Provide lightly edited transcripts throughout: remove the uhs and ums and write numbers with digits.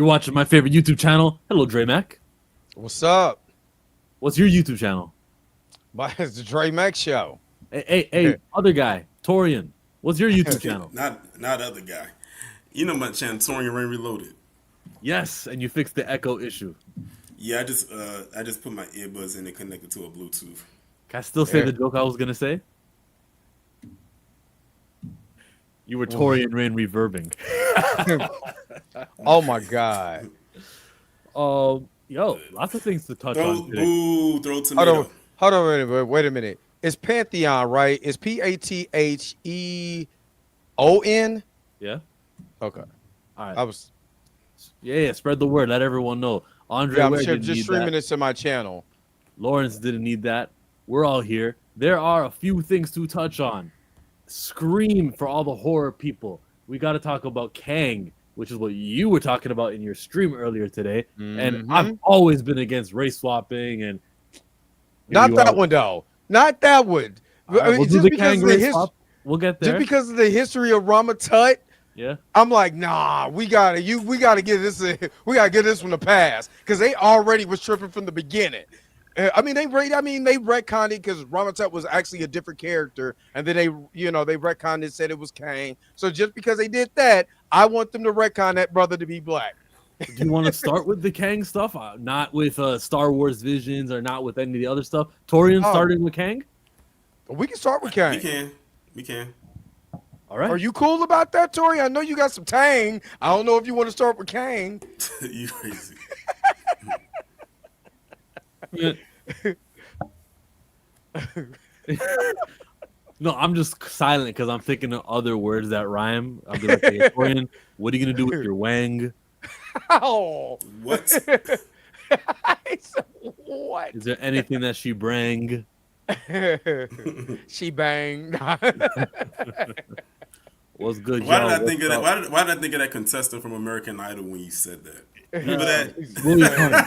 You're watching my favorite YouTube channel. Hello, Dre Mac. What's up? What's your YouTube channel? It's the Dre Mac Show. Hey, other guy, Torian. What's your YouTube channel? Not other guy. You know my channel, Torian Rain Reloaded. Yes, and you fixed the echo issue. Yeah, I just put my earbuds in and connected to a Bluetooth. Can I still say the joke I was gonna say? You were Torian Rain reverbing. Oh my God. Yo, lots of things to touch on today. Throw tomato. Hold on, wait a minute. It's Pantheon, right? It's PATHEON? Yeah. Okay. All right. I was Yeah. Spread the word. Let everyone know. Andre, I'm Ware sure didn't just need streaming that. this to my channel. Lawrence didn't need that. We're all here. There are a few things to touch on. Scream for all the horror people. We got to talk about Kang, which is what you were talking about in your stream earlier today. And I've always been against race swapping and Not that one though. Not that one. We'll do the Kang race swap. We'll get there. Just because of the history of Rama Tut, yeah. I'm like, nah, we gotta get this. We gotta get this from the past because they already was tripping from the beginning. They retconned it because Rama Tut was actually a different character, and then they retconned it, said it was Kang. So just because they did that, I want them to retcon that brother to be black. Do you want to start with the Kang stuff? Not with Star Wars Visions or not with any of the other stuff? Torian starting with Kang? We can start with Kang. We can. All right. Are you cool about that, Tori? I know you got some tang. I don't know if you want to start with Kang. You crazy. No, I'm just silent because I'm thinking of other words that rhyme. I'll be like, hey, Torian, what are you gonna do with your wang? Oh, What? What? Is there anything that she brang? She banged. What's good, Why y'all? did I think of that? What's up? Why did I think of that contestant from American Idol when you said that? Remember that? William Hung.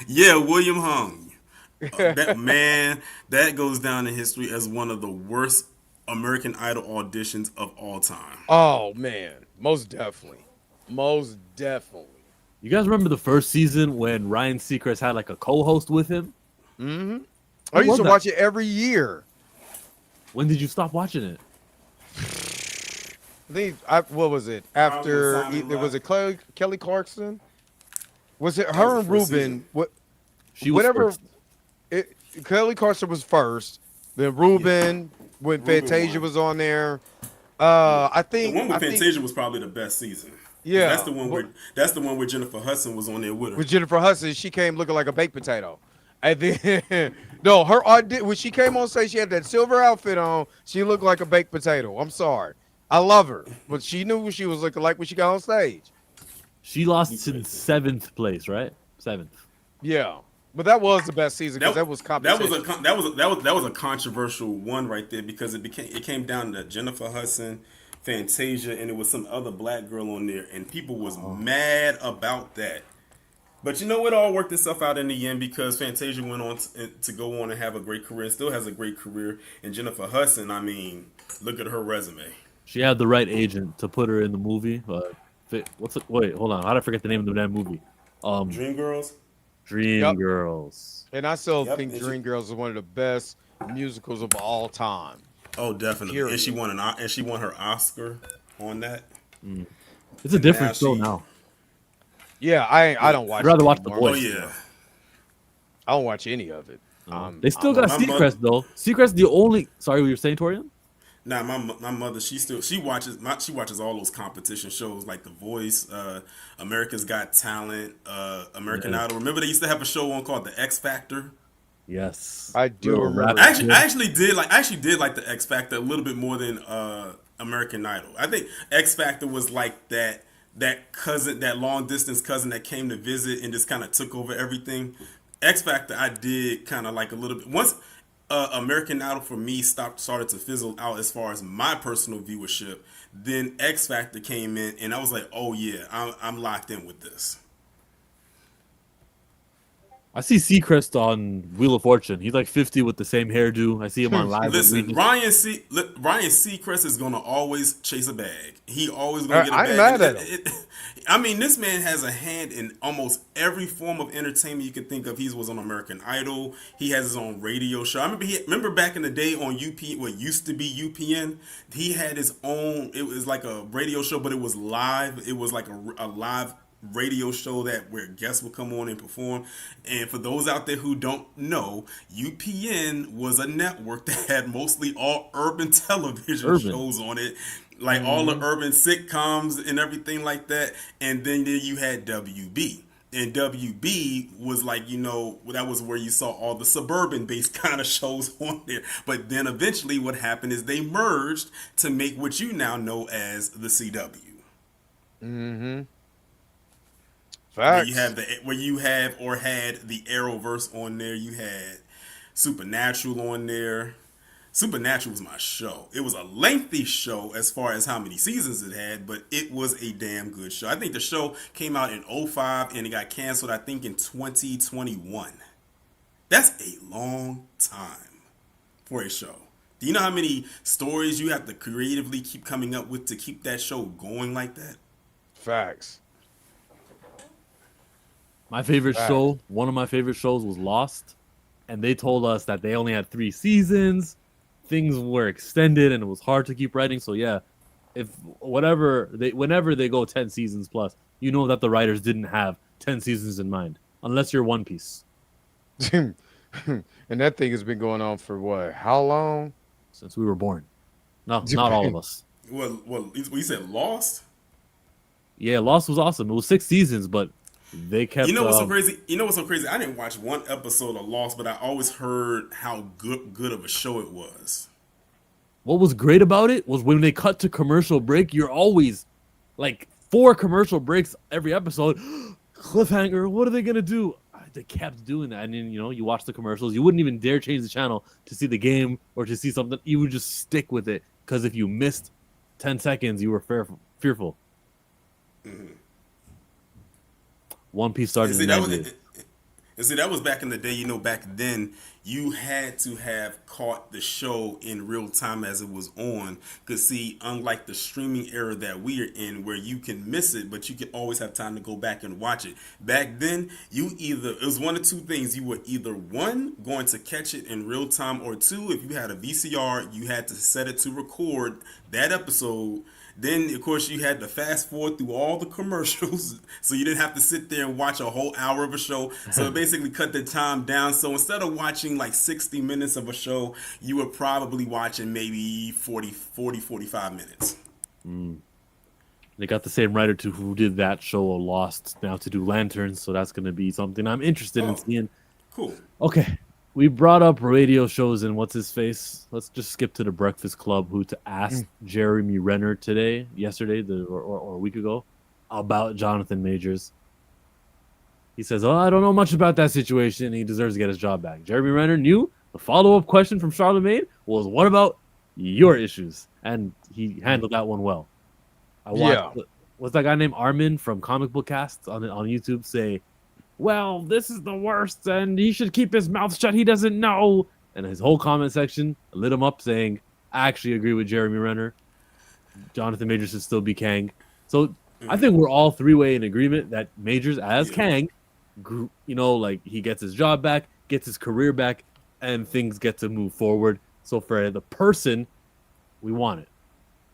Yeah, William Hung. That goes down in history as one of the worst American Idol auditions of all time. Oh man, most definitely. You guys remember the first season when Ryan Seacrest had like a co-host with him? Mm-hmm. I used to watch it every year. When did you stop watching it? What was it? After was it Kelly Clarkson? Was it her and Ruben? What? She was first. Kelly Clarkson was first. Then Ruben, when Fantasia was on there. I think the one with Fantasia was probably the best season. Yeah, that's the one where Jennifer Hudson was on there with her. With Jennifer Hudson, she came looking like a baked potato. And then no, her audition when she came on stage, she had that silver outfit on. She looked like a baked potato. I'm sorry, I love her, but she knew what she was looking like when she got on stage. She lost in 7th place, right? 7th. Yeah, but that was the best season because that was competition. That was a controversial one right there because it came down to Jennifer Hudson, Fantasia, and it was some other black girl on there, and people was mad about that. But you know, it all worked itself out in the end because Fantasia went on to go on and have a great career, still has a great career, and Jennifer Hudson, I mean, look at her resume. She had the right agent to put her in the movie. Wait, hold on. How did I forget the name of that movie? Dreamgirls. Dreamgirls. And I still think Dreamgirls is one of the best musicals of all time. Oh, definitely. Period. And she won her Oscar on that. It's a different show now. Yeah, I don't watch. I'd rather watch The anymore. Voice. Oh yeah. I don't watch any of it. They still got Seacrest though. Seacrest the only. Sorry, what you were saying, Torian? Nah, my mother, she watches all those competition shows like The Voice, America's Got Talent, American Idol. Remember they used to have a show on called The X Factor? Yes, I do remember. I actually did like The X Factor a little bit more than American Idol. I think X Factor was like that cousin, that long distance cousin that came to visit and just kind of took over everything. X Factor I did kind of like a little bit once. American Idol for me started to fizzle out as far as my personal viewership. Then X Factor came in, and I was like, "Oh yeah, I'm locked in with this." I see Seacrest on Wheel of Fortune. He's like 50 with the same hairdo. I see him on live. Listen, Ryan Seacrest is gonna always chase a bag. He always gonna get a bag. I'm mad at him. I mean, this man has a hand in almost every form of entertainment you can think of. He was on American Idol. He has his own radio show. I remember back in the day on what used to be UPN. He had his own. It was like a radio show, but it was live. It was like a live radio show where guests would come on and perform. And for those out there who don't know, UPN was a network that had mostly all urban television shows on it, like all the urban sitcoms and everything like that. And then you had WB. And WB was like, that was where you saw all the suburban based kind of shows on there. But then eventually what happened is they merged to make what you now know as the CW. Mm-hmm. Facts. Where you had the Arrowverse on there. You had Supernatural on there. Supernatural was my show. It was a lengthy show as far as how many seasons it had, but it was a damn good show. I think the show came out in 2005 and it got canceled, I think, in 2021. That's a long time for a show. Do you know how many stories you have to creatively keep coming up with to keep that show going like that? Facts. My favorite show, one of my favorite shows was Lost, and they told us that they only had 3 seasons. Things were extended, and it was hard to keep writing. So yeah, whenever they go 10 seasons plus, you know that the writers didn't have 10 seasons in mind, unless you're One Piece. And that thing has been going on for what? How long? Since we were born. No, not all of us. Well, we said Lost. Yeah, Lost was awesome. It was 6 seasons, but they kept. You know what's so crazy? I didn't watch one episode of Lost, but I always heard how good of a show it was. What was great about it was when they cut to commercial break, you're always like 4 commercial breaks every episode. Cliffhanger. What are they gonna do? They kept doing that, and then you watch the commercials. You wouldn't even dare change the channel to see the game or to see something. You would just stick with it because if you missed 10 seconds, you were fearful. Mm-hmm. One Piece started in 90s. And see, that was back in the day. Back then, you had to have caught the show in real time as it was on. Because, see, unlike the streaming era that we are in, where you can miss it, but you can always have time to go back and watch it. Back then, it was one of 2 things. You were either, 1, going to catch it in real time, or 2, if you had a VCR, you had to set it to record that episode. Then, of course, you had to fast forward through all the commercials, so you didn't have to sit there and watch a whole hour of a show. So it basically cut the time down. So instead of watching like 60 minutes of a show, you were probably watching maybe 45 minutes. They got the same writer who did that show Lost now to do Lanterns, so that's going to be something I'm interested in seeing. Cool. Okay. We brought up radio shows and what's his face. Let's just skip to the Breakfast Club, who to ask Jeremy Renner yesterday, or a week ago, about Jonathan Majors. He says, I don't know much about that situation. He deserves to get his job back. Jeremy Renner knew the follow-up question from Charlemagne was, what about your issues? And he handled that one well. I watched, what's that guy named Armin from Comic Book Cast on YouTube say, well, this is the worst, and he should keep his mouth shut. He doesn't know. And his whole comment section lit him up saying, I actually agree with Jeremy Renner. Jonathan Majors should still be Kang. So I think we're all 3-way in agreement that Majors as Kang, he gets his job back, gets his career back, and things get to move forward. So for the person, we want it.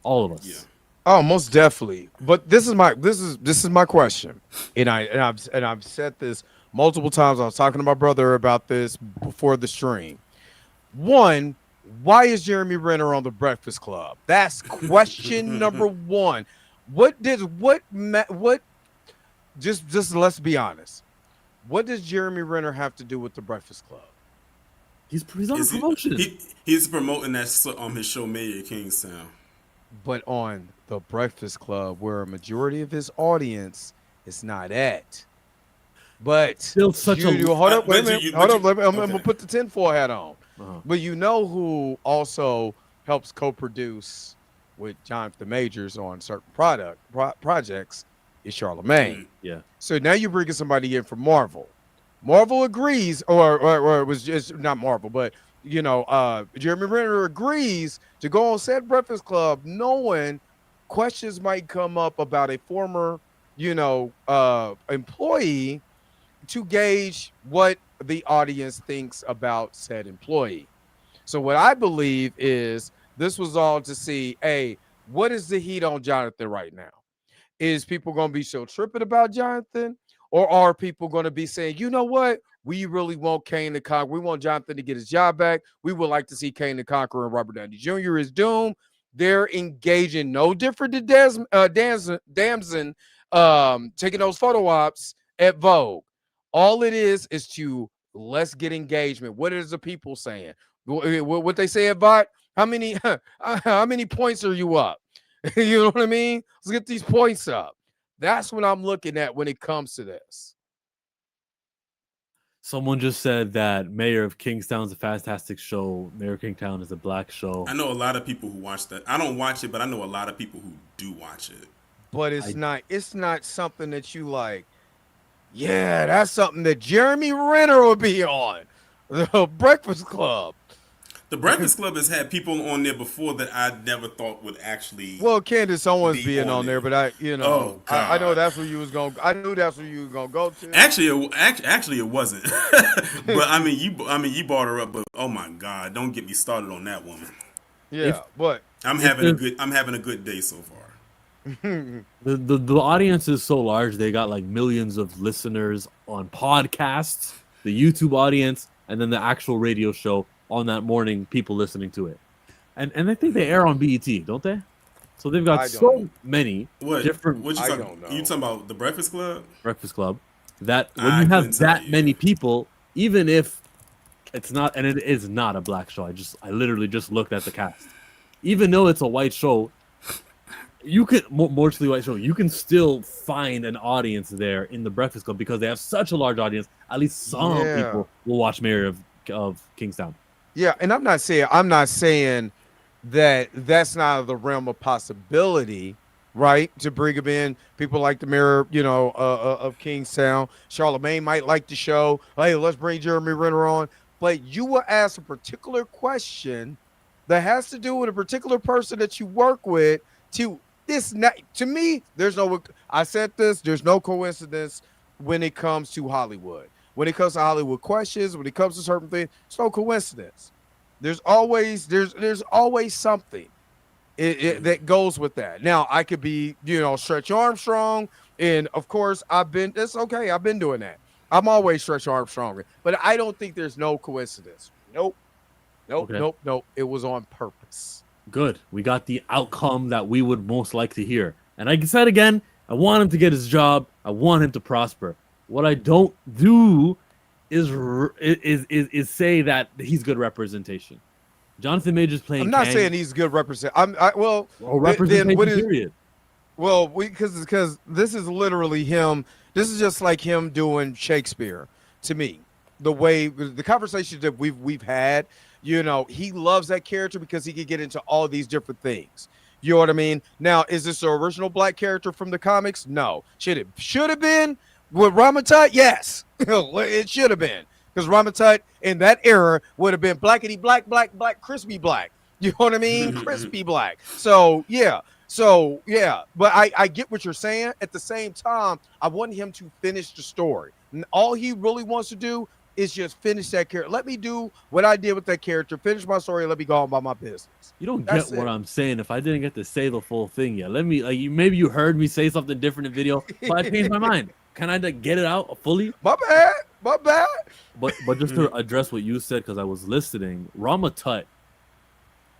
All of us. Yeah. Oh, most definitely. But this is my question, and I've said this multiple times. I was talking to my brother about this before the stream. 1, why is Jeremy Renner on the Breakfast Club? That's question number 1. Just let's be honest. What does Jeremy Renner have to do with the Breakfast Club? He's on promotion. He's promoting that on his show, Mayor Kingstown. But on the Breakfast Club, where a majority of his audience is not at. But still such hold up, I'm gonna put the tinfoil hat on. But who also helps co-produce with Jonathan Majors on certain projects is Charlemagne. Yeah. So now you're bringing somebody in from Marvel. Marvel agrees, or it was just not Marvel, but Jeremy Renner agrees to go on set Breakfast Club, knowing questions might come up about a former employee to gauge what the audience thinks about said employee. So what I believe is this was all to see, hey, what is the heat on Jonathan right now? Is people going to be so tripping about Jonathan, or are people going to be saying, you know what? We really want Kane the Conqueror. We want Jonathan to get his job back. We would like to see Kane the Conqueror and Robert Downey Jr. is doomed. They're engaging no different than Damson taking those photo ops at Vogue. All it is to let's get engagement. What is the people saying? What they say about how many how many points are you up? You know what I mean? Let's get these points up. That's what I'm looking at when it comes to this. Someone just said that Mayor of Kingstown is a fantastic show. Mayor of Kingstown is a black show. I know a lot of people who watch that. I don't watch it, but I know a lot of people who do watch it. But it's not something that you like. Yeah, that's something that Jeremy Renner will be on. The Breakfast Club. The Breakfast Club has had people on there before that I never thought would actually. Well, Candace Owens be being on there, but I know that's where you was going. I knew that's where you was gonna go to. Actually, it wasn't. But you brought her up. But oh my God, don't get me started on that woman. Yeah, but I'm having a good day so far. The audience is so large. They got like millions of listeners on podcasts, the YouTube audience, and then the actual radio show on that morning, people listening to it. And I think they air on BET, don't they? So they've got so many different. What you talking about? The Breakfast Club? Breakfast Club. That when you have that many people, even if it's not, and it is not a black show. I literally just looked at the cast. Even though it's a white show, you can mostly white show. You can still find an audience there in the Breakfast Club because they have such a large audience. At least some people will watch Mayor of Kingstown. Yeah, and I'm not saying that that's not out of the realm of possibility, right? To bring him in, people like the mayor, of Kingstown. Charlemagne might like the show. Hey, let's bring Jeremy Renner on. But you will ask a particular question that has to do with a particular person that you work with. To me, I said this. There's no coincidence when it comes to Hollywood. When it comes to Hollywood questions, when it comes to certain things, it's no coincidence. There's always something that goes with that. Now, I could be, Stretch Armstrong, and of course, it's okay. I've been doing that. I'm always Stretch Armstrong, but I don't think there's no coincidence. Nope. It was on purpose. Good. We got the outcome that we would most like to hear. And like I said again, I want him to get his job. I want him to prosper. What I don't do is say that he's good representation. Jonathan Majors playing. I'm not Kang. saying he's good representation. Representation. Period. Well, because this is literally him. This is just like him doing Shakespeare to me. The way the conversations that we've had, he loves that character because he could get into all these different things. You know what I mean? Now, is this the original black character from the comics? No. Should have been. With Ramatut, yes, it should have been, because Ramatut in that era would have been blackety black, crispy black. You know what I mean? Crispy black. So yeah. But I get what you're saying. At the same time, I want him to finish the story. And all he really wants to do is just finish that character. Let me do what I did with that character. Finish my story. Let me go on about my business. You don't get what I'm saying. If I didn't get to say the full thing yet, maybe you heard me say something different in video, but I changed my mind. Can I get it out fully? My bad. But just to address what you said, because I was listening, Ramatut,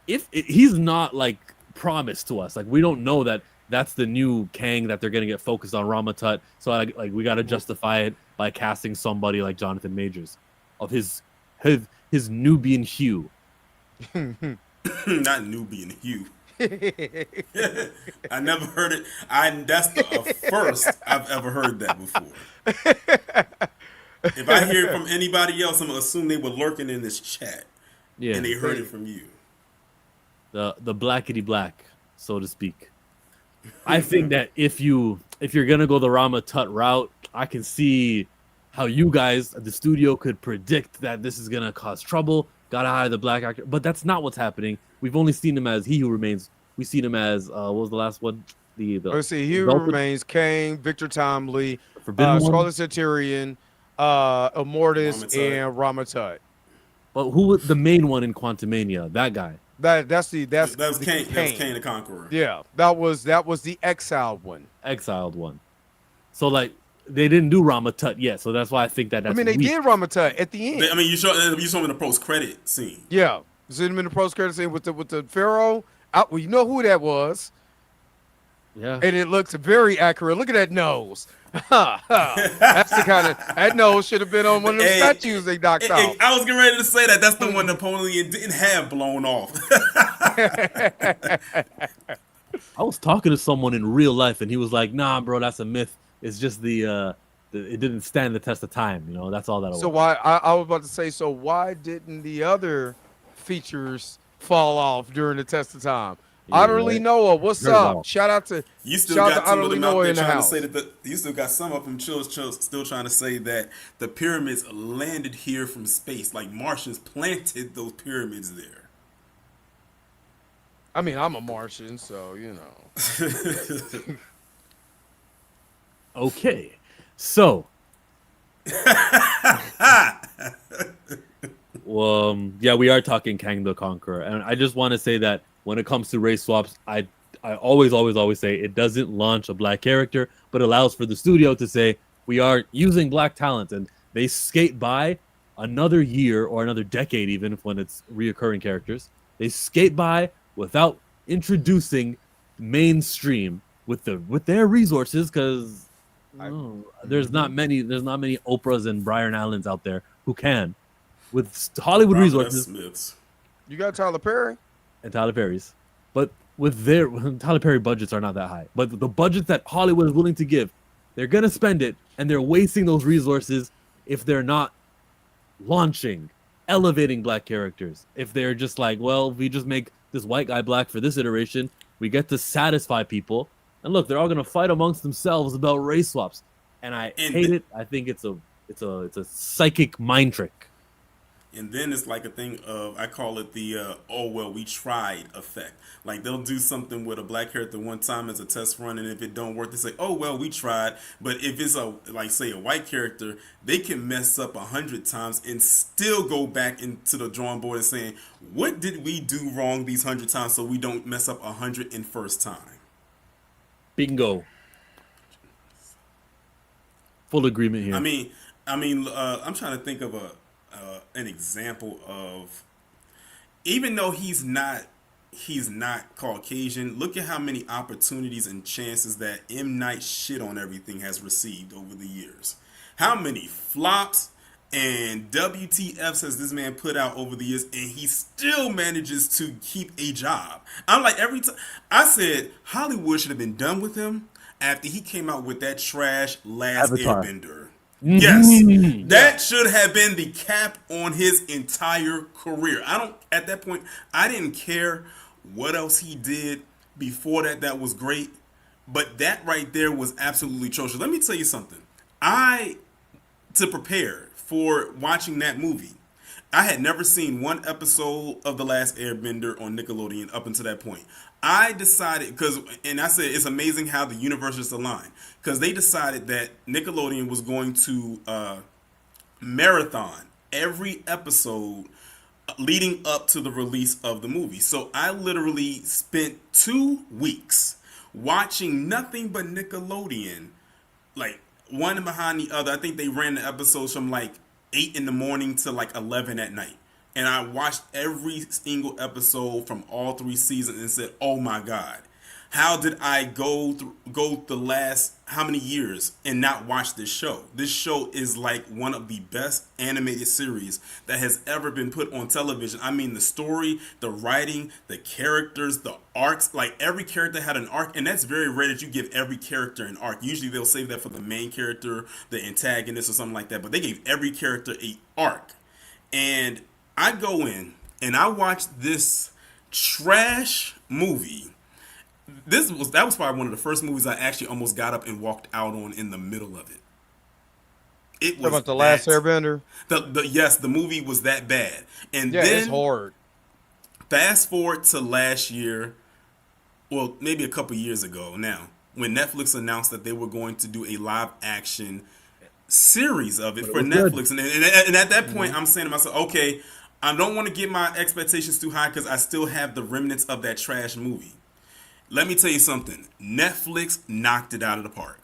he's not like promised to us, like we don't know that that's the new Kang that they're gonna get focused on Ramatut. So we got to justify it by casting somebody like Jonathan Majors of his Nubian hue. Not Nubian hue. I never heard it. That's the first I've ever heard that before. If I hear it from anybody else, I'm gonna assume they were lurking in this chat. Yeah, and they heard it from you. The blackety black, so to speak. I think that if you're gonna go the Ramatut route, I can see how you guys, the studio, could predict that this is gonna cause trouble. Gotta hire the black actor, but that's not what's happening. We've only seen him as He Who Remains. We've seen him as what was the last one? Let's see. He Exalted, remains Kang, Victor Timely, the Forbidden One. Scarlet Centurion, Immortus, Ramatut. and Ramatut. But who was the main one in Quantumania? That guy. That's That was the Kane. That was Kane Kang. the Conqueror. Yeah, that was the exiled one. Exiled one. So like they didn't do Ramatut yet, so that's why I think that's I mean, they weak. did Ramatut at the end. I mean, you saw him in the post credit scene. Yeah, see him in the post credit scene with the Pharaoh. Well, you know who that was, Yeah. and it looks very accurate. Look at that nose. That's the kind of that nose should have been on one of the statues they knocked out. I was getting ready to say that. That's the one Napoleon didn't have blown off. I was talking to someone in real life, and he was like, "Nah, bro, that's a myth. It's just it didn't stand the test of time. You know, that's all that." So was. why I was about to say, so why didn't the other features fall off during the test of time? Yeah, Utterly right. Noah, what's Heard up? about. Shout out to You still shout got to some of Utterly them out Noah there in the trying to house. say that you still got some of them still trying to say that the pyramids landed here from space, like Martians planted those pyramids there. I mean, I'm a Martian, so you know. Okay, so. Yeah, we are talking Kang the Conqueror, and I just want to say that when it comes to race swaps, I always say it doesn't launch a black character, but allows for the studio to say we are using black talent, and they skate by another year or another decade, even when it's reoccurring characters. They skate by without introducing mainstream with their resources, because there's not many Oprahs and Brian Allens out there who can with Hollywood Robert S. resources Smiths. You got Tyler Perry? and Tyler Perry's, but with their Tyler Perry budgets are not that high. But the budgets that Hollywood is willing to give, they're gonna spend it, and they're wasting those resources if they're not launching, elevating black characters. If they're just like, well, if we just make this white guy black for this iteration, we get to satisfy people. And look, they're all gonna fight amongst themselves about race swaps, and I hate it. I think it's a psychic mind trick. And then it's like a thing of, I call it the oh well we tried effect. Like they'll do something with a black character one time as a test run, and if it don't work, they say, oh well we tried. But if it's say a white character, they can mess up 100 times and still go back into the drawing board and saying, what did we do wrong these 100 times so we don't mess up 101st time? Bingo. Full agreement here. I mean, I'm trying to think of an example of, even though he's not Caucasian, look at how many opportunities and chances that M. Night shit on everything has received over the years. How many flops and WTFs has this man put out over the years, and he still manages to keep a job. I'm like, every time I said Hollywood should have been done with him after he came out with that trash Last Avatar. Airbender. Yes, Mhm. that should have been the cap on his entire career. At that point, I didn't care what else he did before that. That was great. But that right there was absolutely atrocious. Let me tell you something. To prepare for watching that movie, I had never seen one episode of The Last Airbender on Nickelodeon up until that point. I decided, and I said it's amazing how the universes align, because they decided that Nickelodeon was going to marathon every episode leading up to the release of the movie. So I literally spent 2 weeks watching nothing but Nickelodeon, like one behind the other. I think they ran the episodes from like 8 in the morning to like 11 at night. And I watched every single episode from all 3 seasons and said, oh my God, how did I go the last how many years and not watch this show? This show is like one of the best animated series that has ever been put on television. I mean, the story, the writing, the characters, the arcs, like every character had an arc, and that's very rare that you give every character an arc. Usually they'll save that for the main character, the antagonist or something like that, but they gave every character a arc. And I go in and I watch this trash movie. That was probably one of the first movies I actually almost got up and walked out on in the middle of it. It was About the Last Airbender. Yes, the movie was that bad. And Yeah, then it's hard. fast forward to last year, well, maybe a couple years ago now, when Netflix announced that they were going to do a live action series of it But it for was good. Netflix, and at that point, I'm saying to myself, okay, I don't want to get my expectations too high because I still have the remnants of that trash movie. Let me tell you something. Netflix knocked it out of the park.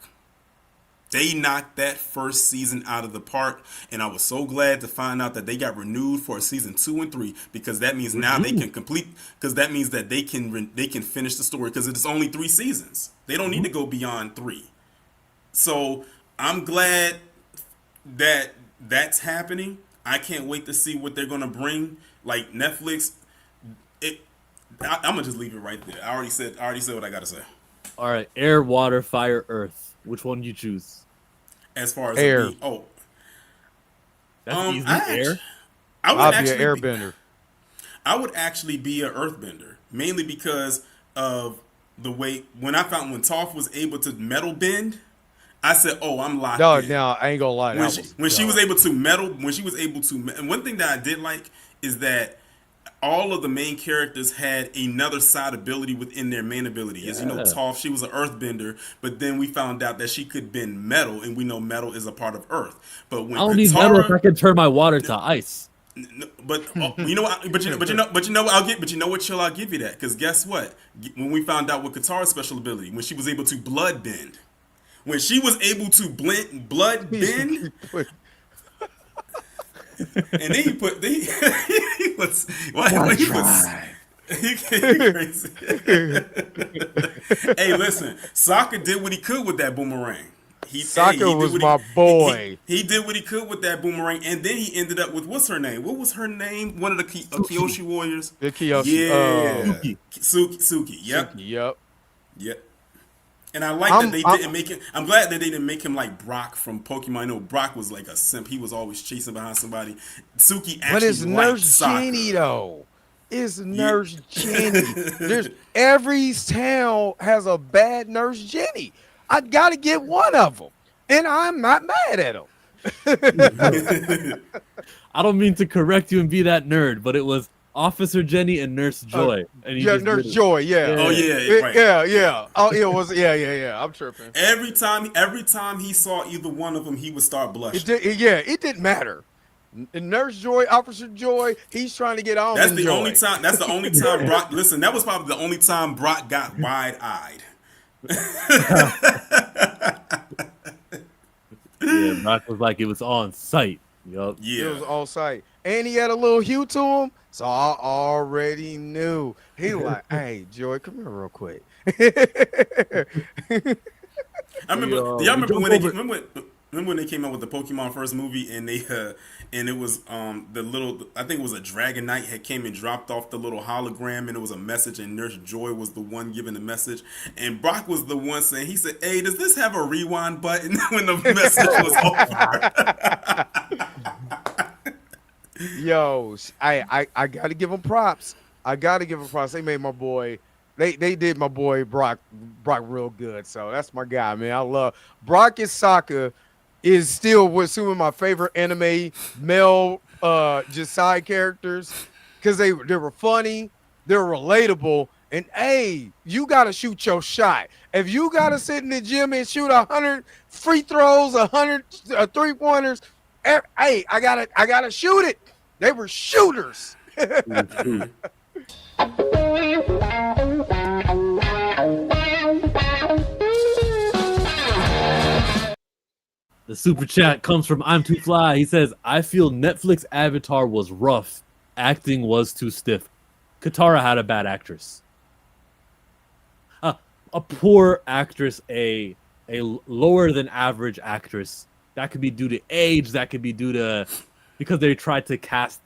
They knocked that first season out of the park, and I was so glad to find out that they got renewed for season 2 and 3 because that means now they can complete. Because that means that they can finish the story because it's only 3 seasons. They don't need to go beyond 3. So I'm glad that that's happening. I can't wait to see what they're gonna bring. Like Netflix, I'm gonna just leave it right there. I already said what I gotta say. All right, air, water, fire, earth. Which one do you choose? As far as Air. That's easy. I Air. I would I'll be an actually airbender. I would actually be an earthbender, mainly because of the way when Toph was able to metal bend, I said, "Oh, I'm locked No, in." now I ain't gonna lie. When she was able to metal, and one thing that I did like is that all of the main characters had another side ability within their main ability. As you know, Yeah. Toph, she was an earthbender, but then we found out that she could bend metal, and we know metal is a part of earth. But when I don't need metal if I Katara, can turn my water to ice. but you know what? But you know what? I'll give you that because guess what? When we found out what Katara's special ability, when she was able to blood bend, when she was able to blood bend. And then he was he crazy. Hey, listen, Sokka did what he could with that boomerang. Sokka was my boy. He did what he could with that boomerang, and then he ended up with what's her name? What was her name? One of the Kyoshi warriors. The Kyoshi. Yeah, Suki. Yep. Yep. Yep. And I like that they didn't make him. I'm glad that they didn't make him like Brock from Pokemon. I know Brock was like a simp. He was always chasing behind somebody. Suki actually But it's Nurse Sokka. Jenny though. It's Nurse Jenny. There's every town has a bad Nurse Jenny. I gotta get one of them, and I'm not mad at them. I don't mean to correct you and be that nerd, but it was Officer Jenny and Nurse Joy. And you Yeah, just Nurse did it. Joy. Yeah. Oh yeah, right. Yeah. Oh, it was. Yeah. I'm tripping. Every time he saw either one of them, he would start blushing. It didn't matter. Nurse Joy, Officer Joy, he's trying to get on. That's the only time. That's the only time Brock. Listen, that was probably the only time Brock got wide-eyed. Yeah, Brock was like it was on sight. Yup. Yeah. It was all sight. And he had a little hue to him, so I already knew. He was like, hey, Joy, come here real quick. I remember. Yo, Do y'all remember when jump remember when they came out with the Pokemon first movie and they and it was the little, I think it was a Dragonite had came and dropped off the little hologram and it was a message and Nurse Joy was the one giving the message and Brock was the one saying, he said, "Hey, does this have a rewind button?" when the message was over. Yo, I gotta give him props. They made my boy. They did my boy Brock real good. So that's my guy, man. I love Brock and Sokka is still with some of my favorite anime male just side characters because they were funny, they're relatable, and hey, you gotta shoot your shot. If you gotta sit in the gym and shoot 100 free throws, 100 3-pointers, hey, I gotta shoot it. They were shooters. The super chat comes from I'm Too Fly. He says, I feel Netflix Avatar was rough. Acting was too stiff. Katara had a bad actress. A poor actress, a lower than average actress. That could be due to age. That could be due to because they tried to cast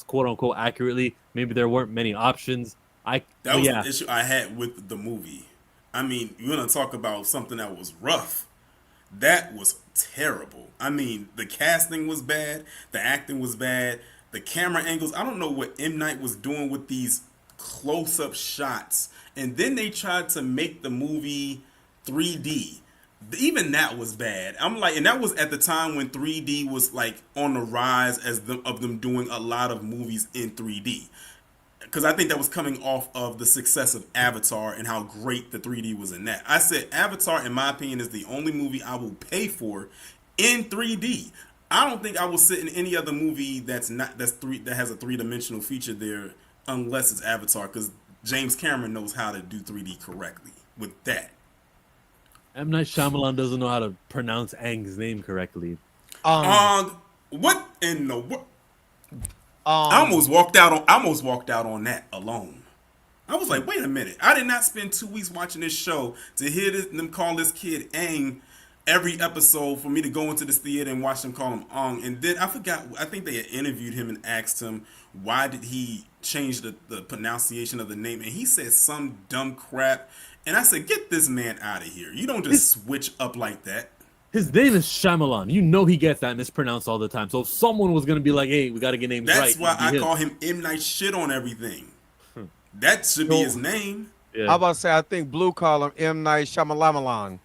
quote unquote accurately. Maybe there weren't many options. That was the issue I had with the movie. I mean, you want to talk about something that was rough. That was terrible. I mean, the casting was bad. The acting was bad. The camera angles. I don't know what M. Night was doing with these close-up shots. And then they tried to make the movie 3D. Even that was bad. I'm like, and that was at the time when 3D was like on the rise of them doing a lot of movies in 3D. because I think that was coming off of the success of Avatar and how great the 3D was in that. I said Avatar, in my opinion, is the only movie I will pay for in 3D. I don't think I will sit in any other movie that has a 3-dimensional feature there unless it's Avatar, because James Cameron knows how to do 3D correctly with that. M. Night Shyamalan doesn't know how to pronounce Aang's name correctly. What in the what? I almost walked out on that alone. I was like, wait a minute. I did not spend 2 weeks watching this show to hear them call this kid Aang every episode for me to go into this theater and watch them call him Ong. And then I forgot, I think they had interviewed him and asked him why did he change the pronunciation of the name. And he said some dumb crap. And I said, get this man out of here. You don't just switch up like that. His name is Shyamalan. You know he gets that mispronounced all the time. So if someone was going to be like, hey, we got to get names right. That's why I call him M. Night Shit on everything. That should be his name. Yeah. I about to say, I think Blue call him M. Night Shyamalan.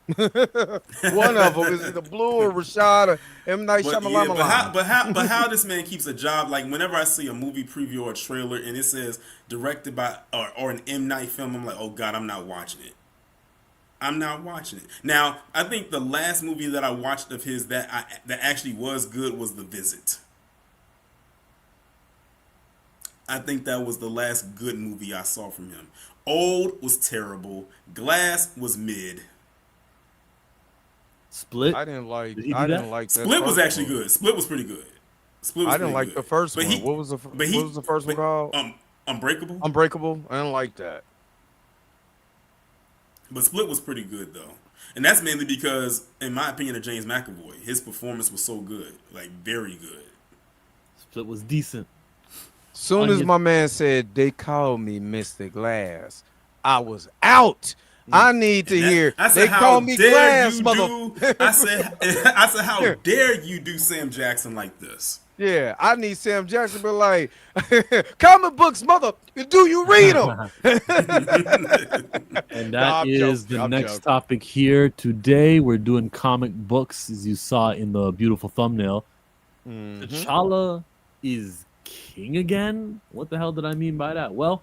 One of them is either Blue or Rashad or M. Night Shyamalan. Yeah, but how this man keeps a job? Like whenever I see a movie preview or a trailer and it says directed by or an M. Night film, I'm like, oh God, I'm not watching it. I'm not watching it. Now, I think the last movie that I watched of his that actually was good was The Visit. I think that was the last good movie I saw from him. Old was terrible. Glass was mid. Split. I didn't like that. Split was actually good. Split was pretty good. I didn't like the first one. What was the first one called? Unbreakable. Unbreakable. I didn't like that. But Split was pretty good though, and that's mainly because, in my opinion, of James McAvoy, his performance was so good, like very good. Split was decent. Soon as my man said they called me Mr. Glass, I was out. I need to hear. They call me Glass, mother. I said, how dare you do Sam Jackson like this? Yeah, I need Sam Jackson to be like, comic books, mother. Do you read them? And that is the next topic here. Today, we're doing comic books, as you saw in the beautiful thumbnail. T'Challa is king again? What the hell did I mean by that? Well,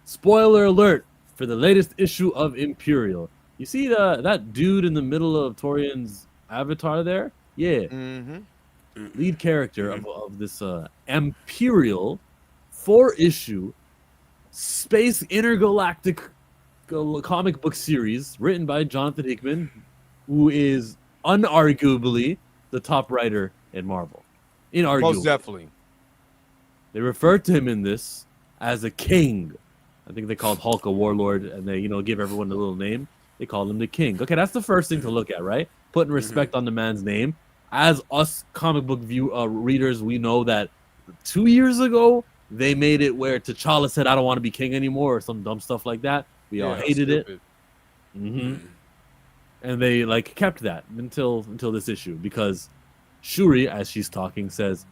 spoiler alert for the latest issue of Imperial. You see that dude in the middle of Torian's avatar there? Yeah. Lead character of this Imperial 4-issue space intergalactic comic book series written by Jonathan Hickman, who is unarguably the top writer in Marvel. Inarguably. Most definitely. They refer to him in this as a king. I think they called Hulk a warlord, and they give everyone a little name. They call him the king. Okay, that's the first thing to look at, right? Putting respect on the man's name. As us comic book readers, we know that 2 years ago, they made it where T'Challa said, I don't want to be king anymore, or some dumb stuff like that. We all hated it. And they kept that until this issue, because Shuri, as she's talking, says,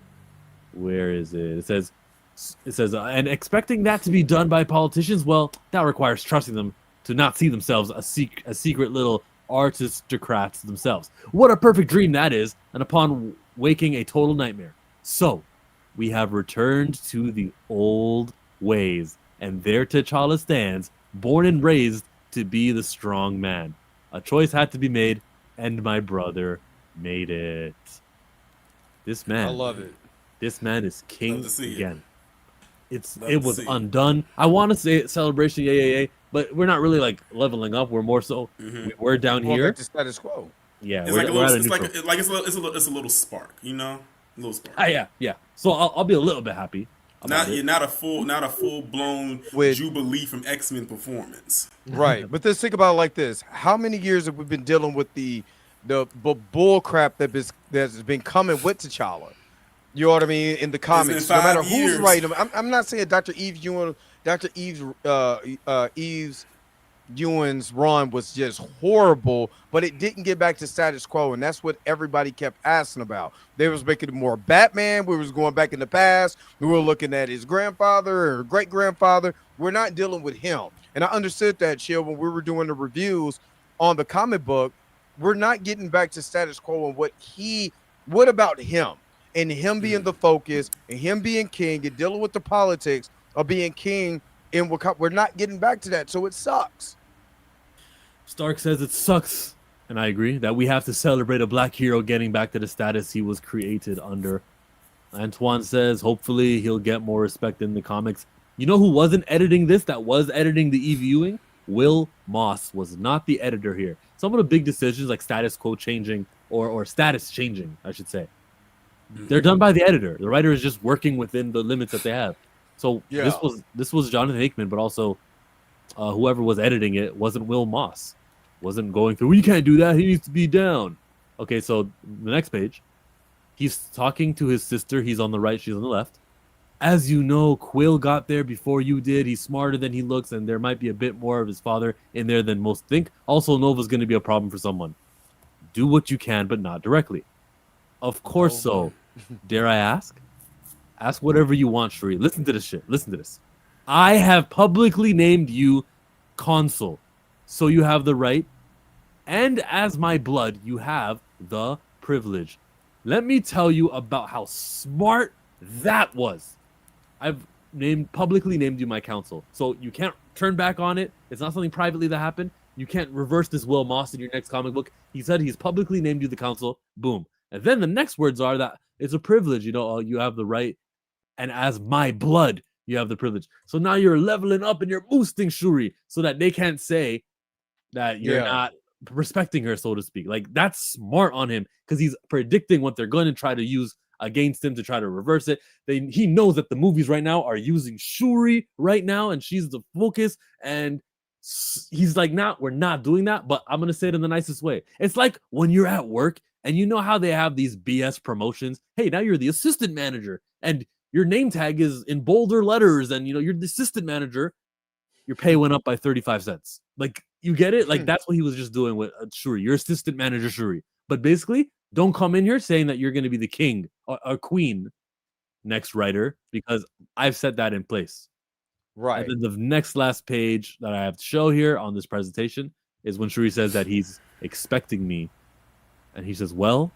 where is it? It says, and expecting that to be done by politicians, well, that requires trusting them to not see themselves as secret little aristocrats themselves. What a perfect dream that is, and upon waking, a total nightmare. So, we have returned to the old ways, and there T'Challa stands, born and raised to be the strong man. A choice had to be made, and my brother made it. This man, I love it. This man is king again. It was undone. I want to say celebration, yeah. But we're not really leveling up. We're more so we're down here. Back to status quo. Yeah, it's a little spark, a little spark. Yeah. So I'll be a little bit happy. You're not a full blown Jubilee from X-Men performance. Right, but let's think about it like this: how many years have we been dealing with the bull crap that's been coming with T'Challa? You know what I mean? In the comics, no matter who's writing them. I'm not saying Dr. Eve Ewing's run was just horrible, but it didn't get back to status quo, and that's what everybody kept asking about. They was making it more Batman. We was going back in the past. We were looking at his grandfather or great grandfather. We're not dealing with him, and I understood that, Chill, when we were doing the reviews on the comic book. We're not getting back to status quo, and what about him and him being the focus and him being king and dealing with the politics of being king in Wakanda. We're not getting back to that, so it sucks. Stark says it sucks, and I agree that we have to celebrate a black hero getting back to the status he was created under. Antoine says hopefully he'll get more respect in the comics. You know who wasn't editing this? That was editing the e-viewing? Will Moss was not the editor here. Some of the big decisions like status quo changing or status changing, I should say, they're done by the editor. The writer is just working within the limits that they have. So Yeah. this was Jonathan Hickman, but also whoever was editing it wasn't Will Moss. Wasn't going through, you can't do that, he needs to be down. Okay, so the next page, he's talking to his sister. He's on the right, she's on the left. As you know, Quill got there before you did. He's smarter than he looks, and there might be a bit more of his father in there than most think. Also, Nova's going to be a problem for someone. Do what you can, but not directly. Of course so. Dare I ask? Ask whatever you want, Shuri. Listen to this shit. Listen to this. I have publicly named you consul, so you have the right, and as my blood, you have the privilege. Let me tell you about how smart that was. I've publicly named you my counsel, so you can't turn back on it. It's not something privately that happened. You can't reverse this Will Moss in your next comic book. He said he's publicly named you the counsel. Boom. And then the next words are that it's a privilege. You know, you have the right, and as my blood, you have the privilege. So now you're leveling up and you're boosting Shuri so that they can't say that you're not respecting her, so to speak. Like, that's smart on him because he's predicting what they're going to try to use against him to try to reverse it. He knows that the movies right now are using Shuri right now, and she's the focus. And he's like, "Nah, we're not doing that." But I'm gonna say it in the nicest way. It's like when you're at work and you know how they have these BS promotions. Hey, now you're the assistant manager, and your name tag is in bolder letters, and you know you're the assistant manager. Your pay went up by 35 cents. Like, you get it? Like, that's what he was just doing with Shuri. Your assistant manager, Shuri. But basically, don't come in here saying that you're going to be the king or queen next writer, because I've set that in place. Right. And then the next last page that I have to show here on this presentation is when Shuri says that he's expecting me. And he says, well,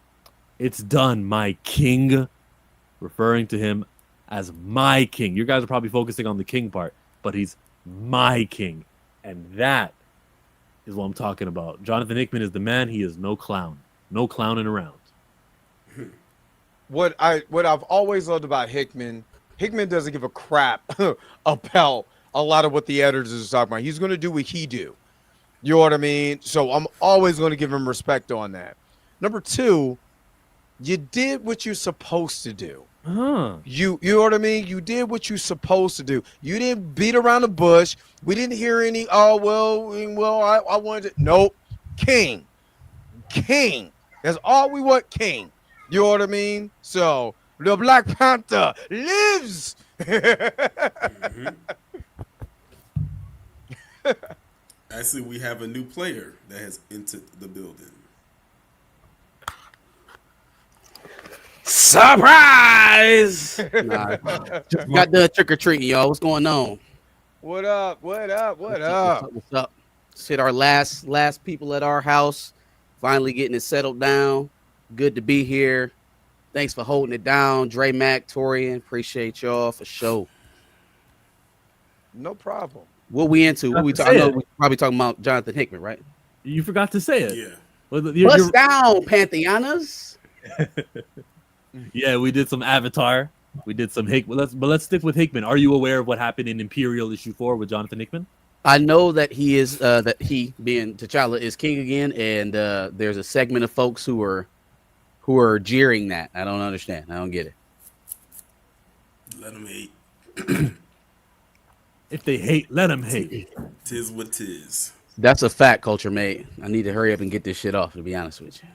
it's done, my king. Referring to him as my king. You guys are probably focusing on the king part, but he's my king. And that is what I'm talking about. Jonathan Hickman is the man. He is no clown. No clowning around. What I've always loved about Hickman doesn't give a crap about a lot of what the editors are talking about. He's going to do what he do. You know what I mean? So I'm always going to give him respect on that. Number two, you did what you're supposed to do. You know what I mean? You did what you're supposed to do. You didn't beat around the bush. We didn't hear any, I wanted to. Nope. King. That's all we want, king. You know what I mean? So the Black Panther lives. Actually, we have a new player that has entered the building. Surprise! Nah, got done trick or treating, y'all. What's going on? What up? What's up? Shit, our last people at our house, finally getting it settled down. Good to be here. Thanks for holding it down, Dre Mac, Torian. Appreciate y'all for sure. No problem. What we into? What we talking? I know we're probably talking about Jonathan Hickman, right? You forgot to say it. Yeah. Bust down, Pantheonas. Yeah, we did some Avatar. We did some Hickman. Let's stick with Hickman. Are you aware of what happened in Imperial issue 4 with Jonathan Hickman? I know that he is that he, being T'Challa, is king again, and there's a segment of folks who are jeering that. I don't understand. I don't get it. Let them hate. If they hate, let them hate. Tis what tis. That's a fact, Culture Mate. I need to hurry up and get this shit off, to be honest with you.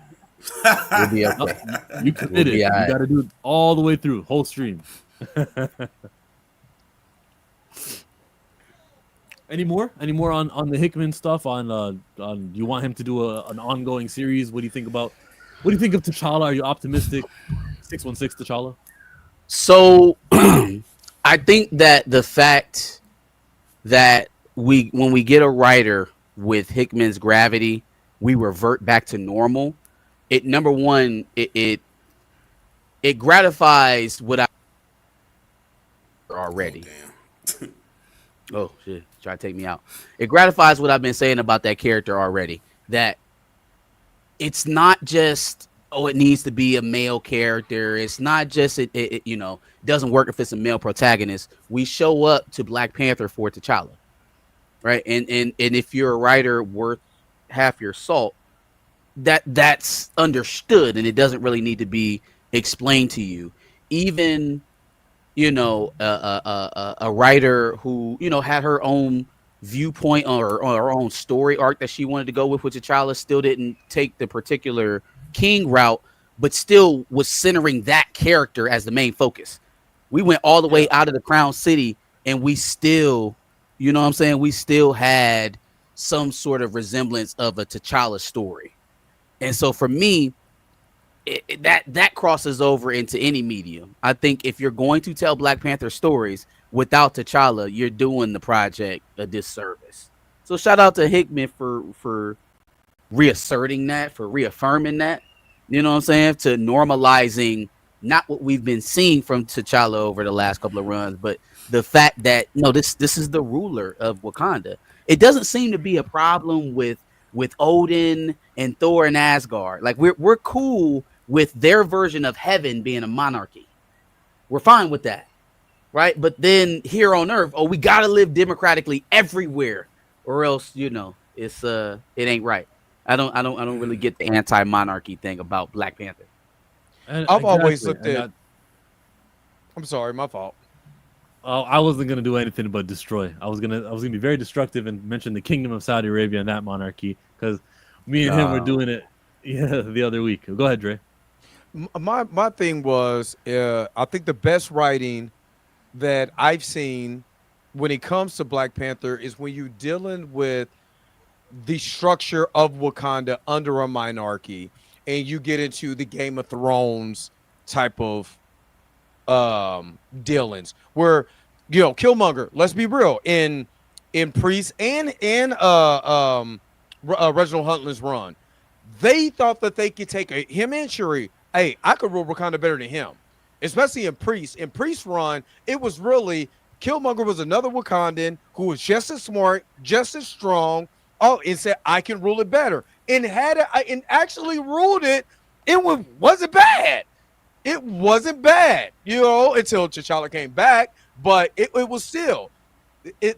We'll be okay. You committed. You got to do it all the way through, whole stream. Any more on the Hickman stuff? On you want him to do an ongoing series? What do you think about? What do you think of T'Challa? Are you optimistic? 616 T'Challa. So, I think that the fact that when we get a writer with Hickman's gravity, we revert back to normal. It number one, it gratifies what I already. Oh shit! Try to take me out. It gratifies what I've been saying about that character already. That it's not just it needs to be a male character. It's not just it doesn't work if it's a male protagonist. We show up to Black Panther for T'Challa, right? And if you're a writer worth half your salt, that's understood, and it doesn't really need to be explained to you. Even a writer who had her own viewpoint or her own story arc that she wanted to go with T'Challa still didn't take the particular King route, but still was centering that character as the main focus. We went all the way out of the Crown City, and we still, we still had some sort of resemblance of a T'Challa story. And so for me, that crosses over into any medium. I think if you're going to tell Black Panther stories without T'Challa, you're doing the project a disservice. So shout out to Hickman for reasserting that, for reaffirming that. You know what I'm saying? To normalizing not what we've been seeing from T'Challa over the last couple of runs, but the fact that this is the ruler of Wakanda. It doesn't seem to be a problem with Odin and Thor and Asgard. Like we're cool with their version of heaven being a monarchy. We're fine with that, right? But then here on Earth, we gotta live democratically everywhere, or else it's it ain't right. I don't really get the anti-monarchy thing about Black Panther. And I've always looked at. I'm sorry, my fault. I wasn't gonna do anything but destroy. I was gonna be very destructive and mention the Kingdom of Saudi Arabia and that monarchy because me and him were doing it the other week. Go ahead, Dre. My thing was I think the best writing that I've seen when it comes to Black Panther is when you're dealing with the structure of Wakanda under a monarchy and you get into the Game of Thrones type of dealings where Killmonger, let's be real, in Priest and Reginald Huntland's run, they thought that they could take him and Shuri. Hey, I could rule Wakanda better than him, especially in Priest. In Priest run, it was really Killmonger was another Wakandan who was just as smart, just as strong. And said I can rule it better, and actually ruled it. It wasn't bad. It wasn't bad, until T'Challa came back. But it was still.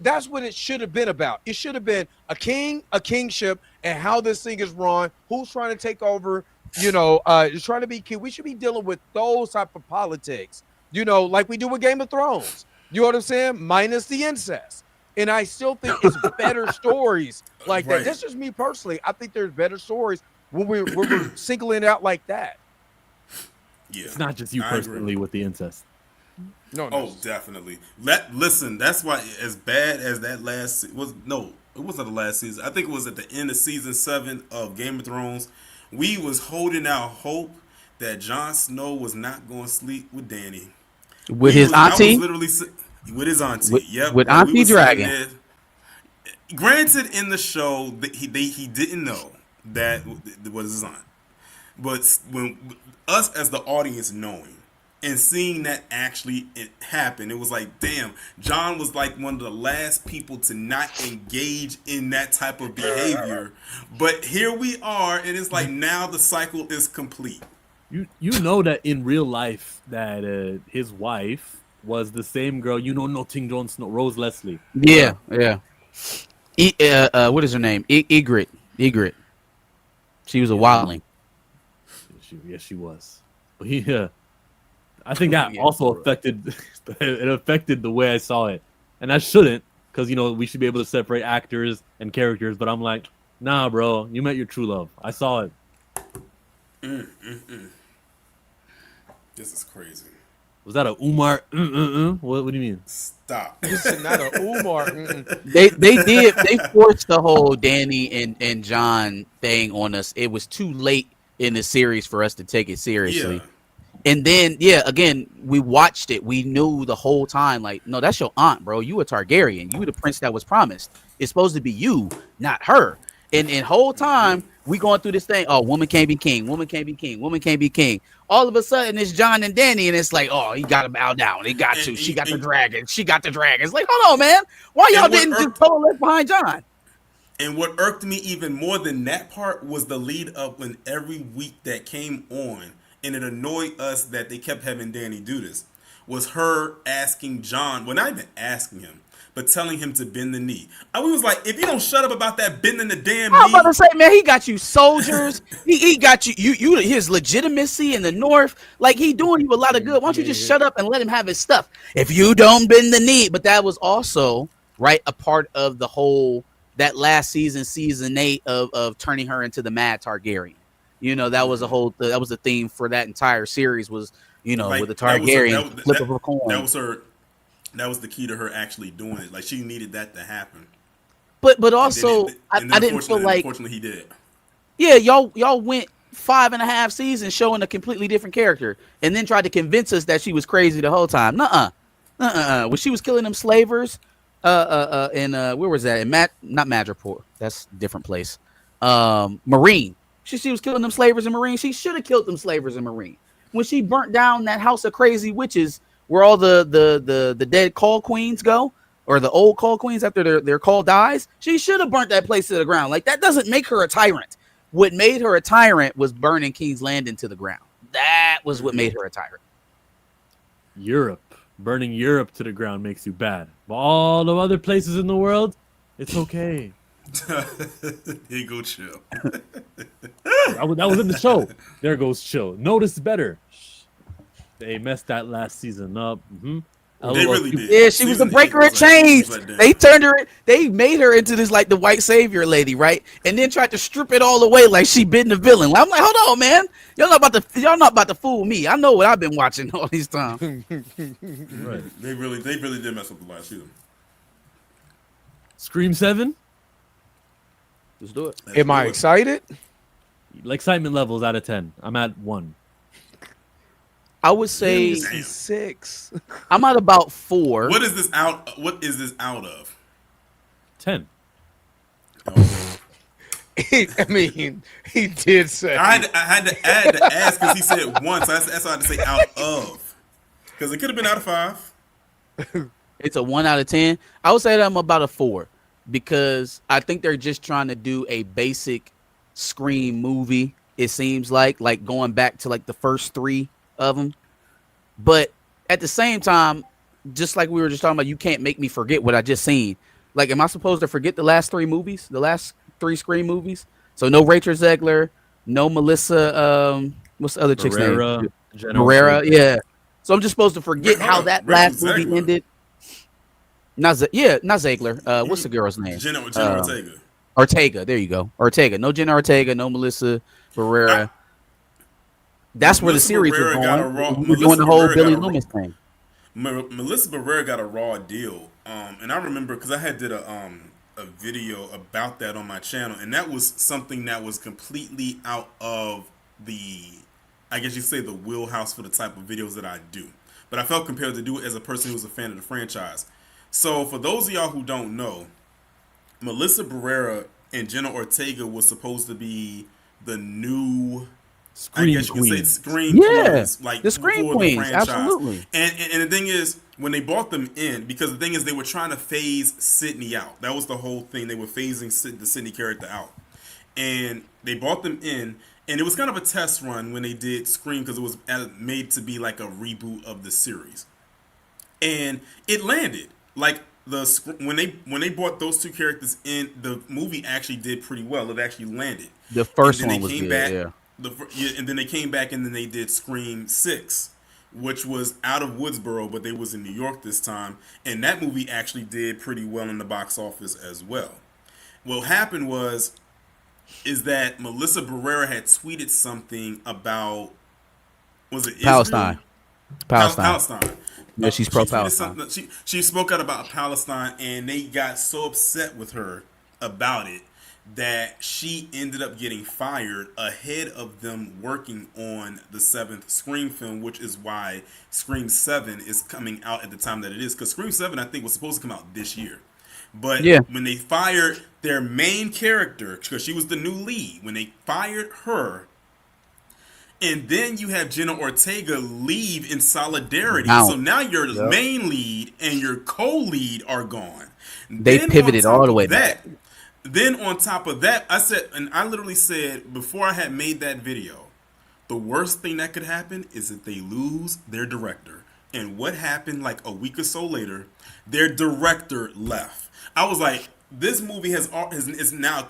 That's what it should have been about. It should have been a kingship, and how this thing is run. Who's trying to take over? Trying to be king. We should be dealing with those type of politics. Like we do with Game of Thrones. You know what I'm saying? Minus the incest. And I still think it's better stories like that. That's just me personally. I think there's better stories when we're singling it out like that. Yeah, it's not just you personally with the incest. No. Oh, definitely. Listen, that's why as bad as that last was. No, it wasn't the last season. I think it was at the end of season 7 of Game of Thrones. We was holding out hope that Jon Snow was not going to sleep with Dany. With his auntie? With his auntie, yep. With Auntie Dragon. Granted, in the show, he didn't know that was his aunt. But when us as the audience knowing and seeing that actually it happened, it was like, damn, John was like one of the last people to not engage in that type of behavior. But here we are, and it's like now the cycle is complete. You know that in real life that his wife was the same girl, Notting Jon Snow, Rose Leslie. Yeah. What is her name? Ygritte. She was a wildling. She was. Yeah, I think that also affected the way I saw it, and I shouldn't, because we should be able to separate actors and characters. But I'm like, nah, bro, you met your true love. I saw it. This is crazy. Was that a Umar? What do you mean? Stop. This is not a Umar. They forced the whole Dany and John thing on us. It was too late in the series for us to take it seriously. Yeah. And then, again, we watched it. We knew the whole time, like, no, that's your aunt, bro. You a Targaryen. You the prince that was promised. It's supposed to be you, not her. And whole time we going through this thing. Oh, woman can't be king. Woman can't be king. Woman can't be king. All of a sudden it's John and Danny, and it's like, oh, he got to bow down. He got to. She got the dragon. She got the dragon. It's like, hold on, man. Why y'all didn't just coalesce behind John? And what irked me even more than that part was the lead up when every week that came on, and it annoyed us that they kept having Danny do this, was her asking John, well, not even asking him, but telling him to bend the knee. And we was like, if you don't shut up about that bending the damn knee. I was about to say, man, he got you soldiers. he got you his legitimacy in the North. Like, he doing you a lot of good. Why don't you just shut up and let him have his stuff? If you don't bend the knee. But that was also, right, a part of the whole, that last season, season 8 of turning her into the Mad Targaryen. You know, that was a whole, that was the theme for that entire series was, you know, like, with the Targaryen flip of a coin. That was the key to her actually doing it. Like, she needed that to happen. But also, I didn't feel like. Unfortunately, he did. Yeah, y'all went 5.5 seasons showing a completely different character, and then tried to convince us that she was crazy the whole time. When she was killing them slavers, and where was that? In not Madripoor. That's a different place. Marine. She was killing them slavers in Marine. She should have killed them slavers in Marine. When she burnt down that house of crazy witches, where all the dead call queens go, or the old call queens after their call dies, she should have burnt that place to the ground. Like, that doesn't make her a tyrant. What made her a tyrant was burning King's Landing to the ground. That was what made her a tyrant. Europe. Burning Europe to the ground makes you bad. But all the other places in the world, it's okay. Here go Chill. That was in the show. There goes Chill. Notice better. They messed that last season up. Mm-hmm. They really did. Yeah, she was the breaker of chains. They turned her. They made her into this, like, the white savior lady, right? And then tried to strip it all away like she been the villain. I'm like, hold on, man. Y'all not about to fool me. I know what I've been watching all these times. Right. They really did mess up the last season. Scream 7. Let's do it. Am I excited? Excitement levels out of 10. I'm at 1. I would say 6. I'm at about 4. What is this out of? 10. Oh. I mean, he did say. I had to ask because he said it once. That's why I had to say out of. Because it could have been out of 5. It's a 1 out of 10. I would say that I'm about a 4 because I think they're just trying to do a basic Scream movie. It seems like going back to like the first 3 of them, but at the same time, just like we were just talking about, you can't make me forget what I just seen. Like, am I supposed to forget the last 3 movies, the last 3 Scream movies? So no Rachel Zegler, no Melissa. What's the other chick's name? Barrera. Yeah. So I'm just supposed to forget how that last movie ended. Not Zegler. What's the girl's name? Jenna Ortega. Ortega. There you go. Ortega. No Jenna Ortega. No Melissa Barrera. That's where the series was going. We're doing the whole Billy Loomis thing. Melissa Barrera got a raw deal, and I remember because I had did a video about that on my channel, and that was something that was completely out of the, I guess you say, the wheelhouse for the type of videos that I do. But I felt compelled to do it as a person who's a fan of the franchise. So for those of y'all who don't know, Melissa Barrera and Jenna Ortega was supposed to be the new Scream I guess you could say Scream Queens, like the Scream Queens, absolutely. And the thing is, when they brought them in, because the thing is, they were trying to phase Sydney out. That was the whole thing. They were phasing the Sydney character out, and they brought them in, and it was kind of a test run when they did Scream because it was made to be like a reboot of the series, and it landed. Like when they brought those 2 characters in, the movie actually did pretty well. It actually landed. The first one was good, yeah. And then they came back and then they did Scream 6, which was out of Woodsboro, but they was in New York this time. And that movie actually did pretty well in the box office as well. What happened is that Melissa Barrera had tweeted something about, was it Israel? Palestine. Yeah, she's pro-Palestine. She spoke out about Palestine, and they got so upset with her about it that she ended up getting fired ahead of them working on the 7th Scream film, which is why Scream 7 is coming out at the time that it is. Because Scream 7, I think, was supposed to come out this year. But Yeah. when they fired their main character, because she was the new lead, when they fired her, and then you have Jenna Ortega leave in solidarity. So Now now your Yep. main lead and your co-lead are gone. they Then on pivoted all top the of way that, back. then on top of that, I said, and I literally said before I had made that video, the worst thing that could happen is that they lose their director. And what happened like a week or so later, their director left. I was like, this movie is now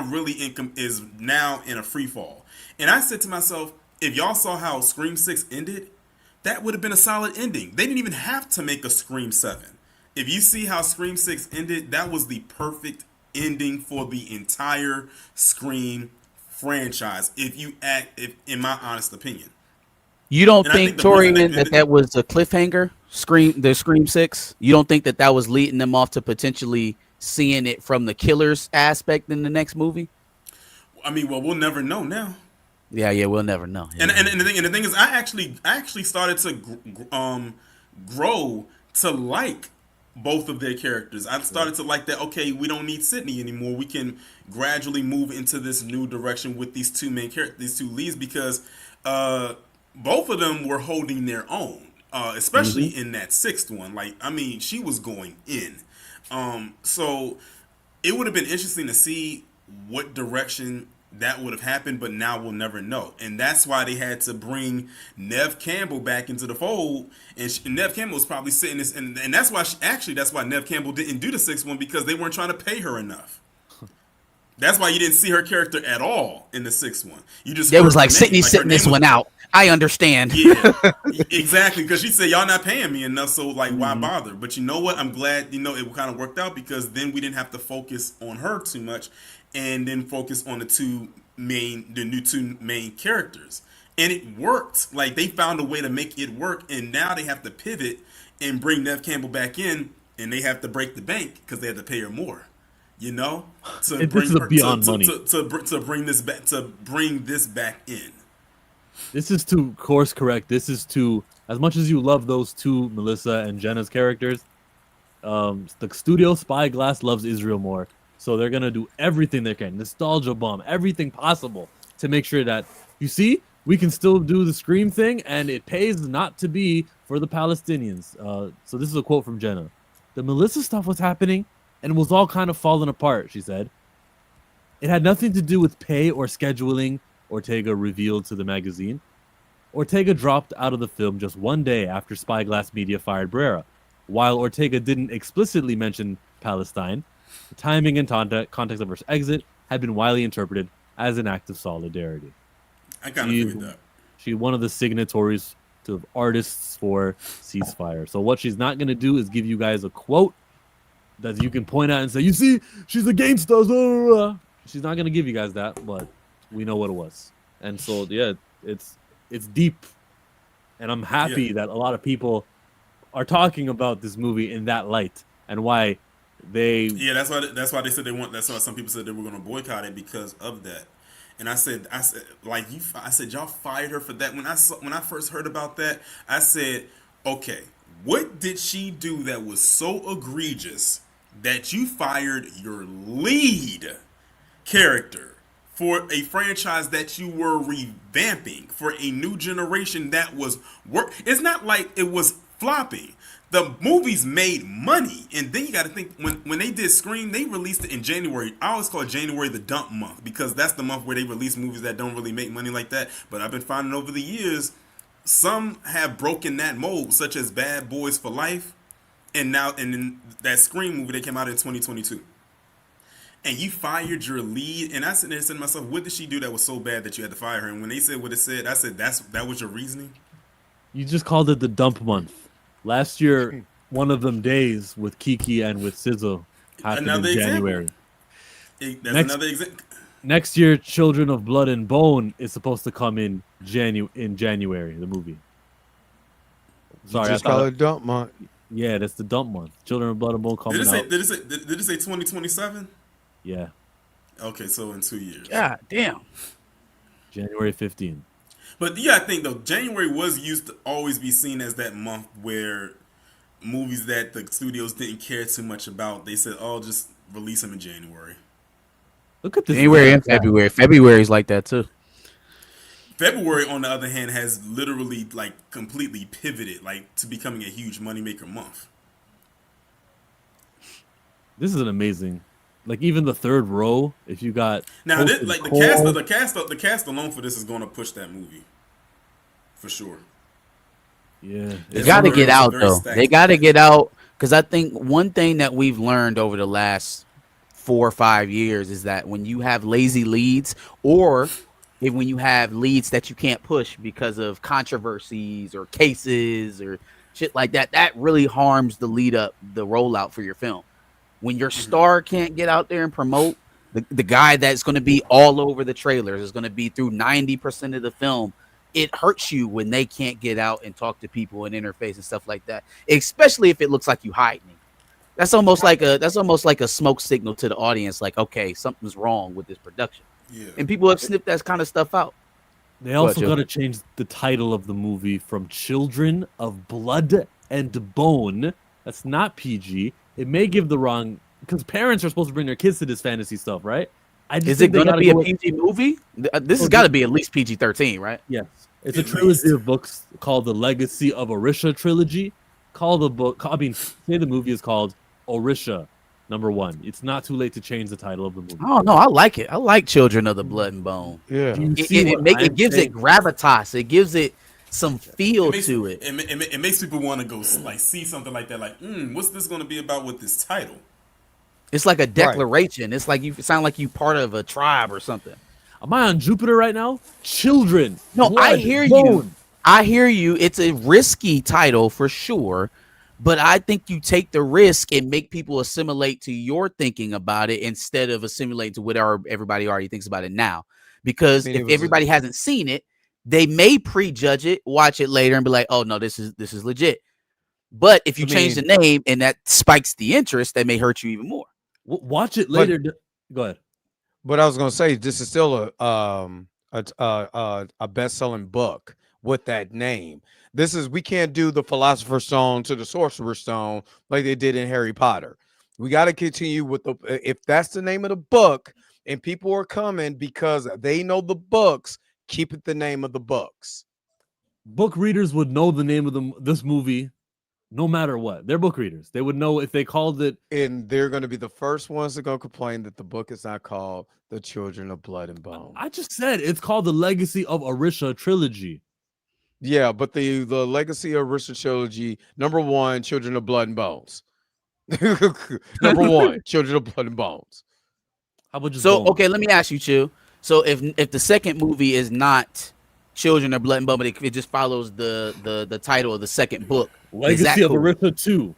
really is now in a free fall. And I said to myself, if y'all saw how Scream 6 ended, that would have been a solid ending. They didn't even have to make a Scream 7. If you see how Scream 6 ended, that was the perfect ending for the entire Scream franchise, if in my honest opinion. You don't And I think, think the reason Torian, that was a cliffhanger? The Scream 6? You don't think that was leading them off to potentially seeing it from the killer's aspect in the next movie? I mean, well, we'll never know now. Yeah, we'll never know. Yeah. And the thing is, I actually started to grow to like both of their characters. I started to like that. Okay, we don't need Sydney anymore. We can gradually move into this new direction with these two main characters, these two leads, because both of them were holding their own, especially in that sixth one. Like, I mean, she was going in. So it would have been interesting to see what direction that would have happened, but now we'll never know. And that's why they had to bring Neve Campbell back into the fold. And Neve Campbell was probably sitting this, and that's why that's why Neve Campbell didn't do the sixth one, because they weren't trying to pay her enough. That's why you didn't see her character at all in the sixth one. You just They was like, her name. Sydney's Like, her sitting this name was- one out. I understand. Yeah, exactly. Because she said, y'all not paying me enough, so like, why bother? But you know what? I'm glad, it kind of worked out, because then we didn't have to focus on her too much, and then focus on the new two main characters. And it worked. Like, they found a way to make it work, and now they have to pivot and bring Neve Campbell back in, and they have to break the bank because they have to pay her more. To This is beyond money. to bring this back in. This is to course correct. This is to, as much as you love those two, Melissa and Jenna's characters, the studio Spyglass loves Israel more. So they're going to do everything they can, nostalgia bomb, everything possible to make sure that, you see, we can still do the Scream thing, and it pays not to be for the Palestinians. So this is a quote from Jenna. The Melissa stuff was happening, and it was all kind of falling apart, she said. It had nothing to do with pay or scheduling, Ortega revealed to the magazine. Ortega dropped out of the film just one day after Spyglass Media fired Brera. While Ortega didn't explicitly mention Palestine, the timing and context of her exit had been widely interpreted as an act of solidarity. I kind of figured that. She's one of the signatories to artists for ceasefire. So what she's not going to do is give you guys a quote that you can point out and say, you see, she's a gangster. She's not going to give you guys that, but we know what it was. And so, yeah, it's deep. And I'm happy that a lot of people are talking about this movie in that light, and why they... Yeah, that's why they said that's why some people said they were going to boycott it because of that. And I said, y'all fired her for that. When I first heard about that, I said, okay, what did she do that was so egregious that you fired your lead character for a franchise that you were revamping for a new generation that was It's not like it was flopping. The movies made money, and then you got to think, when they did Scream, they released it in January. I always call January the dump month, because that's the month where they release movies that don't really make money like that. But I've been finding over the years, some have broken that mold, such as Bad Boys for Life, and then that Scream movie that came out in 2022. And you fired your lead, and I said to myself, what did she do that was so bad that you had to fire her? And when they said what it said, I said, that was your reasoning? You just called it the dump month. Last year, one of them days with Kiki and with SZA happened in January. Another example. Next year, Children of Blood and Bone is supposed to come in January, the movie. Sorry, just call it dump month. Yeah, that's the dump month. Children of Blood and Bone coming out. Did it say 2027? Yeah. Okay, so in 2 years. God damn. January 15th. But yeah, I think though January was used to always be seen as that month where movies that the studios didn't care too much about. They said, "Oh, just release them in January." Look at this. January and February. February's like that too. February, on the other hand, has literally like completely pivoted like to becoming a huge moneymaker month. This is an amazing. Like even the third row, if you got Now, Posted like the Cole- cast alone for this is going to push that movie for sure. yeah, They It's got to very- get it's out very though. stacked. They got to get out because I think one thing that we've learned over the last 4 or 5 years is that when you have lazy leads, or when you have leads that you can't push because of controversies or cases or shit like that, that really harms the the rollout for your film. When your star can't get out there and promote, the guy that's going to be all over the trailers is going to be through 90% of the film. It hurts you when they can't get out and talk to people and interface and stuff like that, especially if it looks like you hiding. That's almost like a smoke signal to the audience, like, okay, something's wrong with this production. Yeah. And people have snipped that kind of stuff out. they also Joe. got to change the title of the movie from "Children of Blood and Bone." That's not PG. It may give the wrong because parents are supposed to bring their kids to this fantasy stuff, right? I just Is it think they going to gotta be a go with- PG movie? This has got to be at least PG-13, right? Yes, it's a At trilogy least. of books called the Legacy of Orisha trilogy. Say the movie is called Orisha #1. It's not too late to change the title of the movie. Oh no, I like it. I like Children of the Blood and Bone. Yeah. You see what I'm It gives saying? it gravitas. It gives it some feel makes, to it. It makes people want to go like see something like that. Like, what's this going to be about with this title? It's like a declaration. It's like you sound like you part of a tribe or something. Am I on Jupiter right now? Children. No, I Blood, hear you. Bone. I hear you. It's a risky title for sure, but I think you take the risk and make people assimilate to your thinking about it instead of assimilating to what everybody already thinks about it now. Because I mean, it if was everybody hasn't seen it, they may prejudge it, watch it later, and be like, "Oh no, this is legit." But if you change the name and that spikes the interest, that may hurt you even more. Watch it later. Go ahead. But I was gonna say this is still a best-selling book with that name. We can't do the Philosopher's Stone to the Sorcerer's Stone like they did in Harry Potter. We got to continue with if that's the name of the book and people are coming because they know the books, keep it the name of the books. Book readers would know the name of this movie no matter what. They're book readers. They would know if they called it. And they're going to be the first ones that going to complain that the book is not called The Children of Blood and Bone. I just said it's called the Legacy of Orisha trilogy. Yeah, but the Legacy of Orisha trilogy, #1, Children of Blood and Bones. #1, Children of Blood and Bones. How about just So Bone? okay, let me ask you, Chu. So if the second movie is not Children of Blood and Bone, but it just follows the title of the second book. Legacy of Orisha 2.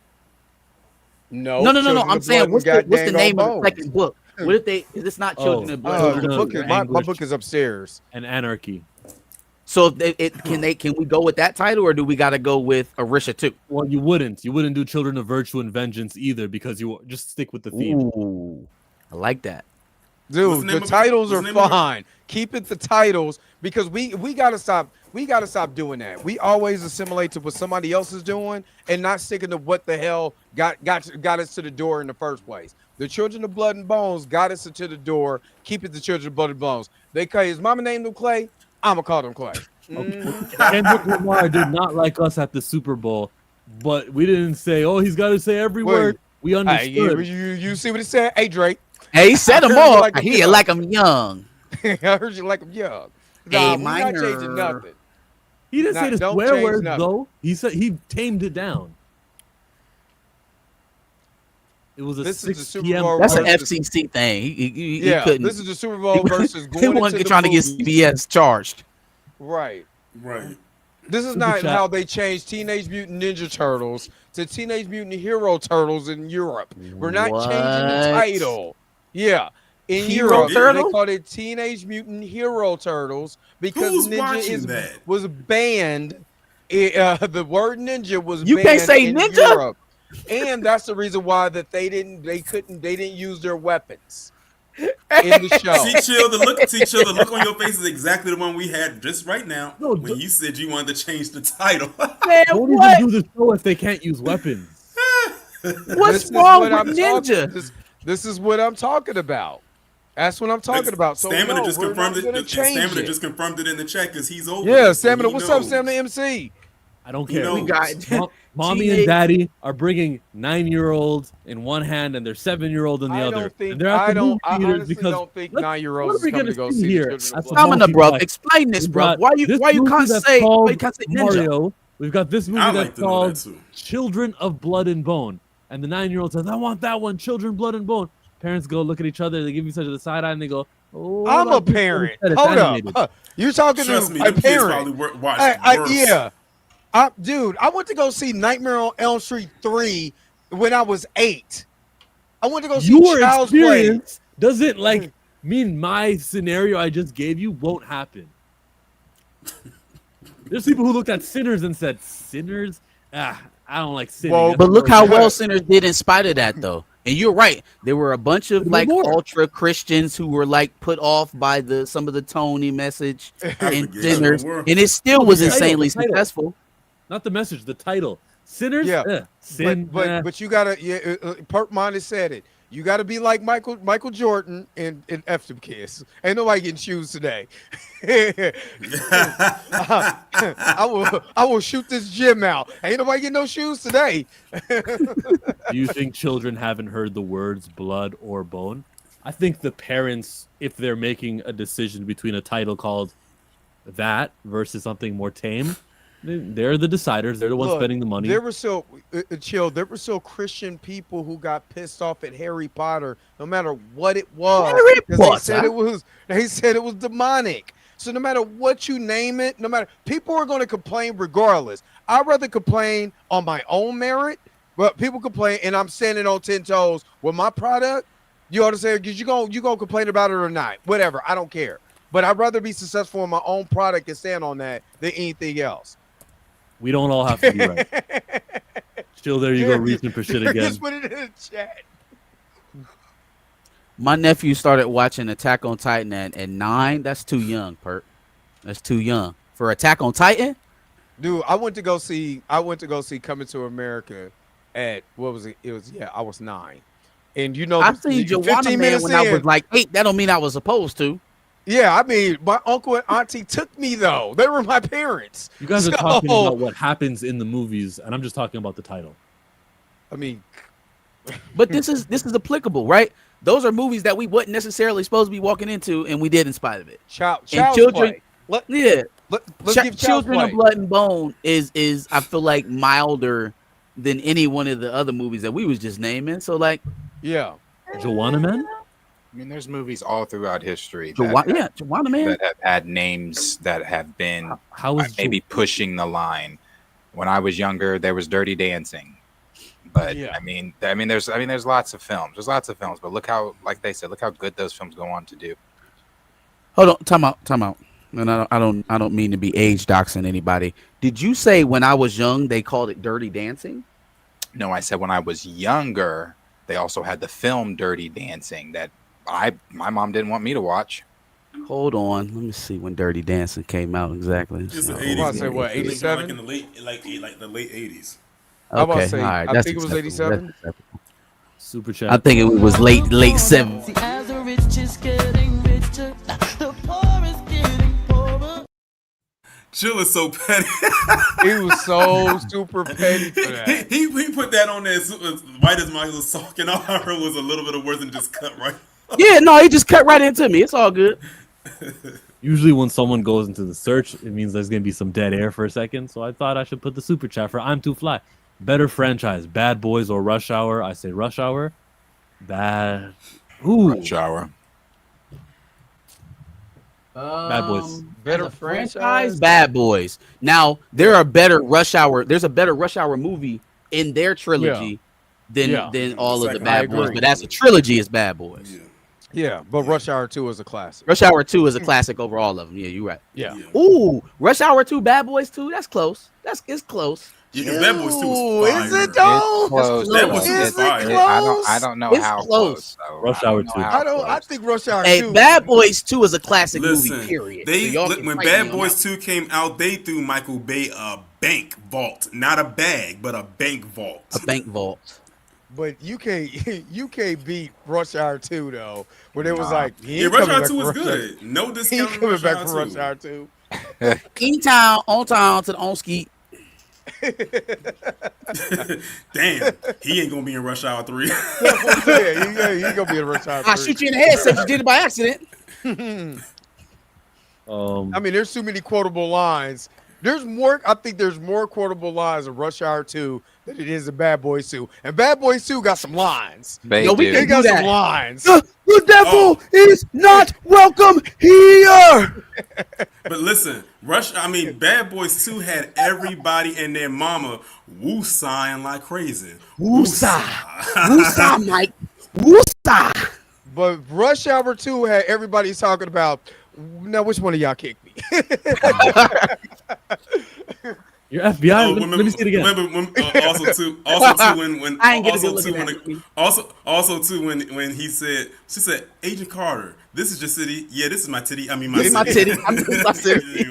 No. No. Children I'm of saying Blood and what's the Goddamn name of the Bones. second book? What if it's not Children of Blood? Children The of book is, my Anguish book is upstairs. and Anarchy. So can we go with that title, or do we got to go with Orisha 2? Well, you wouldn't do Children of Virtue and Vengeance either because you just stick with the theme. Ooh, I like that. What's the Dude, name the of it? titles What's are the name of it? fine. Keep it the titles because we gotta stop. We gotta stop doing that. We always assimilate to what somebody else is doing and not sticking to what the hell got us to the door in the first place. The Children of Blood and Bones got us to the door. Keep it the Children of Blood and Bones. They call his mama named them Clay. I'ma call them Clay. Kendrick Lamar did not like us at the Super Bowl, but we didn't say, "Oh, he's got to say every Wait. word." We Hey, understood. you see what it said? Hey Drake, Hey, he said them I heard you all. like 'em He young. like them young. I heard you like them young. Nah, A we not minor. changing nothing. He didn't say the don't swear change words nothing. though. He said he tamed it down. It was a This is the 6 Super p.m. Bowl That's an versus- FCC thing. He Yeah, couldn't. this is the Super Bowl versus He going wasn't into the trying to get movies. CBS charged. Right. Right. This is Super not chat. how they changed Teenage Mutant Ninja Turtles to Teenage Mutant Hero Turtles in Europe. We're not changing the What? title. Yeah. In Hero Europe, Turtle? they called it Teenage Mutant Hero Turtles because Who's ninja watching that? was banned. The word ninja was You banned can't say in ninja? Europe. And that's the reason why that they didn't use their weapons in the show. Chill, the look on your face is exactly the one we had just right now No, when you said you wanted to change the title. Man, Don't what? even do the show if they can't use weapons. What's wrong with Ninja? This is what I'm talking about. That's what I'm talking about. So Stamina no, just we're not confirmed gonna it. And change Stamina it. just confirmed it in the chat because he's over. Yeah, this, so Stamina. he What's up, knows. Stamina MC? I don't He care. knows. We got Mommy and teenage- daddy are bringing 9-year-olds in one hand and their 7-year-old in the I other. don't think. And they're at I the don't. movie I theaters honestly because don't think what 9-year-olds are is we coming gonna to go see see here? the Children of That's Blood. the Stamina, bro. multiplex. Explain this, We've bro. got Why you this can't movie that's say called Ninja? Mario. We've got this movie I that's like to know called that too. Children of Blood and Bone. And the 9-year-old says, I want that one, Children, Blood and Bone. Parents go look at each other, they give each other the side eye, and they go, oh, what I'm a about this one parent. instead? It's Hold animated." up. You're talking Trust to me, my them kids parent. probably watched worse. Yeah. Dude, I went to go see Nightmare on Elm Street 3 when I was 8. I went to go see Your Child's Play. experience doesn't like mean my scenario I just gave you won't happen. There's people who looked at Sinners and said, Sinners? I don't like sinning. Well, That's But look what how it well is." Sinners did in spite of that, though. And you're right. There were a bunch of There were like more. ultra Christians who were like put off by some of the Tony message in Yeah, Sinners, sure were. and it still was The title, insanely the title. successful. Not the message, the title. Sinners? Yeah. Sin. But you gotta Perk Minded said it. You gotta be like Michael Jordan and F them kids. Ain't nobody getting shoes today. I will shoot this gym out. Ain't nobody getting no shoes today. Do you think children haven't heard the words blood or bone? I think the parents, if they're making a decision between a title called that versus something more tame, they're the deciders. They're the ones Look, spending the money. There were so chill. There were so Christian people who got pissed off at Harry Potter, no matter what it was. Harry 'cause Potter? They said it was demonic. So no matter what you name it, no matter people are going to complain regardless. I'd rather complain on my own merit, but people complain, and I'm standing on 10 toes with my product. You ought to say, because you gonna complain about it or not, whatever. I don't care. But I'd rather be successful in my own product and stand on that than anything else. We don't all have to be right. Still, there you go, reaching for shit again. Just put it in the chat. My nephew started watching Attack on Titan at 9. That's too young, Perk. That's too young for Attack on Titan. Dude, I went to go see Coming to America at what was it? It was I was 9. And you know, I seen Joanna Man when I was like 8. That don't mean I was supposed to. Yeah, I mean, my uncle and auntie took me though. They were my parents. You guys are talking about what happens in the movies, and I'm just talking about the title. I mean, But this is applicable, right? Those are movies that we wasn't necessarily supposed to be walking into, and we did in spite of it. Child's children- Play. Let's give Child's Children Play. of Blood and Bone is I feel like milder than any one of the other movies that we was just naming. So like, Yeah. Joanna Man? I mean, there's movies all throughout history Joanna Man. that have had names that have been How is maybe pushing the line. When I was younger, there was Dirty Dancing, but Yeah. I mean, there's lots of films. There's lots of films, but look how, like they said, look how good those films go on to do. Hold on, time out. And I don't mean to be age doxing anybody. Did you say when I was young they called it Dirty Dancing? No, I said when I was younger, they also had the film Dirty Dancing that my mom didn't want me to watch. Hold on, let me see when Dirty Dancing came out exactly. It's the So- 80s. I say what, Like 87? in the late, like the late 80s. I'm about to Okay, say, all right. I That's think it was acceptable. 87. That's acceptable. Super Chat? I think it was late 70s. As the rich is getting richer, the poor is getting poorer. Chill is so petty. He was so super petty for that. he put that on there as white as Michael was talking. All I heard was a little bit of words and just cut right. Yeah, no, he just cut right into me. It's all good. Usually when someone goes into the search, it means there's going to be some dead air for a second. So I thought I should put the super chat for I'm Too Fly. Better franchise, Bad Boys or Rush Hour? I say Rush Hour. Bad. Ooh. Rush Hour. Bad Boys. Better As a franchise? Bad Boys. Now there are better Rush Hour. There's a better Rush Hour movie in their trilogy than all of the Second, Bad I Boys. agree. But as a trilogy, it's Bad Boys. Yeah. Yeah, but Rush Hour 2 is a classic. Rush Hour 2 is a classic over all of them. Yeah, you're right. Yeah. Ooh, Rush Hour 2, Bad Boys 2. That's close. It's close. Yeah, 'cause Bad Boys 2 Ooh, was fire. is it though? It's close. That was It's- fire. I don't know It's how close. though. Rush I don't Hour know 2. how I close. think Rush Hour Hey, 2. Bad Boys 2 is a classic Listen, movie, period. they So y'all can when fight Bad me on Boys that. 2 came out, they threw Michael Bay a bank vault, not a bag, but a bank vault. A bank vault. But you can't you can't beat Rush Hour 2 though, where it was Nah. like he Yeah, ain't Rush coming Hour back 2 for was Rush Hour. good. No He discount ain't on coming Rush back Hour for Rush 2. Hour 2. In town, on town to the on ski. Damn, he ain't gonna be in Rush Hour 3. That's what I'm saying. He gonna be in Rush Hour I 3. shoot you in the head. Said you did it by accident. I mean, there's too many quotable lines. I think there's more quotable lines in Rush Hour 2 than it is in Bad Boys 2. And Bad Boys 2 got some lines. They Yo, we do. They can got do some that. lines. The devil Oh. is not welcome here. But listen, Bad Boys 2 had everybody and their mama woo-sighing like crazy. Woosah. Woosah, Mike. Woosah. But Rush Hour 2 had everybody talking about, now which one of y'all kicked me? Your FBI. Oh, Let me see it again. Remember when, also too when I ain't get a good also look too at when that. also too when she said, Agent Carter, this is your city. Yeah, this is my titty. I mean my This is my city. titty. I'm doing my city.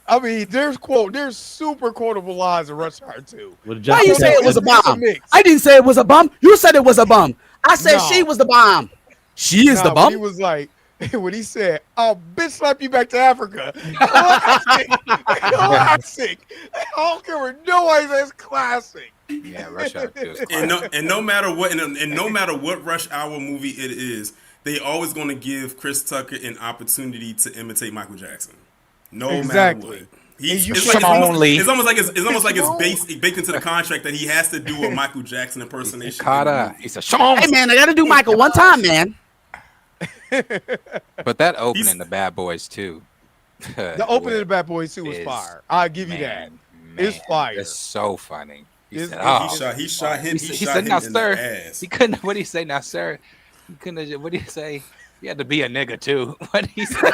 I mean, there's super quotable lines in Rush Hour 2. What did Why Jackie you say say? it was a It's bomb? mix. I didn't say it was a bomb. You said it was a bomb. I said No. she was the bomb. She is the When he bomb. was like, when he said, "I'll bitch slap you back to Africa," classic, classic. I don't care what nobody says, classic. Yeah, Rush Hour 2 is And classic. no matter what and no matter what Rush Hour movie it is, they always going to give Chris Tucker an opportunity to imitate Michael Jackson. No Exactly. matter what. And you It's can't- almost like it's baked into the contract that he has to do a Michael Jackson impersonation. Carter. He said, Sean. Hey man, I got to do Michael one time, man. But that opening, the Bad Boys 2. The opening of Bad Boys 2 was fire. I'll give you that. It's fire. It's so funny. He It's- said, it's- oh. He shot him. He shot said, him now, in sir. the ass. He couldn't. What did he say? Now, sir. He couldn't. What did he say? He had to be a nigga too. What did he say?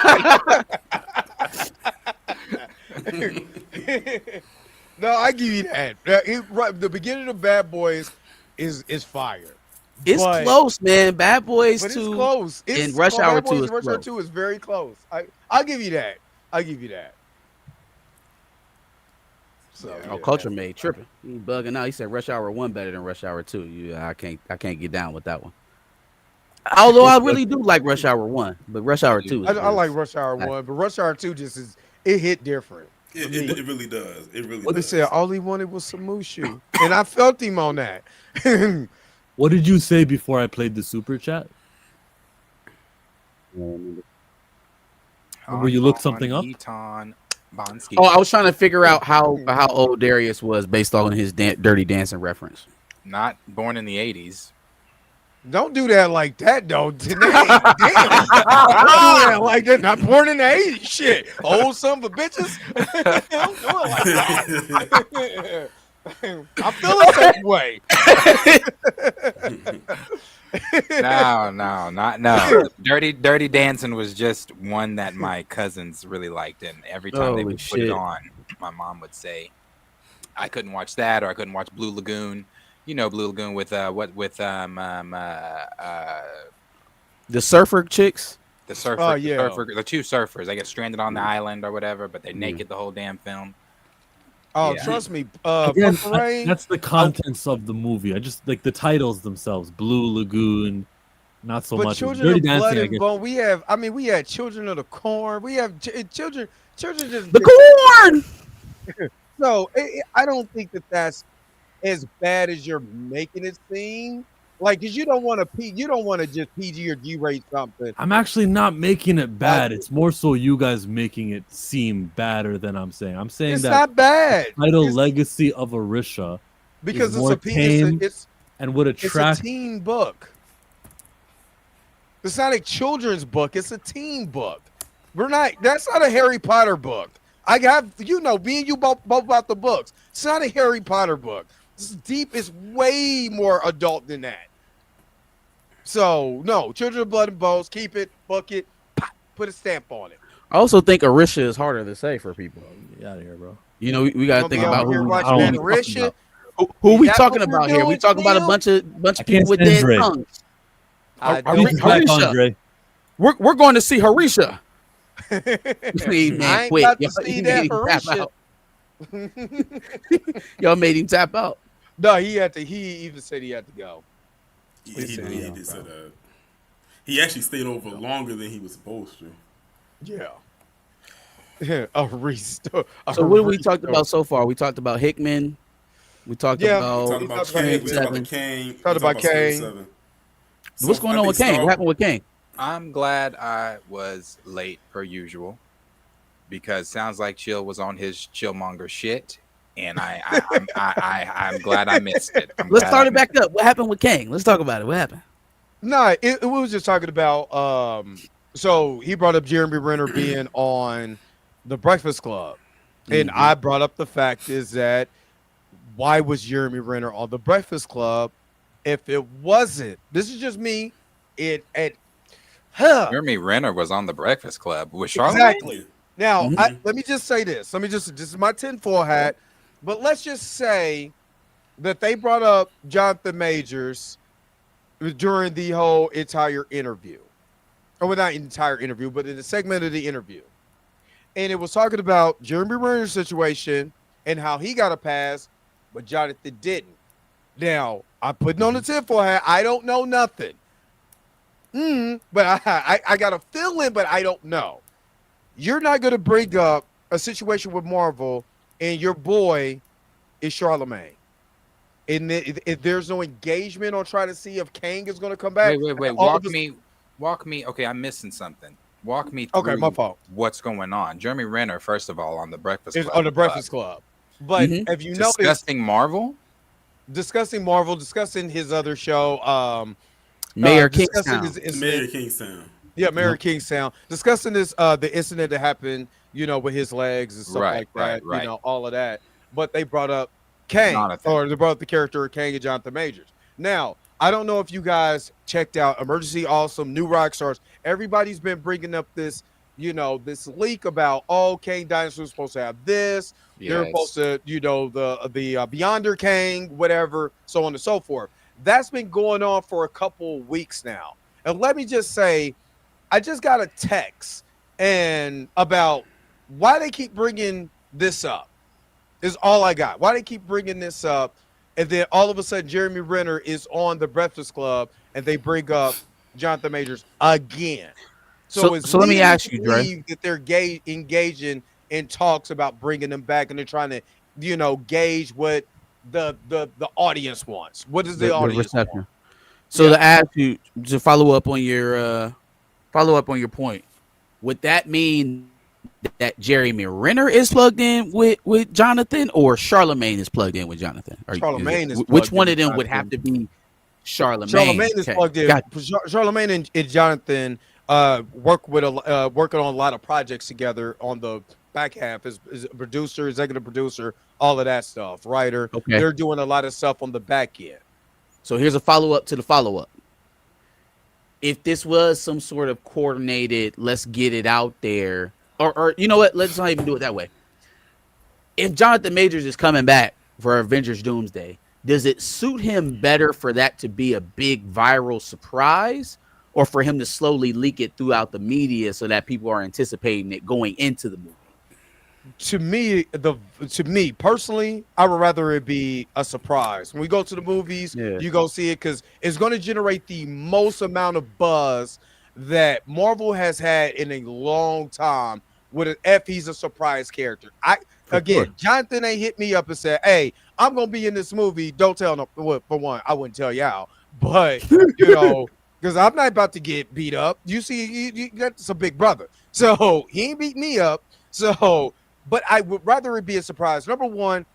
No, I give you that. The beginning of Bad Boys is fire. It's But- close, man. Bad Boys But it's 2 close. and Rush Hour Bad Boys 2 and is Rush Hour close. 2 is very close. I'll give you that. I'll give you that. So Oh, Culture Made tripping. He bugging out. He said Rush Hour 1 better than Rush Hour 2. Yeah, I can't get down with that one. Although I really do like Rush Hour 1, but Rush Hour 2 is I like is- Rush Hour 1, but Rush Hour 2 it hit different. It really does. It really What they does. said, all he wanted was some Mushu. And I felt him on that. What did you say before I played the super chat? Remember you looked something up? Eton Bonsky. Oh, I was trying to figure out how old Darius was based on his Dirty Dancing reference. Not born in the 80s. Don't do that like that, though. Damn. Don't do that like that. Not born in the 80s. Shit. Old son of a bitches. Don't do it like that. I feel the same way. No. Dirty Dancing was just one that my cousins really liked, and every time they Holy would put it shit. on, my mom would say, "I couldn't watch that," or "I couldn't watch Blue Lagoon." You know, Blue Lagoon with The surfer chicks. the surfer, Oh, yeah. the two surfers. They get stranded on the island or whatever, but they're naked the whole damn film. Oh, Yeah. trust me. Again, Purple Rain. that's the contents of the movie. I just like the titles themselves. Blue Lagoon, not so But much. Children Dirty of Blood Dancing, I and guess. Bone, we had Children of the Corn. We have children just The corn. So I don't think that's as bad as you're making it seem. Like, cause you don't want to just PG or G rate something. I'm actually not making it bad. It's more so you guys making it seem badder than I'm saying. I'm saying It's that not bad. title It's- Legacy of Arisha because is it's more a tame it's and would it's a attract. teen book. It's not a children's book. It's a teen book. That's not a Harry Potter book. I have, me and you both about the books. It's not a Harry Potter book. It's deep. It's way more adult than that. So no, Children of Blood and Bones. Keep it, book it, pop, put a stamp on it. I also think Arisha is harder to say for people. Get out of here, bro. You know, we got to Gonna think be about over here who watching we that talking Arisha. about. who we That's talking what we're about here. We doing, talking about a Neil? bunch of I people can't with stand dead Dre. tongues. I Are don't we- Back, Arisha. Andre. We're going to see Harisha. Hey, I man, ain't quit. about to Y'all see made that him tap Harisha. out. Y'all made him tap out. No, he had to. He even said he had to go. He, He he, said, he, yeah, did say that. He actually stayed over longer than he was supposed to. yeah. A restore. So what have we talked about so far? We talked about Hickman. We talked Yeah, We about talked we about talked about Kang. We Hickman. talked about the Seven. Kang. We Talked talked about about Spirit Kang. 7. What's So going I on think with Kang? What happened with Kang? I'm glad I was late per usual because sounds like Chill was on his chillmonger shit, and I'm glad I missed it. I'm Let's glad I start it missed back up. What happened with Kang? Let's talk about it. What happened? Nah, it we was just talking about. So he brought up Jeremy Renner being on the Breakfast Club, and Mhm. I brought up the fact is that why was Jeremy Renner on the Breakfast Club if it wasn't? This is just me. It huh Jeremy Renner was on the Breakfast Club with Charlamagne. exactly. Now, Mhm. let me just say this. Let me just this is my tinfoil hat, but let's just say that they brought up Jonathan Majors during the whole entire interview. Or well, not entire interview, but in the segment of the interview. And it was talking about Jeremy Renner's situation and how he got a pass, but Jonathan didn't. Now, I'm putting on the tinfoil hat. I don't know nothing. But I got a feeling, but I don't know. You're not going to bring up a situation with Marvel and your boy is Charlemagne. And if there's no engagement on trying to see if Kang is going to come back, Wait. all of us. Walk me. Okay, I'm missing something. Walk me Okay, my through fault. what's going on. Jeremy Renner, first of all, on the Breakfast Is Club, on the Breakfast Club. But Mhm. if you notice, discussing Marvel. discussing Marvel, discussing his other show, Mayor discussing Kingstown. his Mayor incident. Kingstown. Yeah, Mary Yep. Kingstown. Discussing this the incident that happened, with his legs and stuff like that, Right. all of that. But they brought up Kang, Jonathan. or they brought up the character of Kang and Jonathan Majors. Now, I don't know if you guys checked out Emergency Awesome, New Rock Stars. Everybody's been bringing up this, this leak about Kang Dynasty was supposed to have this. They're supposed Yes. to, the Beyonder Kang, whatever, so on and so forth. That's been going on for a couple weeks now. And let me just say, I just got a text and about why they keep bringing this up is all I got. Why they keep bringing this up, and then all of a sudden Jeremy Renner is on the Breakfast Club, and they bring up Jonathan Majors again. So it's So let me leading me ask to you, Dre. believe that they're engaging in talks about bringing them back, and they're trying to, gauge what the audience wants. What does the The audience want? reception. So Yeah. to ask you to follow up on your point, would that mean that Jeremy Renner is plugged in with Jonathan, or Charlemagne is plugged in with Jonathan? Or Charlemagne is which plugged in one of with them would have Jonathan. to be Charlemagne? Charlemagne is Okay, plugged in. got Charlemagne and Jonathan working on a lot of projects together on the back half is a producer, executive producer, all of that stuff, writer. you. Okay. They're doing a lot of stuff on the back end. So here's a follow up to the follow up. If this was some sort of coordinated, let's get it out there, or you know what? Let's not even do it that way. If Jonathan Majors is coming back for Avengers Doomsday, does it suit him better for that to be a big viral surprise, or for him to slowly leak it throughout the media so that people are anticipating it going into the movie? To me personally, I would rather it be a surprise. When we go to the movies, Yeah. you go see it because it's going to generate the most amount of buzz that Marvel has had in a long time. With an F, he's a surprise character. Sure. Jonathan ain't hit me up and said, "Hey, I'm gonna be in this movie." Don't tell no. Well, for one, I wouldn't tell y'all, but because I'm not about to get beat up. You see, that's a big brother, so he ain't beat me up. So, but I would rather it be a surprise. Number one,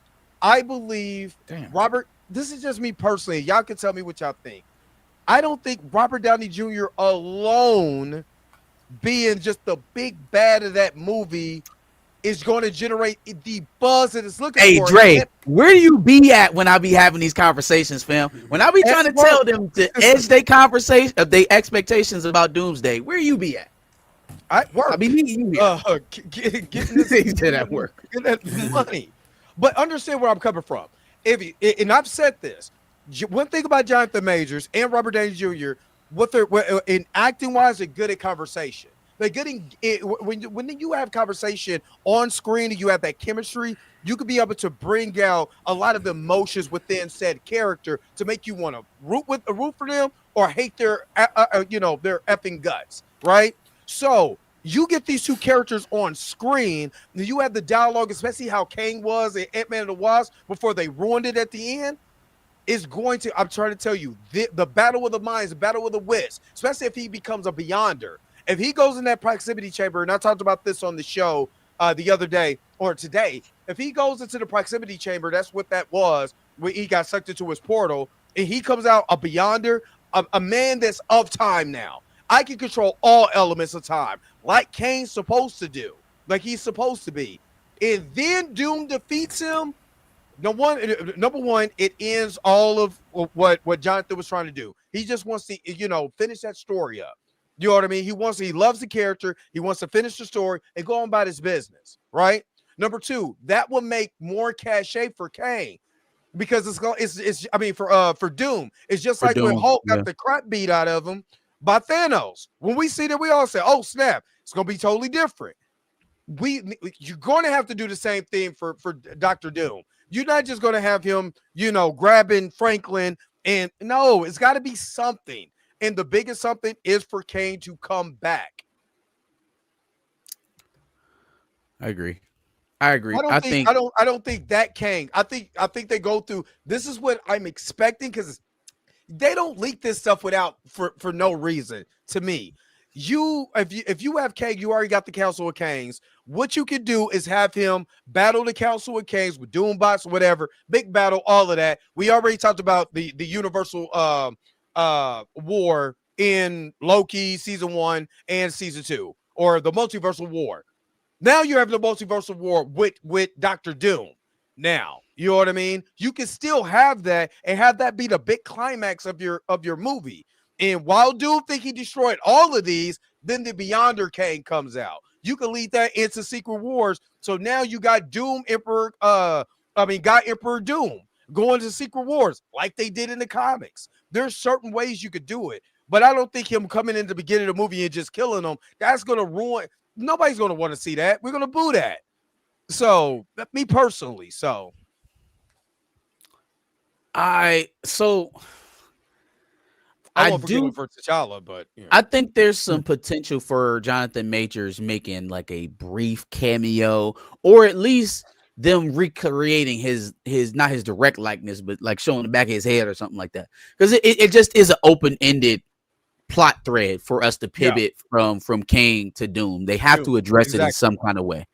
I believe Damn. Robert. This is just me personally. Y'all can tell me what y'all think. I don't think Robert Downey Jr. alone being just the big bad of that movie is going to generate the buzz that it's looking Hey for. Dre, where do you be at when I be having these conversations, fam? When I be trying to tell them to edge their conversation of their expectations about Doomsday, where you be at? I work. I be meeting you. Getting this, He said at work. getting that money. But understand where I'm coming from. And I've said this. One thing about Jonathan Majors and Robert Downey Jr., what they're in acting wise, they're good at conversation. They're getting it, when you have conversation on screen and you have that chemistry, you could be able to bring out a lot of emotions within said character to make you want to root for them or hate their their effing guts, right? So you get these two characters on screen, and you have the dialogue, especially how Kang was in Ant-Man and the Wasp before they ruined it at the end. Is going to, I'm trying to tell you, the battle of the minds, the battle of the wits, especially if he becomes a beyonder. If he goes in that proximity chamber, and I talked about this on the show the other day or today, if he goes into the proximity chamber, that's what that was, where he got sucked into his portal, and he comes out a beyonder, a man that's of time now. I can control all elements of time, like Kane's supposed to do, like he's supposed to be. And then Doom defeats him. Number one, it ends all of what Jonathan was trying to do. He just wants to, finish that story up. You know what I mean? He loves the character. He wants to finish the story and go on about his business, right? Number two, that will make more cachet for Kang because for Doom, it's just like when Hulk got the crap beat out of him by Thanos. When we see that, we all say, "Oh snap, it's gonna be totally different." You're going to have to do the same thing for Dr. Doom. You're not just going to have him, grabbing Franklin. And no, it's got to be something. And the biggest something is for Kane to come back. I agree. I don't think that Kang. I think they go through. This is what I'm expecting because they don't leak this stuff for no reason to me. If you have Kang, you already got the Council of Kangs. What you can do is have him battle the Council of Kangs with Doombots, whatever, big battle, all of that. We already talked about the universal war in Loki season 1 and season 2, or the multiversal war. Now you have the multiversal war with Dr. Doom. Now, you know what I mean? You can still have that and have that be the big climax of your movie. And while Doom think he destroyed all of these, then the Beyonder Kang comes out. You can lead that into Secret Wars. So now you got Emperor Doom going to Secret Wars like they did in the comics. There's certain ways you could do it, but I don't think him coming in the beginning of the movie and just killing them, that's going to ruin. Nobody's going to want to see that. We're going to boo that. So me personally, I do for T'Challa, but I think there's some potential for Jonathan Majors making like a brief cameo, or at least them recreating his not his direct likeness, but like showing the back of his head or something like that. Because it just is an open-ended plot thread for us to pivot from Kang to Doom. They have to address it in some kind of way.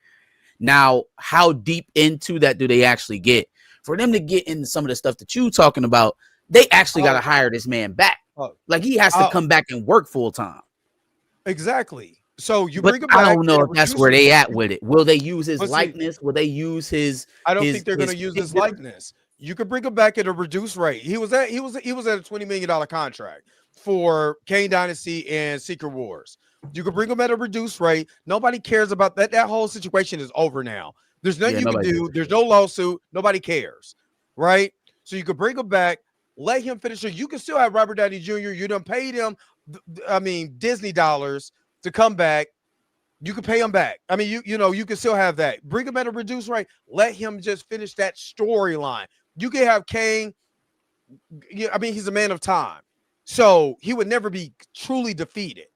Now, how deep into that do they actually get? For them to get into some of the stuff that you talking about, they actually got to hire this man back. Like he has to come back and work full time. Exactly. So bring him back. I don't know if that's where they at with it. Will they use his likeness? Will they use his? I don't think they're going to use his likeness. You could bring him back at a reduced rate. He was at a $20 million contract for Kang Dynasty and Secret Wars. You could bring him at a reduced rate. Nobody cares about that. That whole situation is over now. There's nothing you can do. There's no lawsuit. Nobody cares, right? So you could bring him back. Let him finish it. You can still have Robert Downey Jr. You done paid him, Disney dollars to come back. You can pay him back. You can still have that. Bring him at a reduced rate. Let him just finish that storyline. You can have Kang. He's a man of time, so he would never be truly defeated.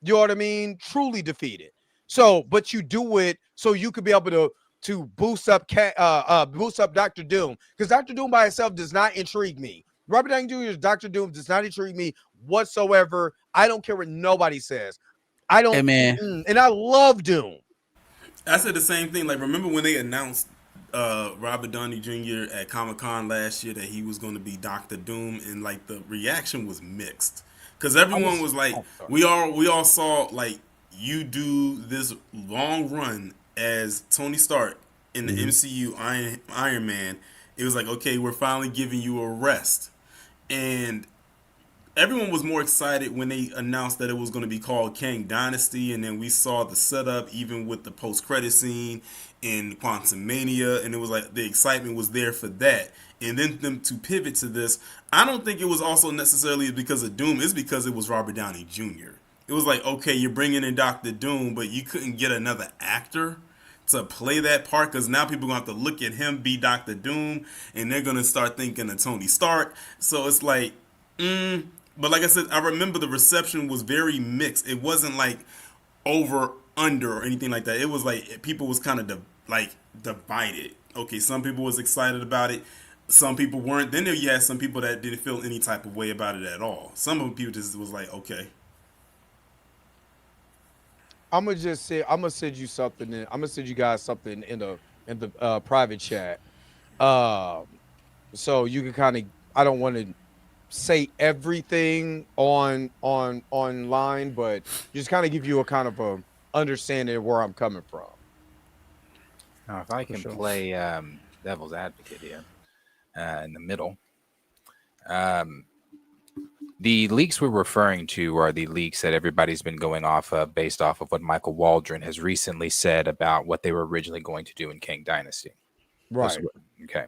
You know what I mean? Truly defeated. So, but you do it so you could be able to boost up Dr. Doom, because Dr. Doom by itself does not intrigue me. Robert Downey Jr.'s Dr. Doom does not intrigue me whatsoever. I don't care what nobody says. I don't. Hey, man. And I love Doom. I said the same thing. Like, remember when they announced Robert Downey Jr. at Comic-Con last year that he was going to be Dr. Doom, and like the reaction was mixed because everyone was like, we all saw like you do this long run as Tony Stark in the MCU Iron Man. It was like, okay, we're finally giving you a rest. And everyone was more excited when they announced that it was going to be called Kang Dynasty, and then we saw the setup even with the post-credit scene in Quantumania, and it was like the excitement was there for that. And then them to pivot to this, I don't think it was also necessarily because of Doom. It's because it was Robert Downey Jr. it was like, okay, you're bringing in Doctor Doom, but you couldn't get another actor to play that part because now people are going to have to look at him be Doctor Doom, and they're going to start thinking of Tony Stark. So it's like, but like I said, I remember the reception was very mixed. It wasn't like over under or anything like that. It was like people was kind of divided. Okay, some people was excited about it. Some people weren't. Then you had some people that didn't feel any type of way about it at all. Some of the people just was like, okay. I'm gonna just say I'm gonna send you something. I'm gonna send you guys something in the private chat. So you can kind of. I don't want to say everything online, but just kind of give you a kind of a understanding of where I'm coming from. Now, if I can play devil's advocate here in the middle, the leaks we're referring to are the leaks that everybody's been going off of based off of what Michael Waldron has recently said about what they were originally going to do in Kang Dynasty. Right. Okay.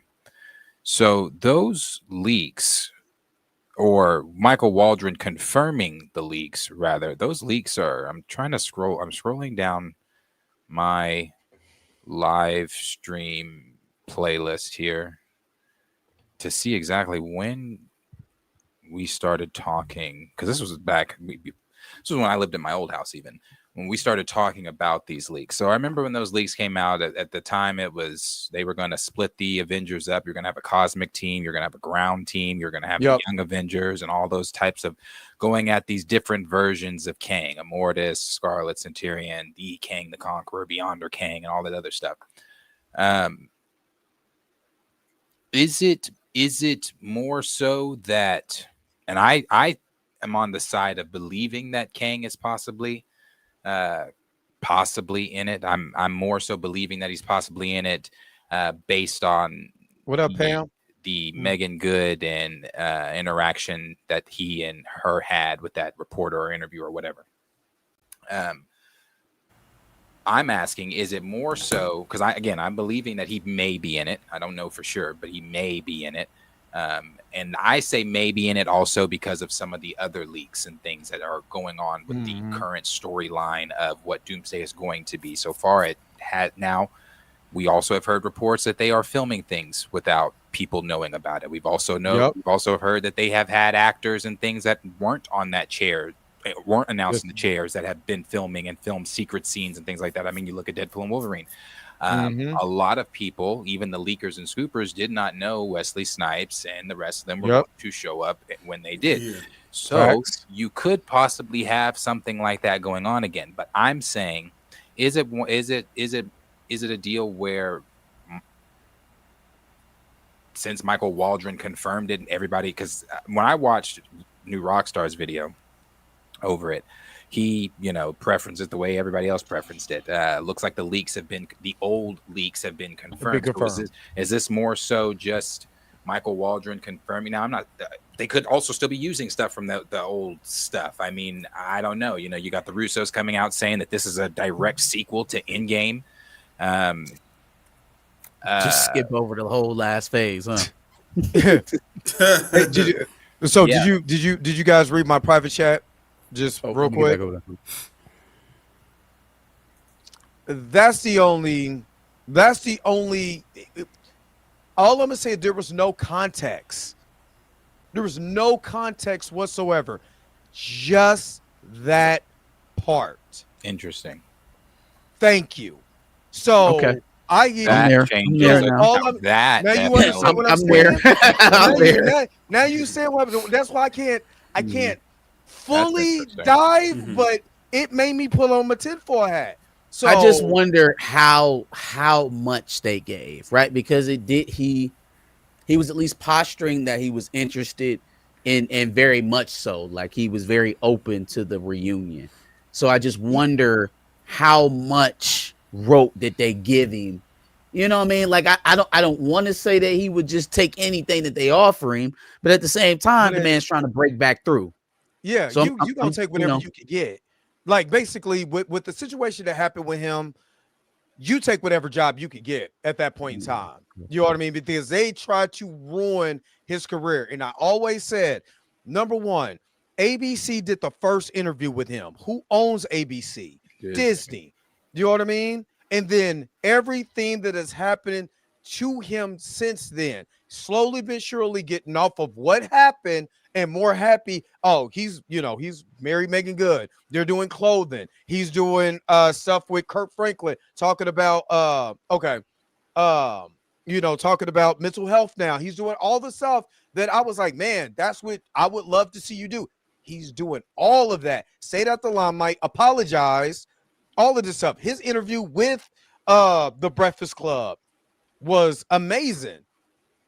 So those leaks, or Michael Waldron confirming the leaks, rather, those leaks are, I'm scrolling down my live stream playlist here to see exactly when we started talking, because this was when I lived in my old house, even when we started talking about these leaks. So I remember when those leaks came out, at the time it was, they were going to split the Avengers up. You're going to have a cosmic team, you're going to have a ground team, you're going to have the Young Avengers, and all those types of going at these different versions of Kang, Immortus, Scarlet Centurion, the Kang the Conqueror, Beyonder Kang, and all that other stuff. Is it more so that, and I am on the side of believing that Kang is possibly in it. I'm more so believing that he's possibly in it based on what up, Pam? The Megan Good and interaction that he and her had with that reporter or interview or whatever. I'm asking, is it more so because I'm believing that he may be in it. I don't know for sure, but he may be in it. And I say maybe in it also because of some of the other leaks and things that are going on with the current storyline of what Doomsday is going to be. So far, it had now. We also have heard reports that they are filming things without people knowing about it. We've also we've also heard that they have had actors and things that weren't on that chair, weren't announced in the chairs, that have been filming and filmed secret scenes and things like that. I mean, you look at Deadpool and Wolverine. A lot of people, even the leakers and scoopers, did not know Wesley Snipes and the rest of them were going to show up when they did. Yeah. So you could possibly have something like that going on again. But I'm saying, is it a deal where, since Michael Waldron confirmed it and everybody, because when I watched New Rockstar's video over it, he, preferenced it the way everybody else preferenced it. Looks like the old leaks have been confirmed. So is this more so just Michael Waldron confirming? Now, I'm not. They could also still be using stuff from the old stuff. I mean, I don't know. You got the Russos coming out saying that this is a direct sequel to Endgame. Just skip over the whole last phase, huh? Hey, did you guys read my private chat? Just real quick. That's the only. All I'm gonna say, there was no context. There was no context whatsoever. Just that part. Interesting. Thank you. So now you understand what I'm saying. Now you say what. That's why I can't fully dive, but it made me pull on my tinfoil hat. So I just wonder how much they gave, right? Because he was at least posturing that he was interested in very much so, like he was very open to the reunion. So I just wonder how much rope did they give him? You know what I mean? Like I don't want to say that he would just take anything that they offer him, but at the same time, the man's trying to break back through. Yeah, so you gonna take whatever you can get. Like basically with the situation that happened with him, you take whatever job you could get at that point in time. You know what I mean? Because they tried to ruin his career. And I always said, number one, ABC did the first interview with him. Who owns ABC? Good. Disney. You know what I mean? And then everything that is happening to him since then, slowly but surely getting off of what happened and more happy. Oh, he's married Megan Good. They're doing clothing. He's doing stuff with Kurt Franklin, talking about talking about mental health now. He's doing all the stuff that I was like, man, that's what I would love to see you do. He's doing all of that. Stayed at the limelight, apologize, all of this stuff. His interview with the Breakfast Club was amazing.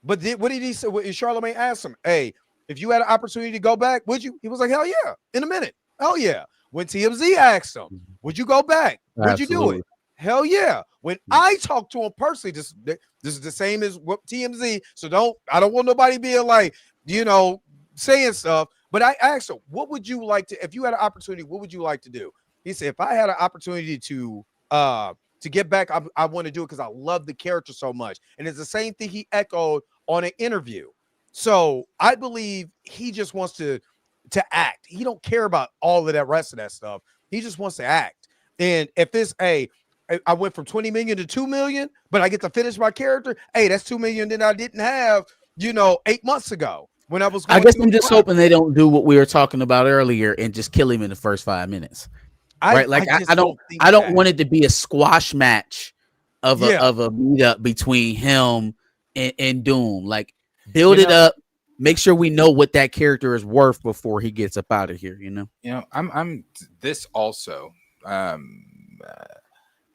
But what did he say? Charlamagne asked him, hey, if you had an opportunity to go back, would you? He was like, hell yeah, in a minute. Hell yeah. When TMZ asked him, would you go back? Would you do it? Hell yeah. When I talked to him personally, this is the same as what TMZ. So I don't want nobody being like, saying stuff. But I asked him, what would you like to, if you had an opportunity, what would you like to do? He said, if I had an opportunity to get back, I want to do it because I love the character so much. And it's the same thing he echoed on an interview. So I believe he just wants to act. He don't care about all of that rest of that stuff. He just wants to act. And if I went from 20 million to 2 million, but I get to finish my character, hey, that's 2 million that I didn't have, 8 months ago when I was going I guess I'm just hoping they don't do what we were talking about earlier and just kill him in the first 5 minutes. Right? Like I don't want it to be a squash match of a meetup between him and Doom. Like build it up, make sure we know what that character is worth before he gets up out of here, I'm this also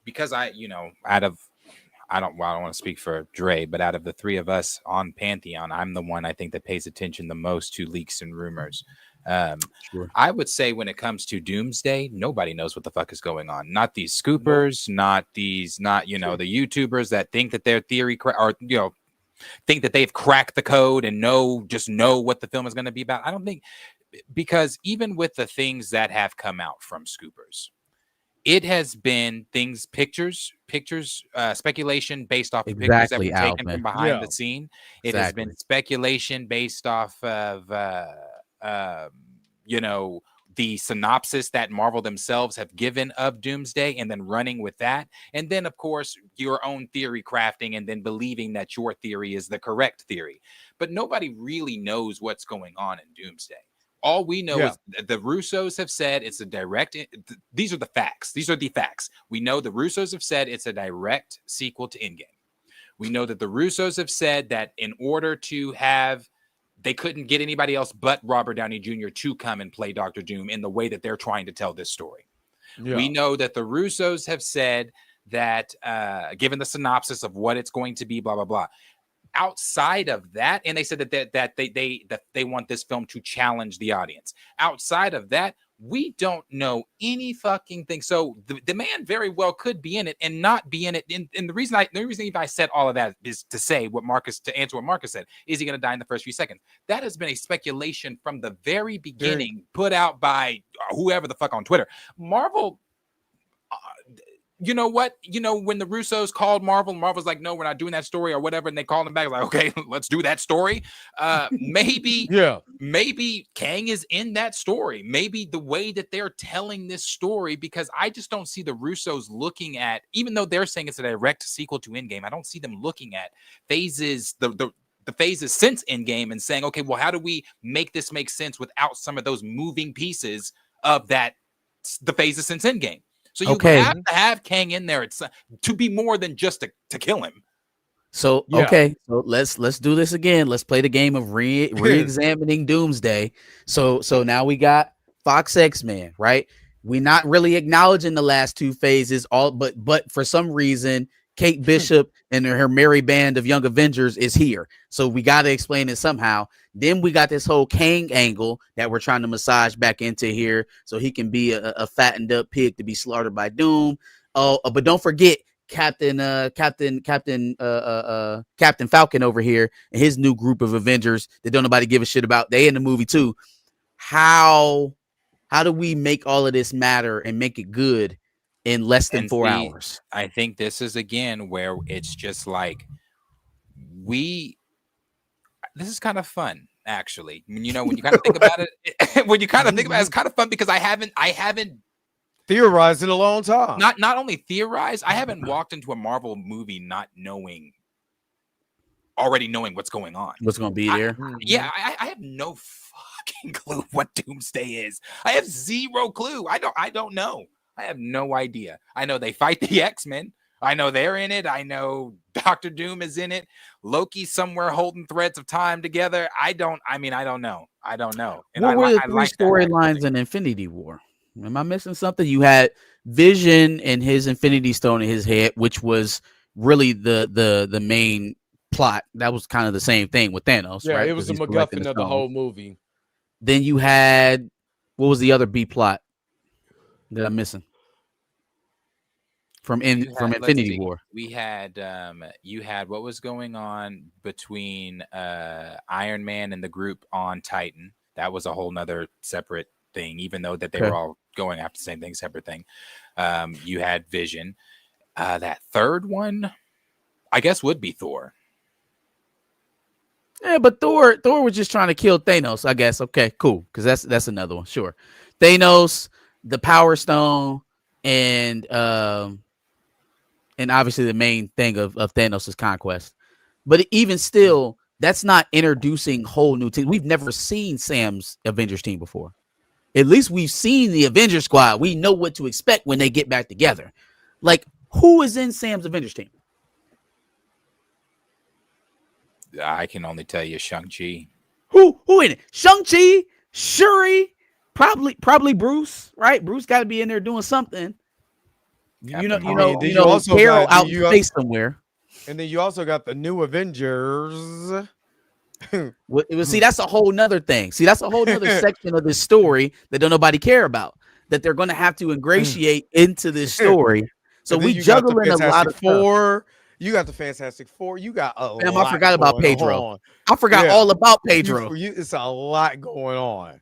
because I don't want to speak for Dre, but out of the three of us on Pantheon, I'm the one I think that pays attention the most to leaks and rumors. Sure. I would say when it comes to Doomsday, nobody knows what the fuck is going on. Not these scoopers, not the YouTubers that think that their theory think that they've cracked the code and know what the film is going to be about. I don't think, because even with the things that have come out from scoopers, it has been pictures, speculation based off of pictures that were taken from behind the scene. It has been speculation based off of, the synopsis that Marvel themselves have given of Doomsday and then running with that. And then, of course, your own theory crafting and then believing that your theory is the correct theory. But nobody really knows what's going on in Doomsday. All we know is the Russos have said it's a direct. These are the facts. These are the facts. We know the Russos have said it's a direct sequel to Endgame. We know that the Russos have said that in order to they couldn't get anybody else but Robert Downey Jr. to come and play Dr. Doom in the way that they're trying to tell this story. Yeah. We know that the Russos have said that, given the synopsis of what it's going to be, blah, blah, blah. Outside of that, and they said that they want this film to challenge the audience. Outside of that, we don't know any fucking thing. So the man very well could be in it and not be in it. And the reason I said all of that is to answer what Marcus said. Is he going to die in the first few seconds? That has been a speculation from the very beginning, put out by whoever the fuck on Twitter. Marvel. You know what? When the Russos called Marvel's like, no, we're not doing that story or whatever. And they called him back like, okay, let's do that story. Maybe Kang is in that story. Maybe the way that they're telling this story, because I just don't see the Russos looking at, even though they're saying it's a direct sequel to Endgame, I don't see them looking at phases, the phases since Endgame and saying, okay, well, how do we make this make sense without some of those moving pieces of the phases since Endgame? So you have to have Kang in there to be more than just to kill him. So so let's do this again. Let's play the game of re-examining Doomsday. So now we got Fox X-Men, right? We're not really acknowledging the last two phases, but for some reason, Kate Bishop and her merry band of young Avengers is here. So we got to explain it somehow. Then we got this whole Kang angle that we're trying to massage back into here so he can be a fattened up pig to be slaughtered by Doom. But don't forget Captain Falcon over here and his new group of Avengers that don't nobody give a shit about. They in the movie too. How do we make all of this matter and make it good in less than 4 hours? I think this is again where it's just like this is kind of fun. actually. When you kind of think about it, when you kind of think about it, it's kind of fun because I haven't Theorized in a long time. not only theorized, I haven't walked into a Marvel movie not already knowing what's going on. What's going to be there? I have no fucking clue what Doomsday is. I have zero clue. I don't know. I have no idea. I know they fight the X-Men. I know they're in it. I know Doctor Doom is in it. Loki's somewhere holding threads of time together. I don't know. And What were the three storylines in Infinity War? Am I missing something? You had Vision and his Infinity Stone in his head, which was really the main plot. That was kind of the same thing with Thanos, Yeah, right? it was the 'Cause he's collecting MacGuffin of the stone. whole movie. Then you had, what was the other B plot that I'm missing from Infinity War? We had you had what was going on between Iron Man and the group on Titan. That was a whole nother separate thing, even though that they were all going after the same thing, separate thing. You had Vision. That third one, I guess, would be Thor. Yeah, but Thor was just trying to kill Thanos, I guess. Okay, cool. Because that's another one. Sure. Thanos, the Power Stone, and obviously the main thing of Thanos' conquest. But even still, that's not introducing whole new teams. We've never seen Sam's Avengers team before. At least we've seen the Avengers squad. We know what to expect when they get back together. Like, who is in Sam's Avengers team? I can only tell you Shang-Chi. Who in it? Shang-Chi, Shuri, probably Bruce, right? Bruce got to be in there doing something. Carol out in space somewhere. And then you also got the new Avengers. See, that's a whole nother thing. See, that's a whole nother section of this story that don't nobody care about. That they're going to have to ingratiate into this story. So we juggling a lot of stuff. You got the Fantastic Four. You got a lot. I forgot about Pedro. I forgot all about Pedro. It's a lot going on.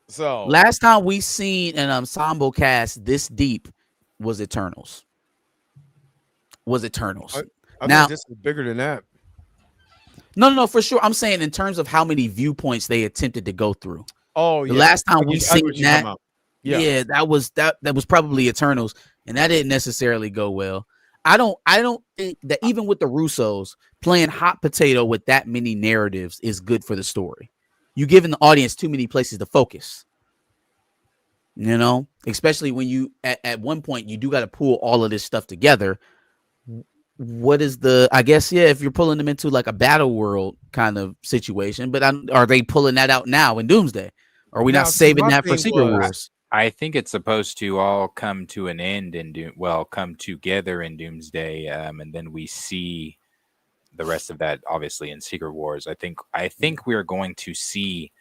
So last time we seen an ensemble cast this deep was Eternals. I now think this is bigger than that. No, for sure. I'm saying in terms of how many viewpoints they attempted to go through. Oh, yeah. The last time we seen that, yeah, that was probably Eternals, and that didn't necessarily go well. I don't think that even with the Russos playing hot potato with that many narratives is good for the story. You're giving the audience too many places to focus. You know, especially when you at one point you do got to pull all of this stuff together. What is I guess, if you're pulling them into like a battle world kind of situation, but are they pulling that out now in Doomsday? Are we not saving that for Secret Wars? I think it's supposed to all come to an end and come together in Doomsday, and then we see the rest of that obviously in Secret Wars. I think we are going to see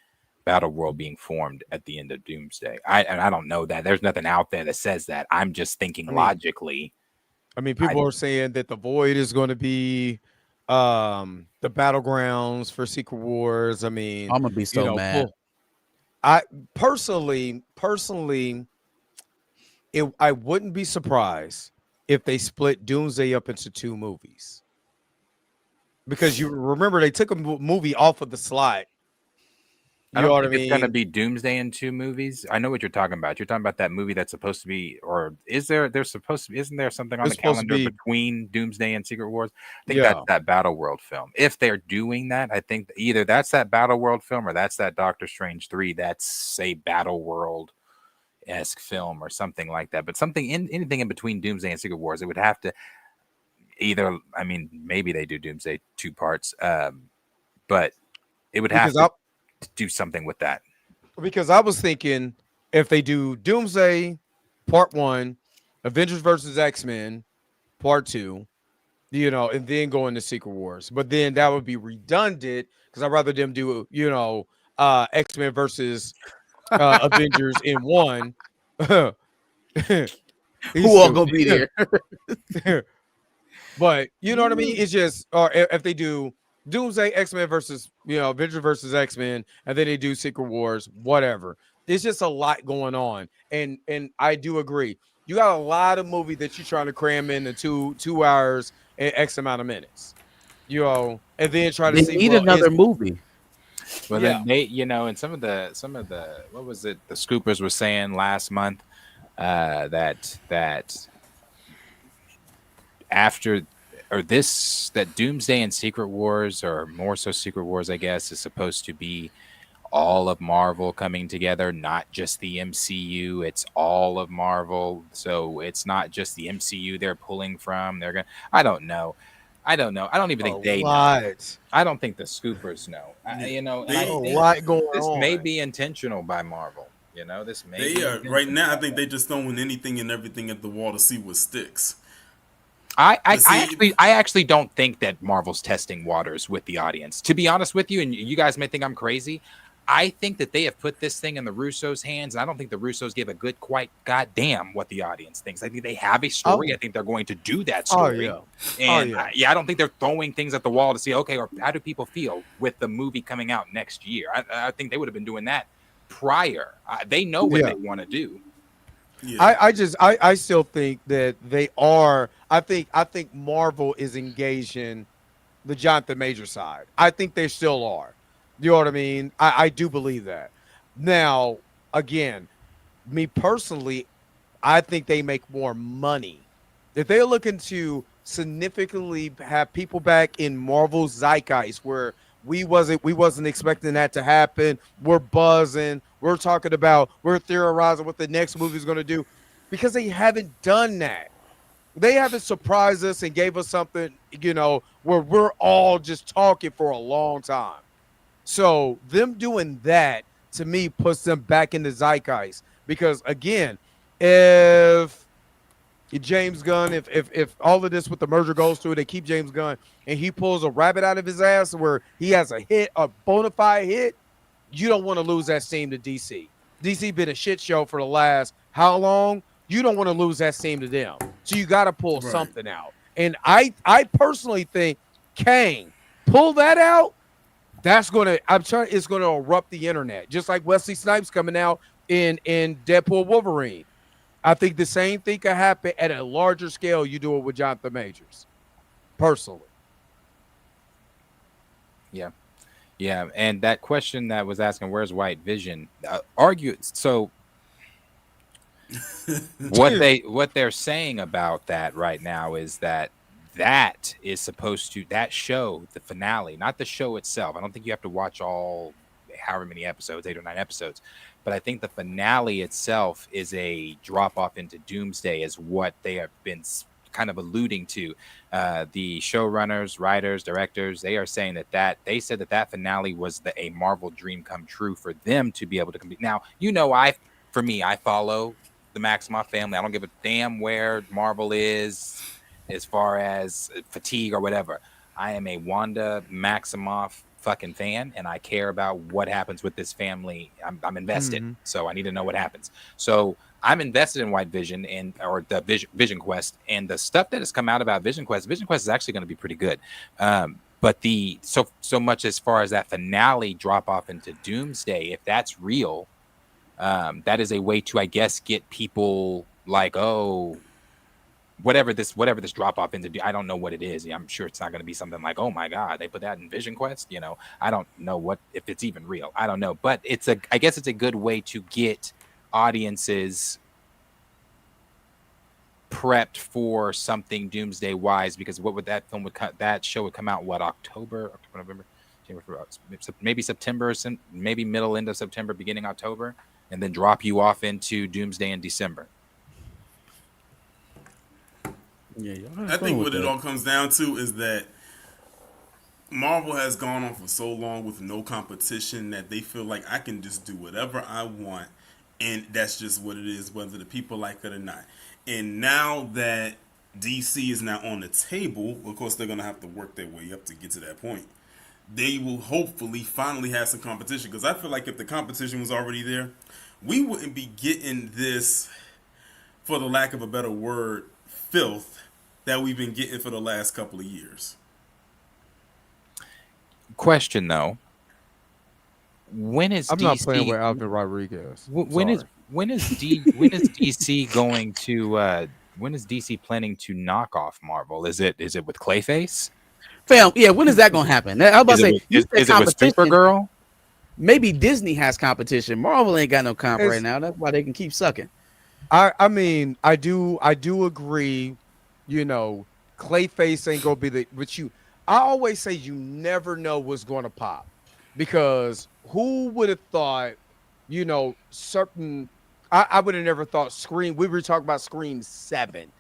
Battle World being formed at the end of Doomsday. I don't know that. There's nothing out there that says that. I'm just thinking logically. I mean, people are saying that the Void is going to be the battlegrounds for Secret Wars. I mean, I'm gonna be so mad. I personally, I wouldn't be surprised if they split Doomsday up into two movies. Because you remember they took a movie off of the slide. I don't think it's going to be Doomsday in two movies. I know what you're talking about. You're talking about that movie that's supposed to be, or isn't there something on the calendar between Doomsday and Secret Wars? I think that's that Battle World film. If they're doing that, I think either that's that Battle World film or that's that Doctor Strange 3. That's a Battle World-esque film or something like that. But anything in between Doomsday and Secret Wars, it would have to either, I mean, maybe they do Doomsday 2 parts, but it would have to do something with that. Because I was thinking if they do Doomsday Part 1, Avengers versus X-Men Part 2, and then go into Secret Wars. But then that would be redundant because I'd rather them do, X-Men versus Avengers in one. Who all gonna be there? But you know what I mean? It's just, or if they do Doomsday, X-Men versus, Avengers versus X-Men, and then they do Secret Wars, whatever. There's just a lot going on. And I do agree. You got a lot of movie that you're trying to cram in 2 hours and X amount of minutes. And then try to see another movie. Well, Yeah. then they, and some of the what was it? The scoopers were saying last month that after or this that Doomsday and Secret Wars, or more so Secret Wars, I guess, is supposed to be all of Marvel coming together, not just the MCU. It's all of Marvel, so it's not just the MCU they're pulling from. They're gonna. I don't know. I don't know. I don't even A think they know. lot. I don't think the scoopers know. And I A think lot going this on. may be intentional by Marvel. This may They be are intentional right now. I by think them. they just throwing anything and everything at the wall to see what sticks. I But see- actually don't think that Marvel's testing waters with the audience. To be honest with you, and you guys may think I'm crazy, I think that they have put this thing in the Russos' hands, and I don't think the Russos give a good, quite goddamn what the audience thinks. I think they have a story. Oh. I think they're going to do that Oh story. yeah. And yeah. I don't think they're throwing things at the wall to see, okay, or how do people feel with the movie coming out next year? I think they would have been doing that prior. They know what Yeah. they want to do. Yeah. I still think that they are. I think Marvel is engaging the Jonathan Major side. I think they still are. You know what I mean? I do believe that. Now, again, me personally, I think they make more money. If they're looking to significantly have people back in Marvel's zeitgeist where we wasn't expecting that to happen. We're buzzing. We're talking about, we're theorizing what the next movie is going to do, because they haven't done that. They haven't surprised us and gave us something, where we're all just talking for a long time. So them doing that, to me, puts them back in the zeitgeist. Because again, if James Gunn, if all of this with the merger goes through, they keep James Gunn and he pulls a rabbit out of his ass where he has a hit, a bona fide hit, you don't want to lose that steam to DC. DC been a shit show for the last how long? You don't want to lose that steam to them. So you got to pull Right. something out. And I personally think Kang, pull that out. It's going to erupt the internet, just like Wesley Snipes coming out in Deadpool Wolverine. I think the same thing could happen at a larger scale. You do it with Jonathan Majors, personally. Yeah, and that question that was asking, where's White Vision? So what they're saying about that right now is that is supposed to, that show, the finale, not the show itself. I don't think you have to watch all however many episodes, 8 or 9 episodes, but I think the finale itself is a drop off into Doomsday, is what they have been kind of alluding to. The showrunners, writers, directors, they are saying that they said that finale was a Marvel dream come true for them to be able to compete. Now, I follow the Maximoff family. I don't give a damn where Marvel is as far as fatigue or whatever. I am a Wanda Maximoff fucking fan, and I care about what happens with this family. I'm invested, so I need to know what happens. So I'm invested in White Vision or the Vision Quest, and the stuff that has come out about Vision Quest is actually going to be pretty good. But so much as far as that finale drop off into Doomsday, if that's real, that is a way to, I guess, get people like, oh, whatever this drop off into, I don't know what it is. I'm sure it's not going to be something like, oh my god, they put that in Vision Quest. I don't know if it's even real. I don't know, but I guess it's a good way to get audiences prepped for something Doomsday wise, because what would that show would come out October, November, maybe September, maybe middle end of September, beginning October, and then drop you off into Doomsday in December. Yeah, I think what it all comes down to is that Marvel has gone on for so long with no competition that they feel like I can just do whatever I want, and that's just what it is, whether the people like it or not. And now that DC is now on the table, of course they're going to have to work their way up to get to that point. They will hopefully finally have some competition, because I feel like if the competition was already there, we wouldn't be getting this, for the lack of a better word, filth that we've been getting for the last couple of years. Question though, when is I'm DC, not playing with Alvin Rodriguez. when is DC going to when is DC planning to knock off Marvel? Is it with Clayface? Fam, yeah, when is that gonna happen? I was about to say, Is it with competition. Supergirl? Maybe Disney has competition. Marvel ain't got no comp It's- right now. That's why they can keep sucking. I mean, I do agree, you know, Clayface ain't gonna be the but I always say you never know what's gonna pop. Because who would have thought, you know, certain I would have never thought Scream. We were talking about Scream 7.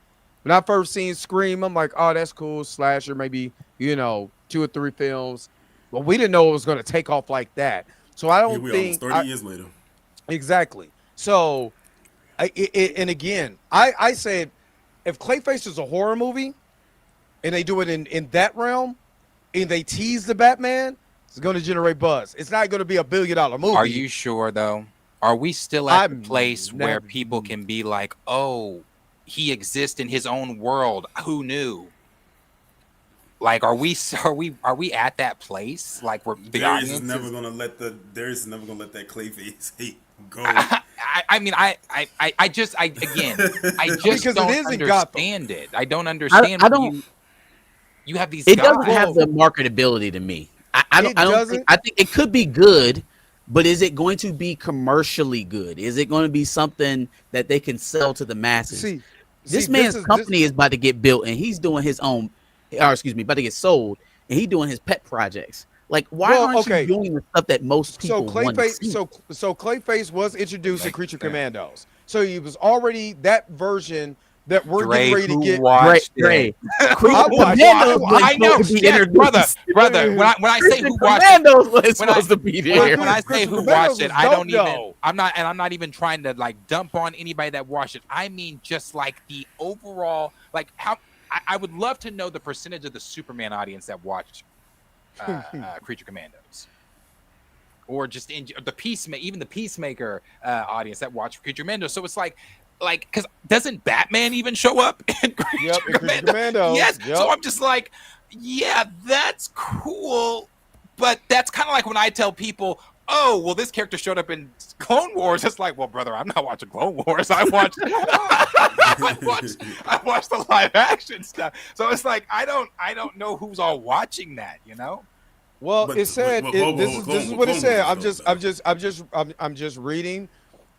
When I first seen Scream, I'm like, oh, that's cool. Slasher, maybe, you know, 2 or 3 films. But we didn't know it was gonna take off like that. So I Here don't we are, almost think 30 years later. exactly. So and again, I said if Clayface is a horror movie and they do it in that realm and they tease the Batman, it's going to generate buzz. It's not going to be $1 billion movie. Are you sure though? Are we still at the I'm place where never- people can be like, "Oh, he exists in his own world. Who knew?" Like, are we at that place? Like, we're the Darius is audience never is- gonna let that Clayface hate go. I mean, I just again, I just Because it don't is in Gotham. understand it. I don't understand. I don't- You have these It guys. doesn't have the marketability to me. I don't. It I don't. doesn't? Think, I think it could be good, but is it going to be commercially good? Is it going to be something that they can sell to the masses? This man's company is about to get built, and he's doing his own. Or excuse me, about to get sold, and he's doing his pet projects. Like, why aren't you doing the stuff that most people want to see? So Clayface was introduced in Creature Commandos. So he was already that version that we're Dre, getting ready to who get. watched Dre. it? Creature watched Commandos it. was I know, supposed to be yes, introduced. brother. When I say Creature who watched it, Commandos was when I- supposed to be there. when I say Creature who Commandos watched it, was I don't dope, even. though. I'm not even trying to like dump on anybody that watched it. I mean, just like the overall, like how I would love to know the percentage of the Superman audience that watched Creature Commandos, or just in the even the Peacemaker audience that watched Creature Commandos. So it's like because doesn't Batman even show up in Creature Yep, in Creature Commandos. Yes. Yep. So I'm just like, yeah, that's cool, but that's kind of like when I tell people, oh, well, this character showed up in Clone Wars. It's like, well, brother, I'm not watching Clone Wars. I watched I watched the live action stuff. So it's like I don't know who's all watching that, you know? Well, But- it said but- this is what it Clone said. Wars is I'm just reading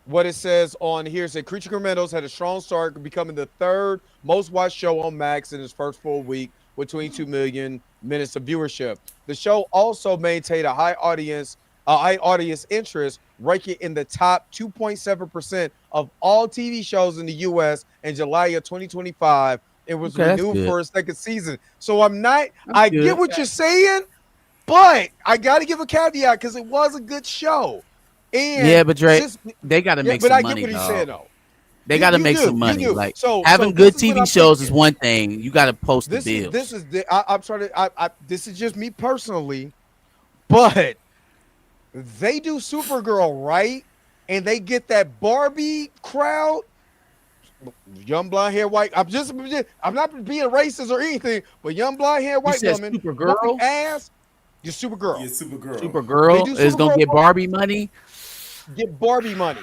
what it says on here. It said Creature Commandos had a strong start, becoming the 3rd most watched show on Max in its first full week with 22 million minutes of viewership. The show also maintained a high audience interest, ranking in the top 2.7% of all TV shows in the U.S. in July of 2025. It was Okay, that's renewed good. for a second season. So I That's get good. what you're saying, but I got to give a caveat because it was a good show. And Yeah, but Dre, since- they got to yeah, make but some I money. get what he's dog. saying though. They got to You make do, some you money. do. Like So having this good is what TV I'm shows is thinking. one thing. You got to post the This bills. is I'm trying to. This is just me personally, but they do Supergirl right, and they get that Barbie crowd, young blonde hair white. I'm not being racist or anything, but young blonde hair white said woman, Supergirl? whooping ass, you're Supergirl. Yeah, Supergirl. Supergirl They do is gonna Supergirl get for- Barbie money. Get Barbie money.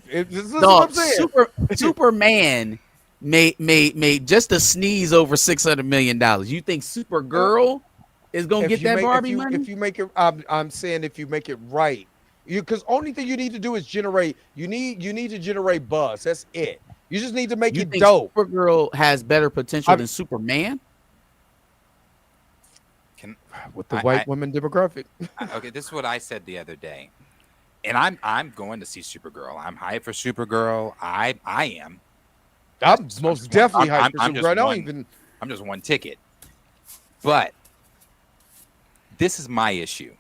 This is what Dog, I'm saying. Superman made just a sneeze over $600 million. You think Supergirl is gonna get that Barbie money? If you make it, I'm saying if you make it right, because only thing you need to do is generate. You need to generate buzz. That's it. You just need to make You it think dope. Supergirl has better potential I'm- than Superman? With the I- white I- woman demographic. Okay, this is what I said the other day, and I'm going to see Supergirl. I'm hyped for Supergirl. I am. I'm most definitely hyped for I'm Supergirl. I don't one- even. I'm just one ticket. But this is my issue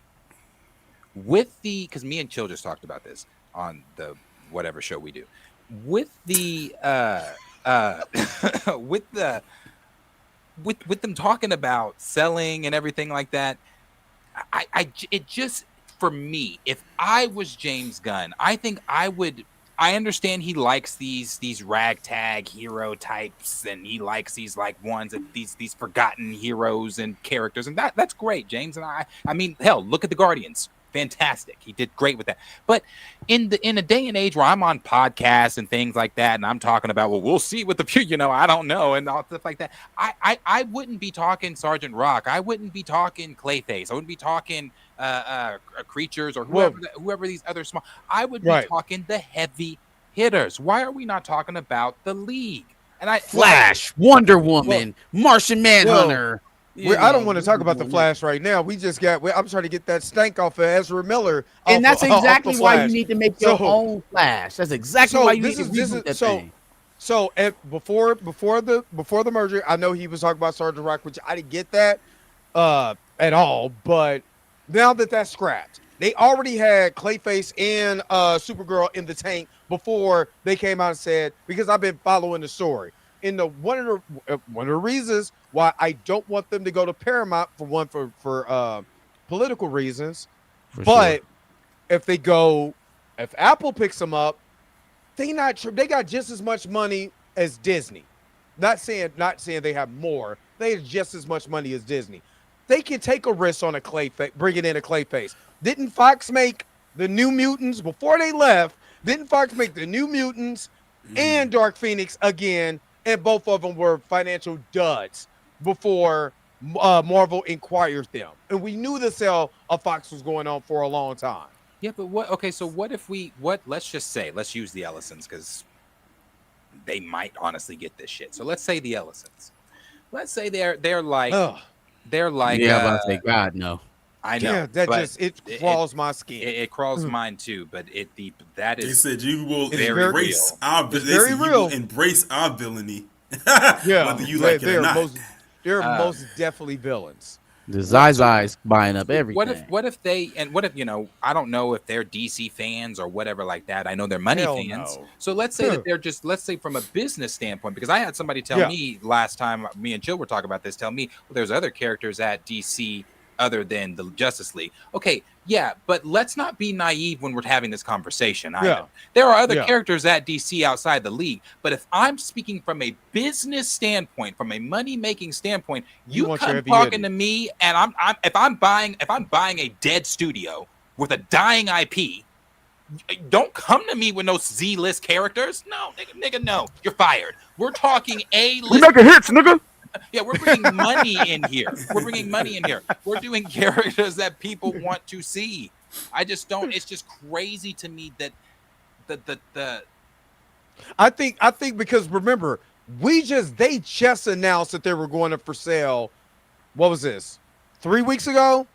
with because me and Chill just talked about this on the whatever show we do with the with them talking about selling and everything like that. It just, for me, if I was James Gunn, I think I would. I understand he likes these ragtag hero types, and he likes these like ones that these forgotten heroes and characters, and that's great, James. And I mean, hell, look at the Guardians, fantastic. He did great with that. But in a day and age where I'm on podcasts and things like that, and I'm talking about, well, we'll see what the future, I don't know, and all stuff like that. I wouldn't be talking Sergeant Rock. I wouldn't be talking Clayface. I wouldn't be talking creatures or Well, whoever these other small. I would be right. talking the heavy hitters. Why are we not talking about the league? And Flash, Wonder Well, Woman, Martian well, Manhunter. I don't want to talk about the Flash right now. I'm trying to get that stank off of Ezra Miller And that's off the exactly why you Flash. need to make your So, own Flash. That's exactly why you need to this reboot is that so thing. so before the merger, I know he was talking about Sergeant Rock, which I didn't get that at all. But now that that's scrapped, they already had Clayface and Supergirl in the tank before they came out and said, because I've been following the story. In the one of the reasons why I don't want them to go to Paramount for political reasons, but if Apple picks them up, they got just as much money as Disney. Not saying they have more. They have just as much money as Disney. They can take a risk on bringing in a Clayface. Didn't Fox make the New Mutants before they left? Didn't Fox make the New Mutants and Dark Phoenix again? And both of them were financial duds before Marvel inquired them. And we knew the sale of Fox was going on for a long time. Yeah, but what? Okay, so what if let's just say, let's use the Ellisons because they might honestly get this shit. So let's say the Ellisons. Let's say they're like Ugh. Yeah, I'm about to say, God, no. I know. Yeah, that but just crawls my skin. It crawls mine too, but that They is said you will It's very embrace real. our It's they very said you real. will embrace our villainy. Yeah, Whether you like it or not. They're most definitely villains. The Zai's buying up everything. what if they, and what if, I don't know if they're DC fans or whatever like that. I know they're money Hell fans. no. So let's say that they're just, let's say from a business standpoint, because I had somebody tell me last time me and Jill were talking about this, tell me, well, there's other characters at DC other than the Justice League. Okay, yeah, but let's not be naive when we're having this conversation either. Yeah. There are other characters at DC outside the league, but if I'm speaking from a business standpoint, from a money-making standpoint, you come talking to me, and if I'm buying a dead studio with a dying IP, don't come to me with no Z-list characters. No, nigga, no, you're fired. We're talking A-list. We making hits, nigga. Yeah, we're bringing money in here. We're doing characters that people want to see. I just don't. It's just crazy to me that the. I think because remember, they just announced that they were going up for sale. What was this? 3 weeks ago.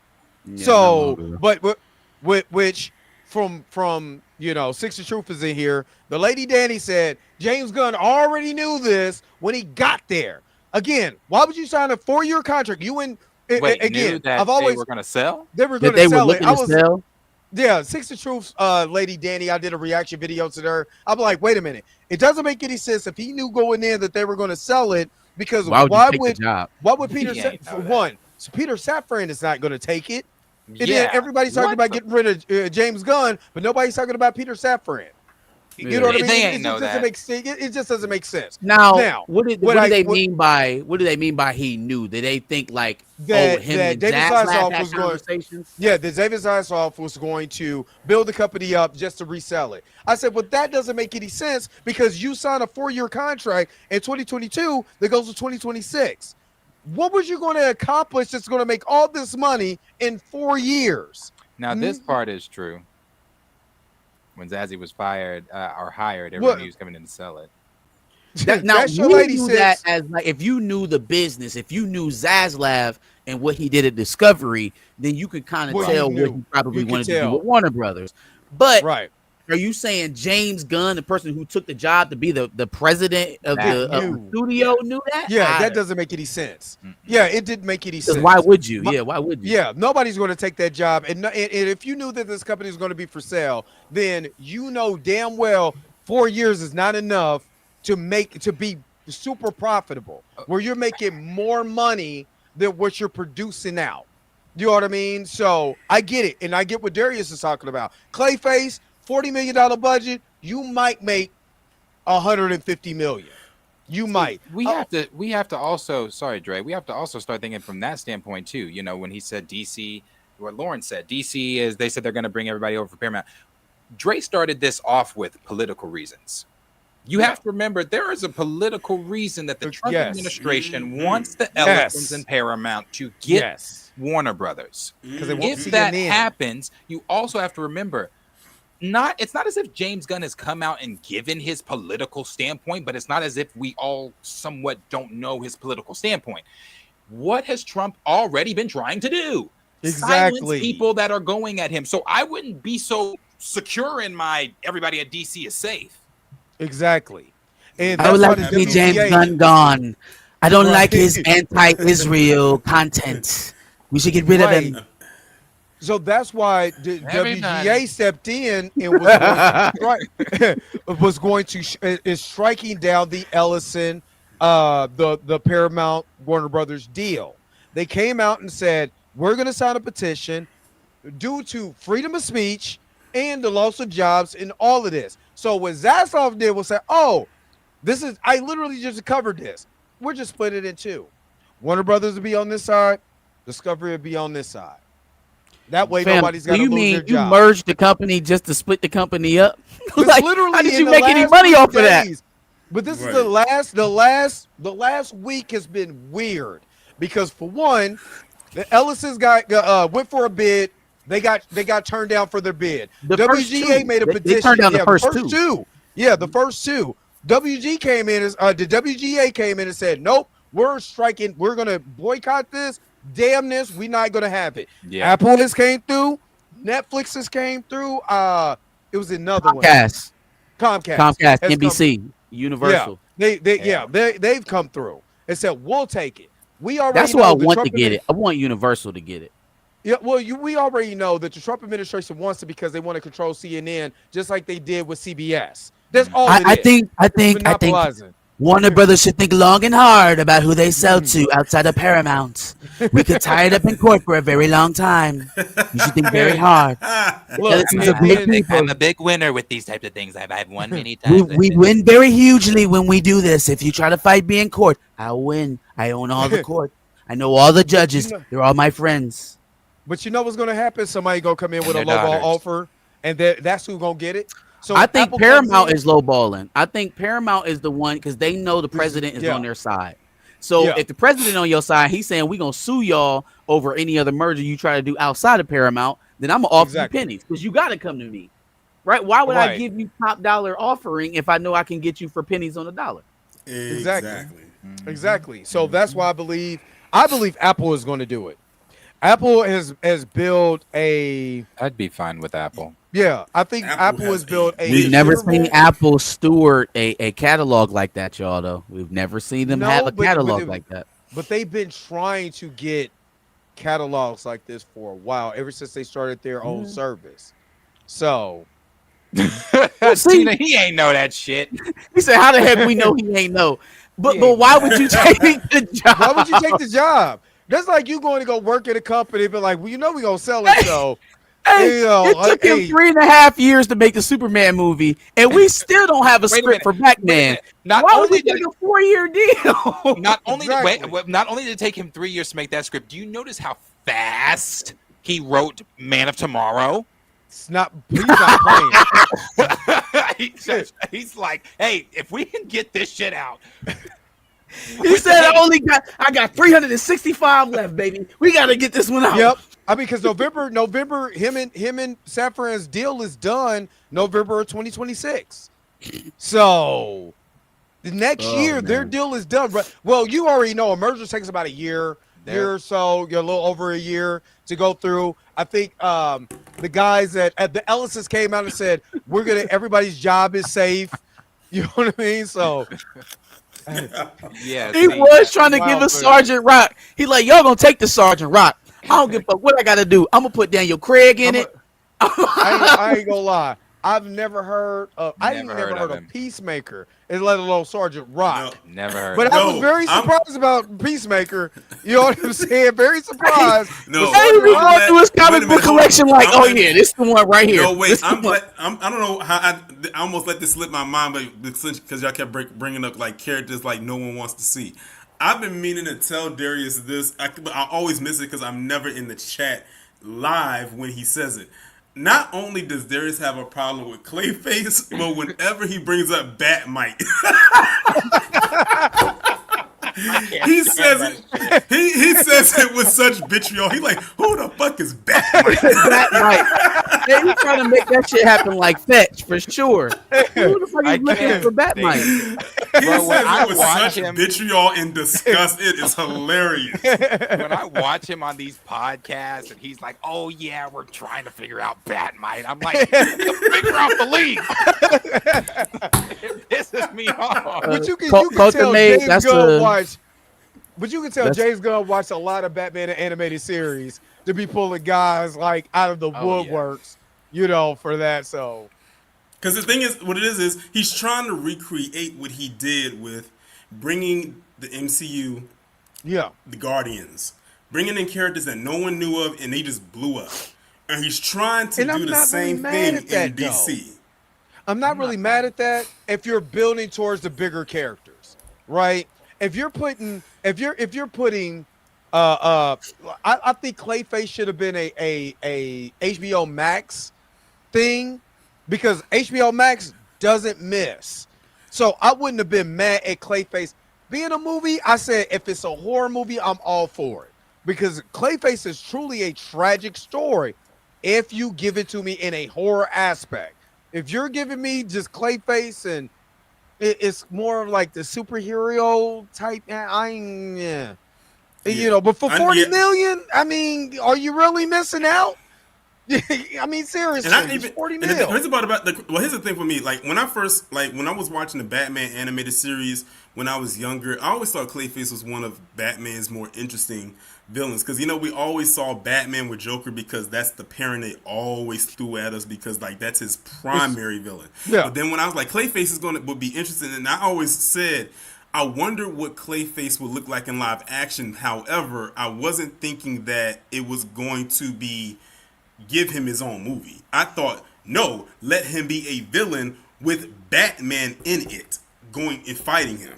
Yeah, So, but which from Six of Truth is in here. The lady Danny said James Gunn already knew this when he got there. Again, why would you sign a 4-year contract? You and Wait, again, knew that I've always they were going to sell. They were That going they to were sell it. looking to sell. Yeah, Six of Truth's lady Danny. I did a reaction video to her. I'm like, wait a minute. It doesn't make any sense if he knew going in that they were going to sell it, because why would Peter So Peter Safran is not going to take it. And then everybody's talking about getting rid of James Gunn, but nobody's talking about Peter Safran. You know what I mean? It just doesn't make sense. Now, what do they mean by he knew? Did they think like that him that and David Zaslav Zaslav had was going? conversations? Yeah, that David Zaslav was going to build the company up just to resell it. I said, well, that doesn't make any sense because you signed a 4-year contract in 2022 that goes to 2026. What was you going to accomplish that's going to make all this money in 4 years? Now, this part is true. When Zazie was fired or hired, everybody was coming in to sell it. Now, you knew that as like, if you knew the business, if you knew Zaslav and what he did at Discovery, then you could kind of tell what he probably wanted to do with Warner Brothers. But are you saying James Gunn, the person who took the job to be the president of the studio, knew that? Yeah, that doesn't make any sense. Yeah, it didn't make any sense. Why would you? Why would you? Yeah, nobody's going to take that job. And if you knew that this company is going to be for sale, then you know damn well 4 years is not enough to be super profitable, where you're making more money than what you're producing out. You know what I mean? So I get it, and I get what Darius is talking about. Clayface, $40 million budget, you might make $150 million. You might. We have to also, sorry, Dre, we have to also start thinking from that standpoint too. You know, when he said DC, what Lauren said, DC is, they said they're going to bring everybody over for Paramount. Dre started this off with political reasons. You have to remember there is a political reason that the Trump Yes. administration wants the Ellisons and Paramount to get Yes. Warner Brothers. Because they want If that CNN. happens, you also have to remember it's not as if James Gunn has come out and given his political standpoint, but it's not as if we all somewhat don't know his political standpoint. What has Trump already been trying to do? Exactly. Silence people that are going at him. So I wouldn't be so secure in my everybody at DC is safe. Exactly. And I would that's like why to the see James WGA Gunn gone. I don't Right. like his anti-Israel content. We should get rid of Right. him. So that's why the Everybody. WGA stepped in and was going to is striking down the Ellison, the Paramount Warner Brothers deal. They came out and said, we're going to sign a petition due to freedom of speech and the loss of jobs and all of this. So what Zassoff did was say, oh, I literally just covered this. We're just split it in two. Warner Brothers will be on this side. Discovery will be on this side. That way, Fam, nobody's got do to you lose mean their you job. merged the company just to split the company up? It's Like, literally how did in you the make any last money few off of that? days. But this is Right. the last week has been weird because for one, the Ellisons went for a bid. They got turned down for their bid. The first WGA two. made a They petition. turned down the Yeah, first two. Yeah, the first two. The WGA came in and said, nope, we're striking. We're gonna boycott this. Damn this, we're not gonna have it. Yeah. Apple has came through. Netflix has came through. It was another one. Comcast, Comcast, Comcast, has NBC, Universal. they've come through and said we'll take it. We already That's know why I the want Trump to get it. I want Universal to get it. Yeah, well, we already know that the Trump administration wants it because they want to control CNN, just like they did with CBS. That's all it I is. think Monopolizing. Warner Brothers should think long and hard about who they sell to outside of Paramount. We could tie it up in court for a very long time. You should think very hard. Look, Ellisons are big people. I'm a big winner with these types of things. I've won many times. We win very hugely when we do this. If you try to fight me in court, I'll win. I own all the court. I know all the judges. They're all my friends. But you know what's going to happen? Somebody going to come in with a And low their ball daughters. offer, and that's who's going to get it. So I think Apple Paramount comes in- is lowballing. I think Paramount is the one because they know the president is yeah. on their side. So Yeah. if the president on your side, he's saying we're gonna sue y'all over any other merger you try to do outside of Paramount, then I'm gonna offer Exactly. you pennies because you got to come to me, right? Why would I Right. give you top dollar offering if I know I can get you for pennies on the dollar? Exactly. Exactly. So that's why I believe Apple is going to do it. Apple has built a I'd be fine with Apple. I think Apple has built a We've never considerable- seen Apple steward a catalog like that, y'all. Though we've never seen them No, have a but- catalog but- like that. But they've been trying to get catalogs like this for a while, ever since they started their own service. So Tina, he ain't know that shit. He said, "How the heck we know he ain't know?" But He but ain't why would you take the job? why would you take the job? That's like you going to go work at a company, but like, well, you know, we're gonna sell it. So Hey, you know, it took him hey. 3.5 years to make the Superman movie, and we still don't have a Wait a script minute. for Batman. Not Why would only he did take a 4-year deal? not only Exactly. not only did it take him 3 years to make that script, do you notice how fast he wrote Man of Tomorrow? It's not. He's not playing. He's like, hey, if we can get this shit out, He said, I got 365 left, baby. We got to get this one out. Yep. I mean, because November, him and Safran's deal is done November of 2026. So the next year, their deal is done. Right? Well, you already know a merger takes about a year or so. You're a little over a year to go through. I think the guys at the Ellisons came out and said, everybody's job is safe. You know what I mean? So yeah, He was trying to give us Sergeant Rock. He like, y'all gonna take the Sergeant Rock. I don't give a fuck what I got to do. I'm going to put Daniel Craig in it. I ain't gonna lie. I've never heard of. I Never didn't heard never of heard him. of Peacemaker, and let alone Sergeant Rock. Never heard. But of I it. was very I'm- surprised about Peacemaker. You know what I'm saying? Very surprised. No. But Hey, Sergeant we Rock- going through his Wait a comic minute, book hold on. collection like, I'm oh gonna- yeah, this is the one right here. No, wait. This the I one. don't know how I almost let this slip my mind, but because y'all kept bringing up like characters like no one wants to see. I've been meaning to tell Darius this. I always miss it because I'm never in the chat live when he says it. not only does Darius have a problem with Clayface, but whenever he brings up Batmite, he says it. He says it with such vitriol. He like, who the fuck is Batmite? Batmite. Yeah, he's trying to make that shit happen like Fetch for sure. Who the fuck I is looking can't for Batmite? He Bro, says when I it with watch such him- vitriol and disgust. It is hilarious. When I watch him on these podcasts and he's like, "Oh yeah, we're trying to figure out Batmite," I'm like, "Figure out the league." It pisses me off. But you Cul- can Culture tell Made, James that's Gunn a- watch. But you can tell That's- James Gunn watched a lot of Batman and animated series to be pulling guys like out of the Oh, yeah. woodworks, you know, for that. So Because the thing is, what it is he's trying to recreate what he did with bringing the MCU, yeah, the Guardians, bringing in characters that no one knew of, and they just blew up. And he's trying to And I'm do the not same really mad thing at that, in DC. I'm not really mad at that if you're building towards the bigger characters, right? If you're putting, I think Clayface should have been a HBO Max thing because HBO Max doesn't miss. So I wouldn't have been mad at Clayface being a movie. I said if it's a horror movie, I'm all for it because Clayface is truly a tragic story if you give it to me in a horror aspect. If you're giving me just Clayface and it's more of like the superhero type, yeah. You know, but for 40 million, I mean, are you really missing out? I mean, seriously, And I it's even 40 and the mil. here's here's the thing for me. Like when I was watching the Batman animated series when I was younger, I always thought Clayface was one of Batman's more interesting villains because we always saw Batman with Joker because that's the parent they always threw at us because like that's his primary villain. Yeah. But then when I was like Clayface would be interesting, and I always said I wonder what Clayface would look like in live action. However, I wasn't thinking that it was going to be give him his own movie. I thought, no, let him be a villain with Batman in it, going and fighting him.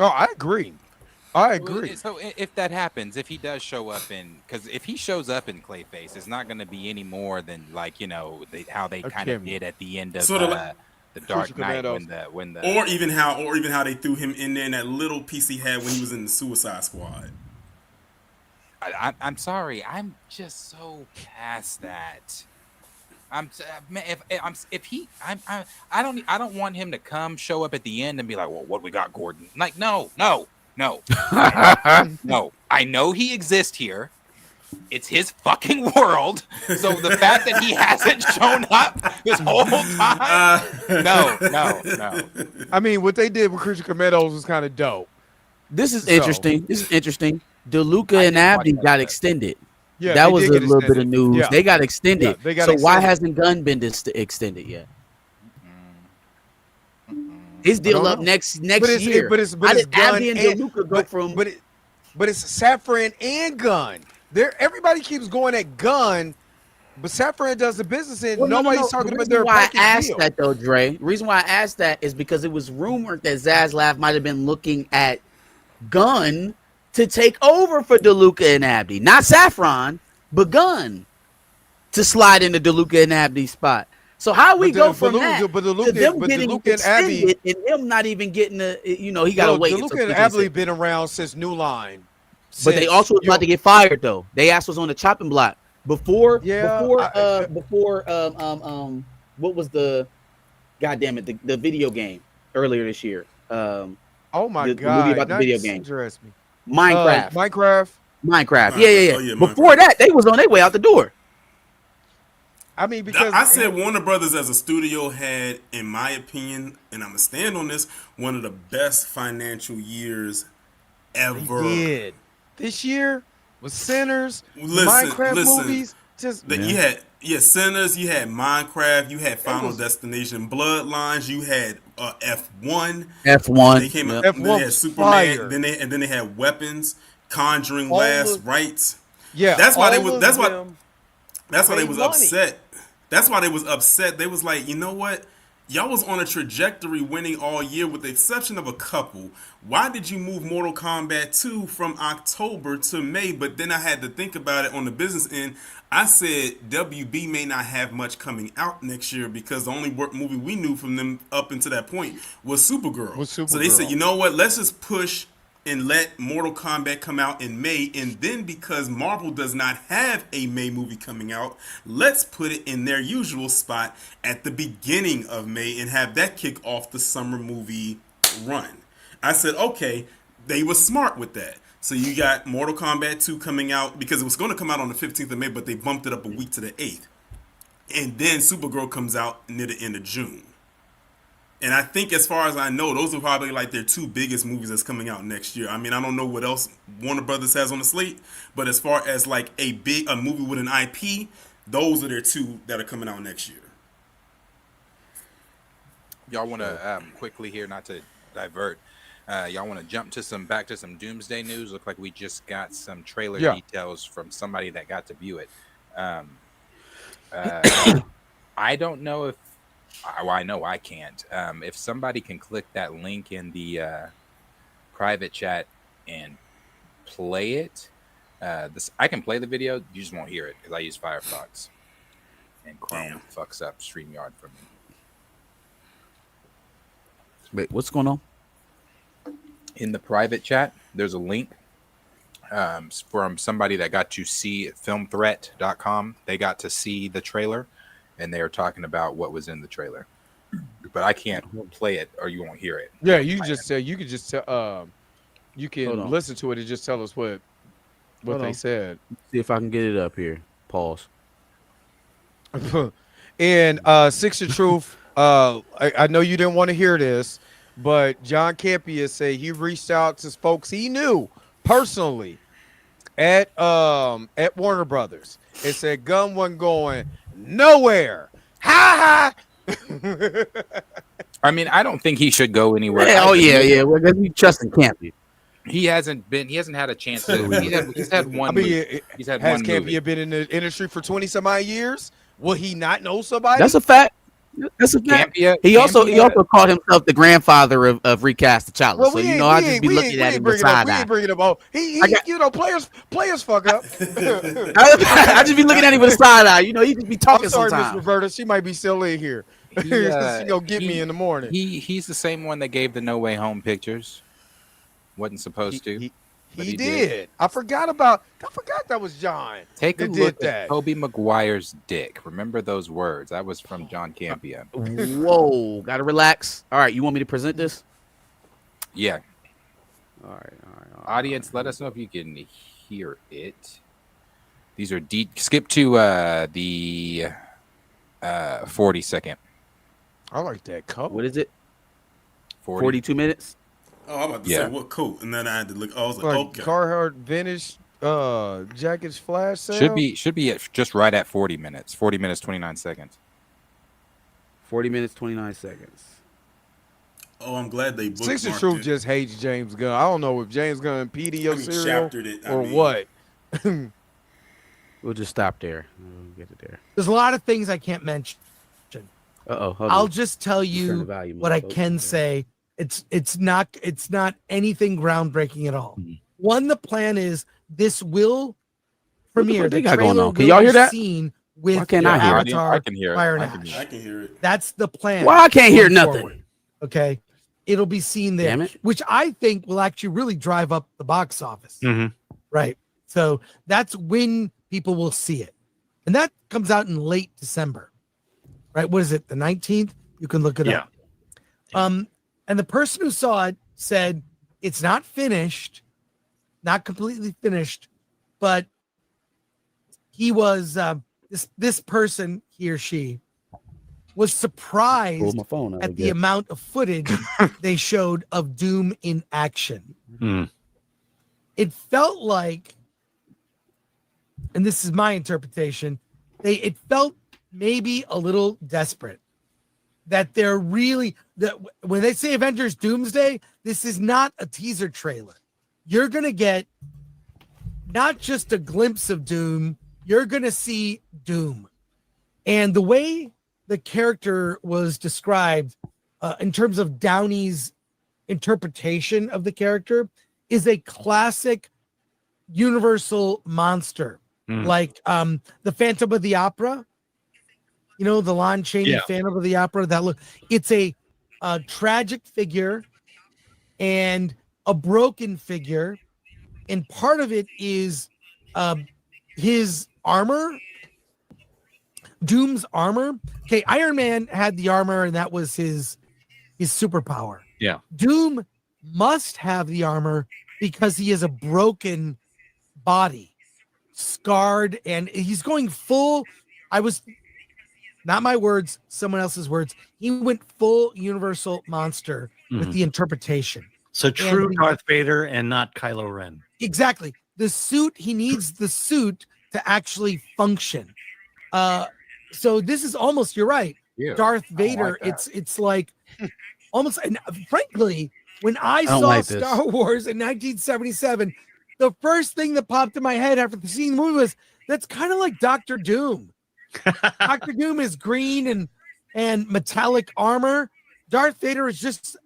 Oh, I agree. So if that happens, if he does show up because if he shows up in Clayface, it's not going to be any more than like how they kind of cameo. did at the end of Sort of like the Dark Crucial Knight Commandos. when the Or even how they threw him in there in that little piece he had when he was in the Suicide Squad. I'm sorry, I'm just so past that. I don't want him to show up at the end and be like, well, what we got, Gordon? Like, no. No. I know he exists here. It's his fucking world. So the fact that he hasn't shown up this whole time, no. I mean, what they did with Crucial Commandos was kind of dope. This is So- interesting. DeLuca and didn't watch Abdi that got yet. extended. Yeah, that they was did a get little bit of extended. news. Yeah. They got extended. Yeah, they got so why extended. hasn't Gunn been extended yet? His deal don't up know. next But it's year. but it's How did Gunn Abdi and and- DeLuca go but, from? but it's Safran and Gunn. Everybody keeps going at Gunn, but Safran does the business and Well, no. nobody's talking The about reason their why I package asked deal. that though, Dre. The reason why I asked that is because it was rumored that Zaslav might have been looking at Gunn to take over for DeLuca and Abdi, not Saffron, but Gunn to slide into DeLuca and Abdi's spot. So how we But go the- from but that Luka- but to DeLuca- them but getting DeLuca and Abdi- extended and him not even getting the, he got to Well, wait. DeLuca until and 2026. Abley been around since New Line. But they also was about to get fired though. They asked was on the chopping block before. Yeah, What was the, goddamn it, the video game earlier this year? Oh my the god! movie about the Now video you game. interest me. Minecraft. Minecraft. Yeah. Oh, yeah, Before Minecraft. that, they was on their way out the door. I mean, because I said Warner Brothers as a studio had, in my opinion, and I'm gonna stand on this, one of the best financial years ever. they did this year with Sinners, Listen, Minecraft listen. movies. Just You had Sinners, you had Minecraft, you had Final was- Destination, Bloodlines, you had F1. F1. They came Yep. out. F1 Then they had was Superman. fire. Then they had Weapons, Conjuring, All Last of- Rites. yeah. That's why they all was. of That's why. them That's why they made was money. upset. That's why they was upset. They was like, you know what? Y'all was on a trajectory winning all year with the exception of a couple. Why did you move Mortal Kombat 2 from October to May? But then I had to think about it on the business end. I said WB may not have much coming out next year because the only movie we knew from them up until that point was Supergirl. So they said, you know what? Let's just push and let Mortal Kombat come out in May, and then because Marvel does not have a May movie coming out, let's put it in their usual spot at the beginning of May and have that kick off the summer movie run. I said, okay, they were smart with that. So you got Mortal Kombat 2 coming out because it was going to come out on the 15th of May, but they bumped it up a week to the 8th. And then Supergirl comes out near the end of June. And I think, as far as I know, those are probably like their two biggest movies that's coming out next year. I mean, I don't know what else Warner Brothers has on the slate, but as far as like a movie with an IP, those are their two that are coming out next year. Y'all want to quickly here, not to divert. Y'all want to jump to back to some Doomsday news? Look like we just got some trailer details from somebody that got to view it. I don't know if. Well, I know I can't. If somebody can click that link in the private chat and play it, I can play the video. You just won't hear it because I use Firefox, and Chrome fucks up StreamYard for me. Wait, what's going on? In the private chat, there's a link from somebody that got to see filmthreat.com. They got to see the trailer. And they are talking about what was in the trailer, but I can't play it, or you won't hear it. Yeah, you can just you can listen to it and just tell us what they said. See if I can get it up here. Pause. And Six of Truth. I know you didn't want to hear this, but John Campia said he reached out to folks he knew personally at Warner Brothers and said Gunn wasn't going nowhere. Ha ha. I mean, I don't think he should go anywhere. Yeah. Well, we trust in Campy. He hasn't had a chance to. He's had one. I mean, movie. He's had has one Campia movie. been in the industry for 20 some odd years? Will he not know somebody? That's a fact. That's a fact. He also called himself the grandfather of Recast T'Challa. Well, so I just be looking at him with side eye. We ain't bringing him up. Players fuck up. I just be looking at him with a side eye. He just be talking. I'm sorry, sometimes. Miss Roberta. She might be still in here. She gonna get me in the morning. He's the same one that gave the No Way Home pictures. Wasn't supposed to. He did. I forgot that was John. Take a look at Tobey Maguire's dick. Remember those words. That was from John Campia. Whoa. Gotta relax. All right. You want me to present this? Yeah. All right. Audience, let us know if you can hear it. These are skip to the 40-second. I like that coat. What is it? 42 minutes? Oh, I'm about to say what coat, and then I had to look. I was like okay. Carhartt vintage jackets flash sale. Should be at just right at 40 minutes. 40 minutes 29 seconds. 40 minutes 29 seconds. Oh, I'm glad they bookmarked Six of Truth just hates James Gunn. I don't know if James Gunn PD your cereal or what. We'll just stop there. We'll get it there. There's a lot of things I can't mention. I'll just tell you what I can say. It's not anything groundbreaking at all. Mm-hmm. One, the plan is this will premiere. The trailer can y'all hear that? Scene with Why can't I hear it? I can hear it. Fire and Ash. I can hear it. That's the plan. Well, I can't hear nothing. Forward. Okay, it'll be seen there, Damn it. which I think will actually really drive up the box office. Mm-hmm. Right. So that's when people will see it, and that comes out in late December. Right? What is it? The 19th? You can look it up. And the person who saw it said it's not finished, not completely finished, but he was this person, he or she, was surprised at the amount of footage they showed of Doom in action. Mm. It felt like, and this is my interpretation, it felt maybe a little desperate. That they're really that when they say Avengers Doomsday, this is not a teaser trailer. You're gonna get not just a glimpse of Doom, you're gonna see Doom. And the way the character was described in terms of Downey's interpretation of the character is a classic universal monster, like the Phantom of the Opera. You know, the Lon Chaney Phantom of the Opera. It's a tragic figure and a broken figure, and part of it is his armor, Doom's armor. Okay, Iron Man had the armor, and that was his superpower. Yeah. Doom must have the armor because he has a broken body, scarred, and he's going full. Not my words, someone else's words. He went full universal monster with the interpretation. So true Darth Vader and not Kylo Ren. Exactly. The suit, he needs the suit to actually function. So this is almost, you're right. Yeah, Darth Vader, it's like almost, and frankly, when I saw like Star Wars in 1977, the first thing that popped in my head after seeing the movie was, that's kind of like Dr. Doom. Dr. Doom is green and metallic armor. Darth Vader is just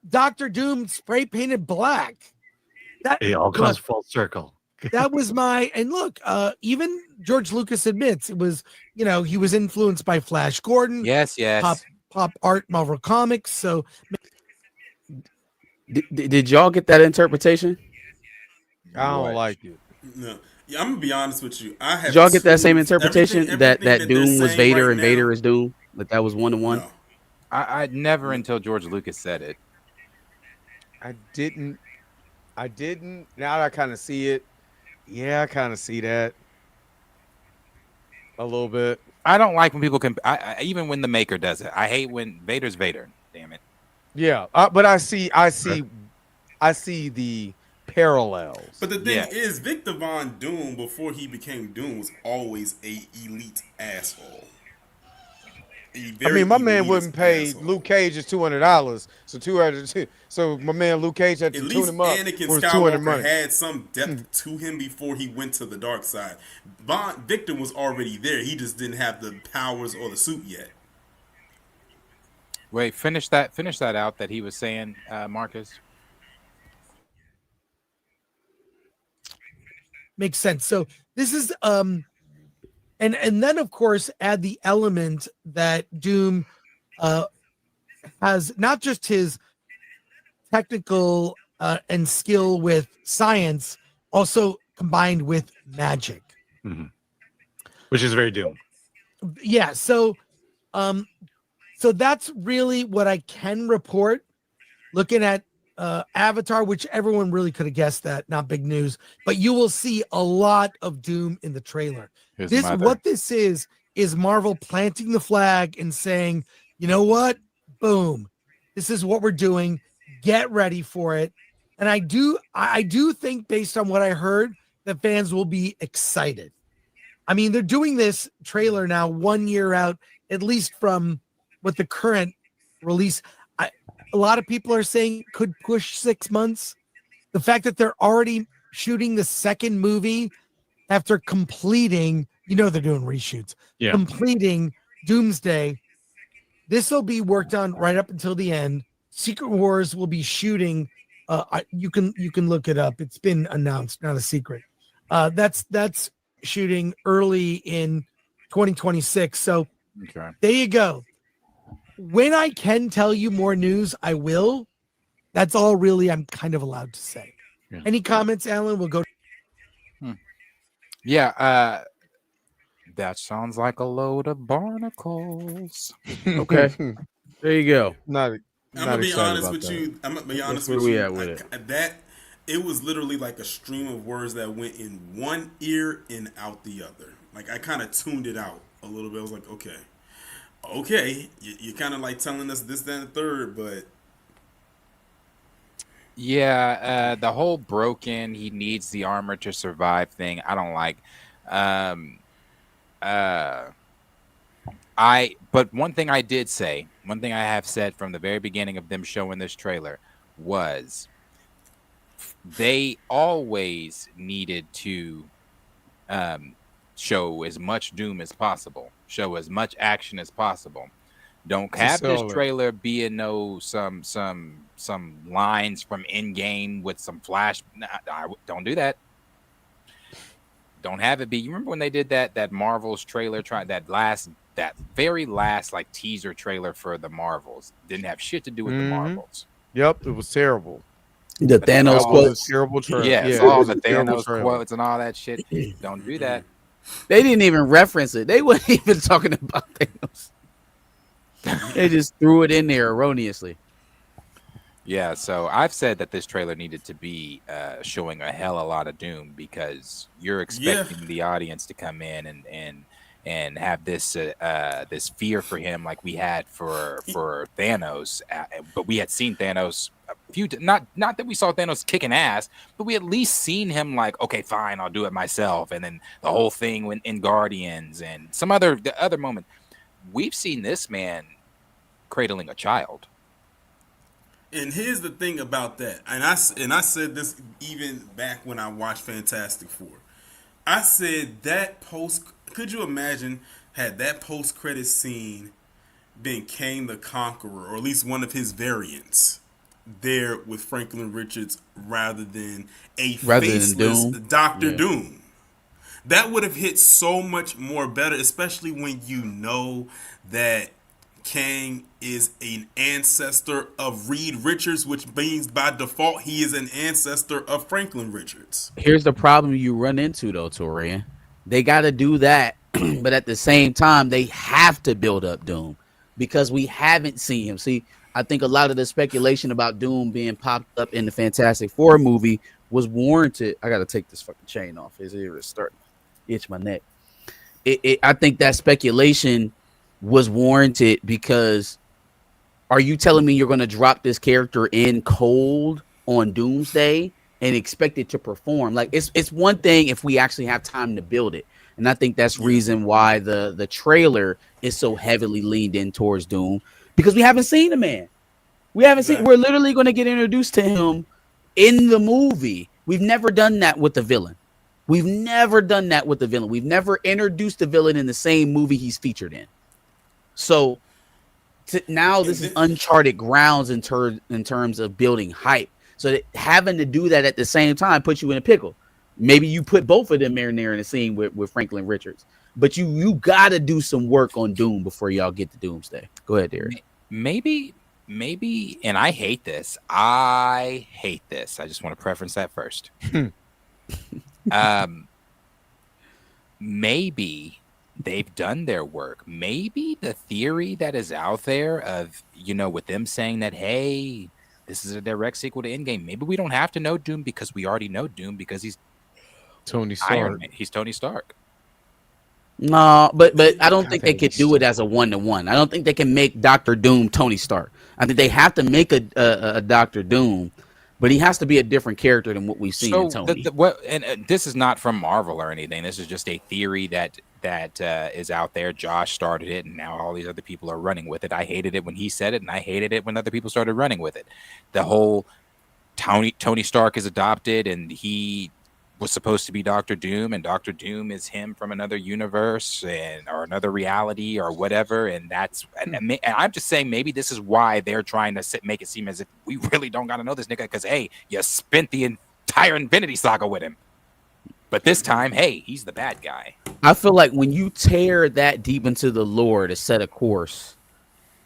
Dr. Doom spray painted black. It all comes full circle. That was and look, even George Lucas admits it was, he was influenced by Flash Gordon. Yes. Pop art, Marvel Comics. So did y'all get that interpretation? I don't like it. No. Yeah, I'm gonna be honest with you. I have. Did y'all get that same interpretation everything that they're Doom was saying Vader right and now- Vader is Doom? That was 1-to-1? No. I never until George Lucas said it. I didn't. Now that I kind of see it. Yeah, I kind of see that a little bit. I don't like when people can. Even when the maker does it, I hate when Vader's Vader. Damn it. Yeah, but I see the parallels. But the thing is, Victor Von Doom, before he became Doom, was always a elite asshole. I mean, my man wouldn't pay Luke Cage just $200, so 200. So my man Luke Cage had to At tune least him up. Anakin for his 200 Skywalker money. had some depth to him before he went to the dark side. Victor was already there. He just didn't have the powers or the suit yet. Wait, finish that out that he was saying, Marcus. makes sense. So this is and then of course add the element that Doom has not just his technical and skill with science, also combined with magic. Which is very Doom. Yeah, so that's really what I can report. Looking at Avatar, which everyone really could have guessed that, not big news, but you will see a lot of Doom in the trailer. What this is Marvel planting the flag and saying, you know what? Boom. This is what we're doing. Get ready for it. And I do think, based on what I heard, that fans will be excited. I mean, they're doing this trailer now 1 year out, at least from what the current release. A lot of people are saying could push 6 months. The fact that they're already shooting the second movie after completing, they're doing reshoots, completing Doomsday. This will be worked on right up until the end. Secret Wars will be shooting. You can look it up. It's been announced, not a secret. That's shooting early in 2026. So there you go. When I can tell you more news, I will. That's all really I'm kind of allowed to say. Yeah. Any comments, Alan? We'll go. Yeah, that sounds like a load of barnacles. Okay. There you go. I'm gonna be honest with you. I'm gonna be honest with you. That it was literally like a stream of words that went in one ear and out the other. Like I kind of tuned it out a little bit. I was like, okay, you're kind of like telling us this, that, and the third, but yeah, the whole broken, he needs the armor to survive thing, I don't like. But one thing I have said from the very beginning of them showing this trailer was they always needed to show as much Doom as possible, show as much action as possible. Don't have this sell it. trailer being some lines from Endgame with some flash. Don't do that. Don't have it be. You remember when they did that Marvels trailer? That very last like teaser trailer for the Marvels didn't have shit to do with the Marvels. Yep, it was terrible. The Thanos That was quotes. a terrible trailer. Yes, it all was the a terrible Thanos trailer. quotes and all that shit. Don't do that. They didn't even reference it. They weren't even talking about Thanos. They just threw it in there erroneously. Yeah, so I've said that this trailer needed to be showing a hell of a lot of Doom because you're expecting the audience to come in and have this this fear for him like we had for Thanos, but we had seen Thanos a few not that we saw Thanos kicking ass, but we at least seen him like, okay, fine, I'll do it myself, and then the whole thing in Guardians and the other moment. We've seen this man cradling a child. And here's the thing about that, and I said this even back when I watched Fantastic Four. I said that could you imagine had that post-credit scene been Kang the Conqueror, or at least one of his variants, there with Franklin Richards rather than faceless Doom. Dr. Doom. That would have hit so much more better, especially when you know that Kang is an ancestor of Reed Richards, which means by default he is an ancestor of Franklin Richards. Here's the problem you run into though, Torian. They got to do that, but at the same time, they have to build up Doom because we haven't seen him. See, I think a lot of the speculation about Doom being popped up in the Fantastic Four movie was warranted. I got to take this fucking chain off. His ear is starting to itch my neck. I think that speculation was warranted because are you telling me you're going to drop this character in cold on Doomsday and expect it to perform? Like it's one thing if we actually have time to build it. And I think that's reason why the trailer is so heavily leaned in towards Doom because we haven't seen the man. We're literally going to get introduced to him in the movie. We've never done that with the villain. We've never introduced the villain in the same movie he's featured in. So now this is uncharted grounds in terms of building hype. So that having to do that at the same time puts you in a pickle. Maybe you put both of them in there in a scene with Franklin Richards, but you got to do some work on Doom before y'all get to Doomsday. Go ahead, Derek. Maybe, and I hate this. I just want to preference that first. Maybe they've done their work. Maybe the theory that is out there of, with them saying that, hey, this is a direct sequel to Endgame. Maybe we don't have to know Doom because we already know Doom because he's Tony Stark. He's Tony Stark. No, but I don't think they could do it as a 1-to-1. I don't think they can make Dr. Doom Tony Stark. I think they have to make a Dr. Doom, but he has to be a different character than what we've seen in Tony. This is not from Marvel or anything. This is just a theory that is out there. Josh started it, and now all these other people are running with it. I hated it when he said it, and I hated it when other people started running with it. The whole Tony Stark is adopted, and he was supposed to be Dr. Doom, and Dr. Doom is him from another universe or another reality or whatever. And and I'm just saying maybe this is why they're trying to make it seem as if we really don't got to know this nigga because, hey, you spent the entire Infinity Saga with him. But this time, hey, he's the bad guy. I feel like when you tear that deep into the lore to set a course,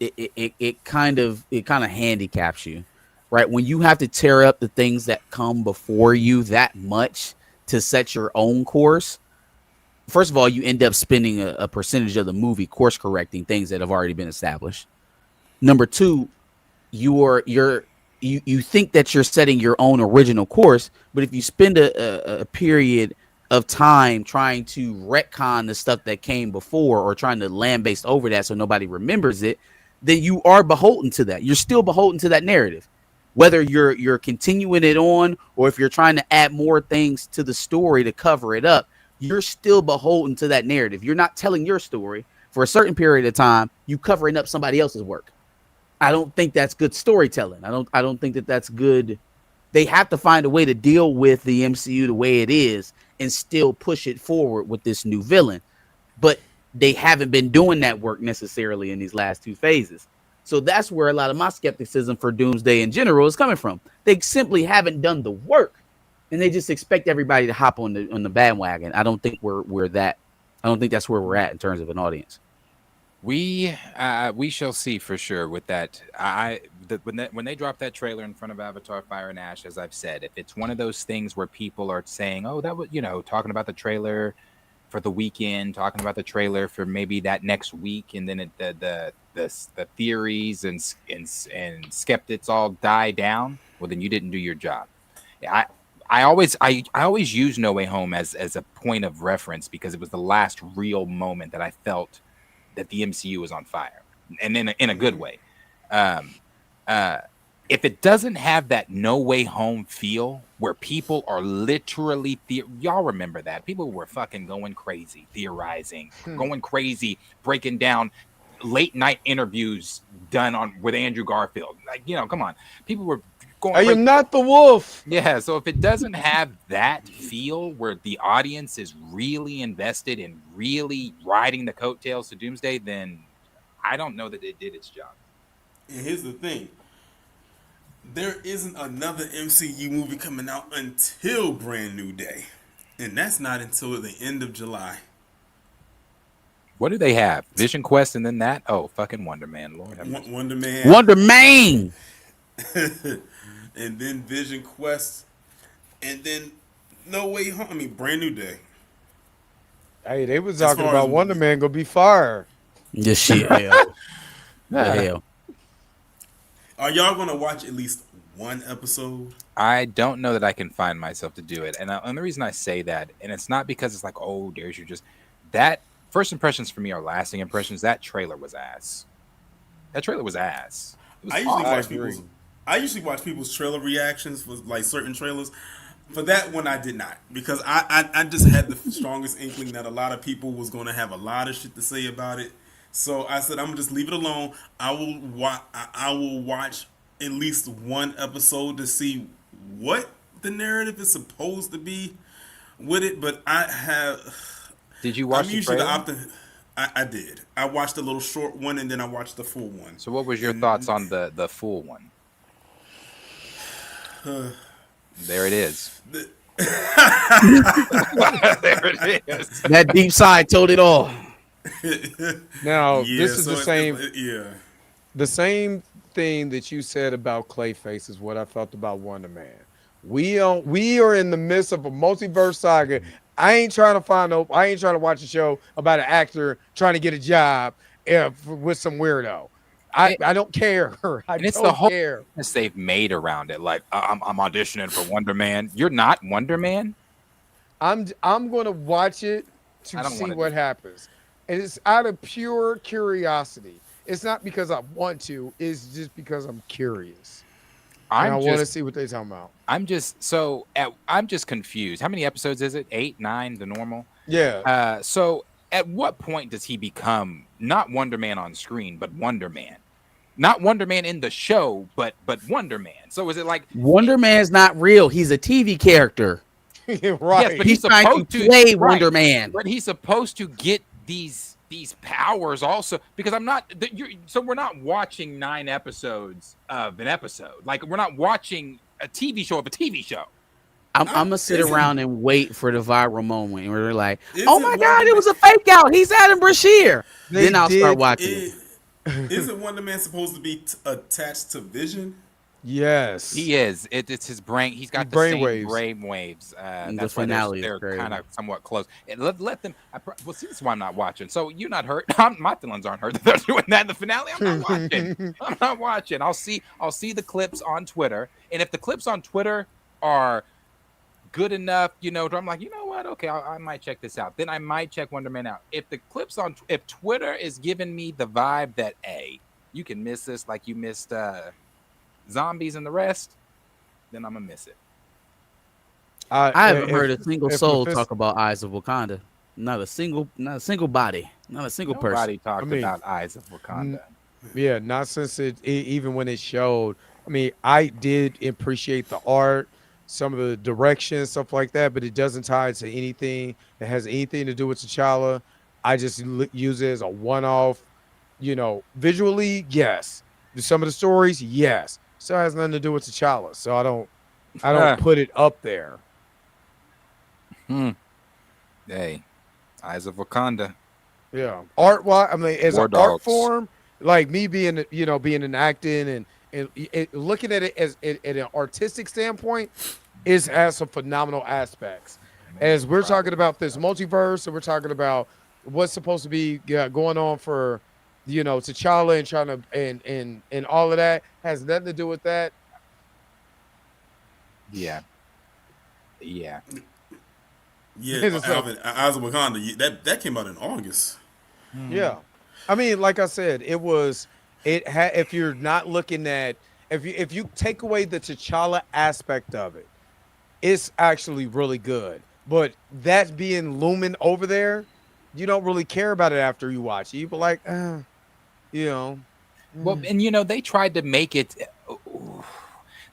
it kind of handicaps you, right? When you have to tear up the things that come before you that much to set your own course, first of all, you end up spending a percentage of the movie course correcting things that have already been established. Number two, you think that you're setting your own original course, but if you spend a period of time trying to retcon the stuff that came before or trying to lambaste over that so nobody remembers it, then you are beholden to that. You're still beholden to that narrative. Whether you're continuing it on or if you're trying to add more things to the story to cover it up, you're still beholden to that narrative. You're not telling your story for a certain period of time. You covering up somebody else's work. I don't think that's good storytelling. I don't think that that's good. They have to find a way to deal with the MCU the way it is and still push it forward with this new villain. But they haven't been doing that work necessarily in these last two phases. So that's where a lot of my skepticism for Doomsday in general is coming from. They simply haven't done the work, and they just expect everybody to hop on the bandwagon. I don't think we're that. I don't think that's where we're at in terms of an audience. We shall see for sure with that. When they drop that trailer in front of Avatar: Fire and Ash, as I've said, if it's one of those things where people are saying, "Oh, that was," talking about the trailer for the weekend, talking about the trailer for maybe that next week, and then the theories and skeptics all die down, well, then you didn't do your job. I always use No Way Home as a point of reference because it was the last real moment that I felt that the MCU was on fire, and in a good way. If it doesn't have that No Way Home feel where people are literally y'all remember that people were fucking going crazy theorizing, going crazy, breaking down late night interviews done with Andrew Garfield. Like, come on, people were going. I am not the wolf. Yeah, so if it doesn't have that feel where the audience is really invested in really riding the coattails to Doomsday, then I don't know that it did its job. And here's the thing. There isn't another MCU movie coming out until Brand New Day. And that's not until the end of July. What do they have? Vision Quest and then that? Oh, fucking Wonder Man. Lord have mercy. Wonder Man. Wonder Man! And then Vision Quest. And then No Way Home. I mean, Brand New Day. Hey, they was As talking far about as- Wonder Man gonna be fired. This shit, hell. The hell. Are y'all going to watch at least one episode? I don't know that I can find myself to do it. And the reason I say that, and it's not because it's like, oh, there's you just... That first impressions for me are lasting impressions. That trailer was ass. That trailer was ass. It was I usually watch people's trailer reactions for like certain trailers. For that one, I did not, because I just had the strongest inkling that a lot of people was going to have a lot of shit to say about it. So I said, I'm gonna just leave it alone. I will watch at least one episode to see what the narrative is supposed to be with it. But I have. Did you watch the trailer? I did. I watched a little short one and then I watched the full one. So what was your thoughts on the full one? There it is. There it is. That deep side told it all. Now, Yeah, this is so the same. Yeah. The same thing that you said about Clayface is what I felt about Wonder Man. We are in the midst of a multiverse saga. I ain't trying to watch a show about an actor trying to get a job with some weirdo. I don't care. It's the whole business they've made around it. Like, I'm auditioning for Wonder Man. You're not Wonder Man. I'm going to watch it to see what happens. And it's out of pure curiosity. It's not because I want to. It's just because I'm curious. I want to see what they're talking about. I'm just confused. How many episodes is it? 8, 9, the normal? Yeah. So at what point does he become not Wonder Man on screen, but Wonder Man? Not Wonder Man in the show, but Wonder Man. So is it like Wonder Man's not real? He's a TV character. Right. Yes, but he's trying to play Wonder Man. But he's supposed to get these powers also, because so we're not watching 9 episodes of an episode. Like, we're not watching a TV show of a TV show. I'm gonna sit around and wait for the viral moment where they're like, "Oh my God, it was a fake out. He's Adam Brashear." Then I'll start watching it. Isn't Wonder Man supposed to be attached to Vision? Yes, he is. It's his brain. He's got the same brain waves. That's why they're kind of somewhat close. And let them. Well, see, this is why I'm not watching. So you're not hurt. My feelings aren't hurt that they're doing that in the finale. I'm not watching. I'm not watching. I'll see the clips on Twitter, and if the clips on Twitter are good enough, I'm like, you know what? Okay, I might check this out. Then I might check Wonder Man out. If Twitter is giving me the vibe that you can miss this like you missed Zombies and the rest, then I'm gonna miss it. I haven't heard a single soul talk about Eyes of Wakanda. Not a single body, not a single person. Nobody talked about Eyes of Wakanda. Yeah, not since even when it showed. I mean, I did appreciate the art. some of the direction, stuff like that, but it doesn't tie to anything that has anything to do with T'Challa. I just use it as a one-off, visually, yes. Some of the stories, yes. Still has nothing to do with T'Challa, so I don't put it up there. Hey, Eyes of Wakanda. Yeah, art-wise, I mean, as War an art Dogs. form, like me being, being an acting and looking at it as at an artistic standpoint, it has some phenomenal aspects. As we're talking about this multiverse, and we're talking about what's supposed to be going on for, T'Challa and trying to and all of that has nothing to do with that. Yeah. Yeah, It's Alvin, Eyes of Wakanda. That came out in August. Yeah, I mean, like I said, if you're not looking at if you take away the T'Challa aspect of it, it's actually really good. But that being looming over there, you don't really care about it after you watch it. You be like, Well, and they tried to make it.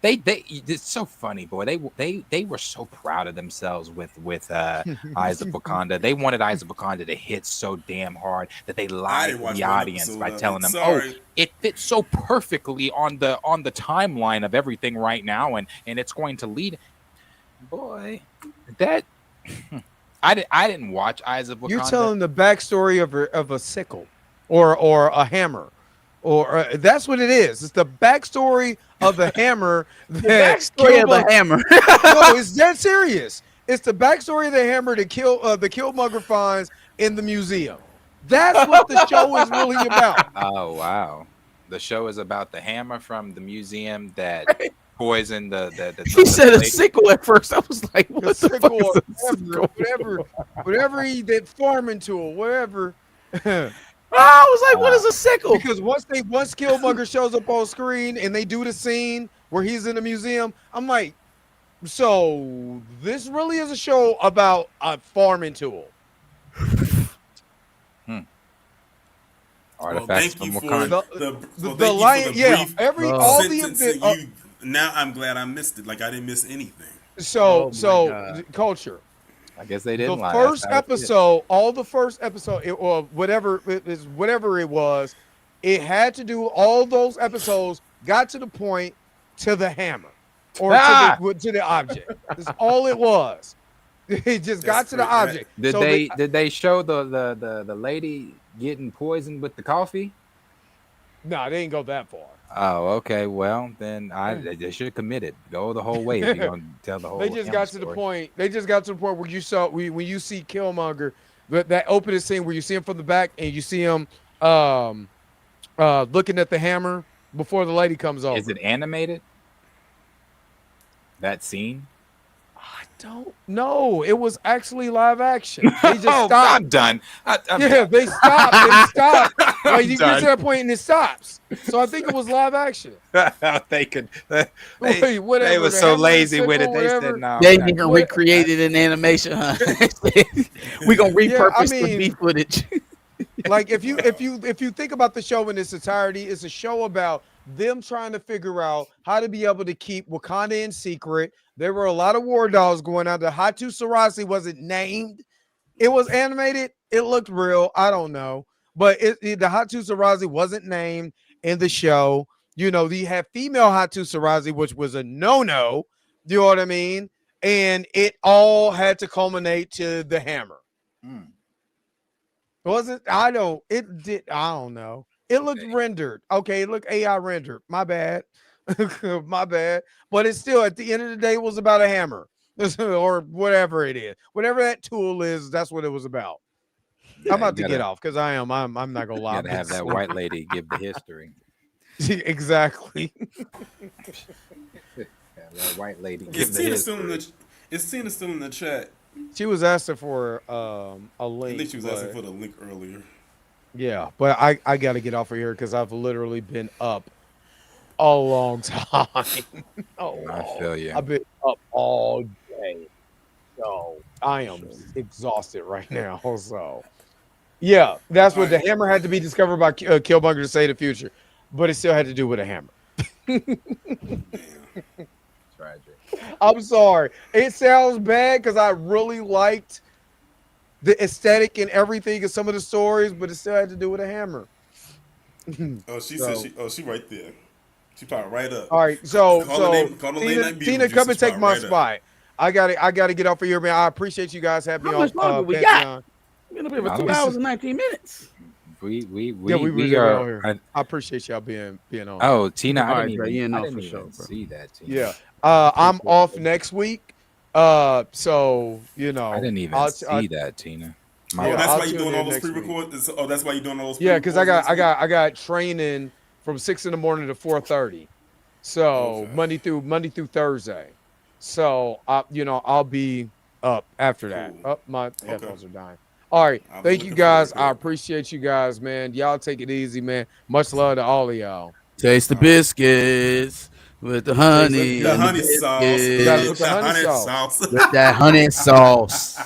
It's so funny, boy. They were so proud of themselves with Eyes of Wakanda. They wanted Eyes of Wakanda to hit so damn hard that they lied to the audience by telling them, "Oh, it fits so perfectly on the timeline of everything right now, and it's going to lead." Boy, that I didn't watch Eyes of Wakanda. you're telling the backstory of a sickle or a hammer. Or that's what it is. It's the backstory of the hammer. The backstory of the hammer. No, it's dead serious. It's the backstory of the hammer to kill the Killmonger finds in the museum. That's what the show is really about. Oh wow, the show is about the hammer from the museum that poisoned the He said a sickle at first. I was like, what the sickle fuck or is a sickle? whatever he did, farming tool, whatever. I was like, what is a sickle? Because once Killmonger shows up on screen and they do the scene where he's in the museum, I'm like, so this really is a show about a farming tool. Artifacts thank from you for Wakanda. The lion, yeah. All sentence the that you. Now I'm glad I missed it. Like I didn't miss anything. so culture. I guess they didn't The lie. first That's how it is. episode, all the first episode, or whatever it was, it had to do. All those episodes got to the point to the hammer or to the object. That's all it was. It just got to the object. Did So did they show the lady getting poisoned with the coffee? No, they didn't go that far. Oh, okay. Well, then they should commit it. Go the whole way if you're gonna tell the whole. They just hammer got to the story. point. They just got to the point where you saw when you see Killmonger, that opening scene where you see him from the back and you see him looking at the hammer before the lady comes over. Is it animated? That scene? I don't know. It was actually live action. They just stopped. I'm done. They stopped. They stopped. Like you get done. to that point and it stops. So I think it was live action. They could. Wait, whatever, They were the so hammer, lazy the with it. sickle, They whatever. said no. They we're not can doing recreate it in animation, huh? We gonna repurpose the mean- beef footage. Like if you think about the show in its entirety, it's a show about them trying to figure out how to be able to keep Wakanda in secret. There were a lot of war dolls going out. The Hatu Sarasi wasn't named. It was animated. It looked real. I don't know, but the Hatu Sarasi wasn't named in the show. You had female Hatu Sarasi, which was a no-no. You know what I mean? And it all had to culminate to the hammer. Was it? I don't know. It looked rendered. Okay, it looked AI rendered. My bad. My bad. But it's still, at the end of the day, it was about a hammer. Or whatever it is. Whatever that tool is, that's what it was about. I'm about to get off because I'm not gonna lie. Gotta have that white lady give the history. Exactly. Have that white lady give Is the Tina still history. in the chat? She was asking for a I link. think she was asking but- for the link earlier. Yeah, but I got to get off of here because I've literally been up a long time. I feel you. I've been up all day, so I am exhausted right now. So, yeah, that's what the hammer had to be discovered by Killmonger to save the future, but it still had to do with a hammer. Tragic. I'm sorry. It sounds bad because I really liked the aesthetic and everything of some of the stories, but it still had to do with a hammer. Oh, she said So, she right there. She popped right up. all right. So, Call her name. Call her late Tina, night Tina, Beetlejuice. come She and take popped my right up. spot. I gotta get off of here, man. I appreciate you guys having How me much on longer we got? Pantheon. We're gonna be over I 2 don't- hours and 19 minutes. We Yeah, we we been on are. here. I appreciate y'all being on. Oh, Tina, All I right, didn't Dre, even. you I know didn't for even sure, bro. see that. Tina. Yeah. I'm off next week. So you know, I didn't even see that, Tina. My Oh, Yeah, that's I'll why you're tune doing in all those next week. pre-records. Oh, that's why you're doing all those. Yeah, because I pre-records next week? got training from 6 in the morning to 4:30. So Okay. Monday through Thursday. So I'll be up after that. Cool. Up, my Okay. headphones are dying. All right. I'll be Thank you looking forward guys. to I it. appreciate you guys, man. Y'all take it easy, man. Much love to all of y'all. Taste the biscuits with the honey The and the honey sauce. You gotta biscuits put the honey sauce. with that honey sauce.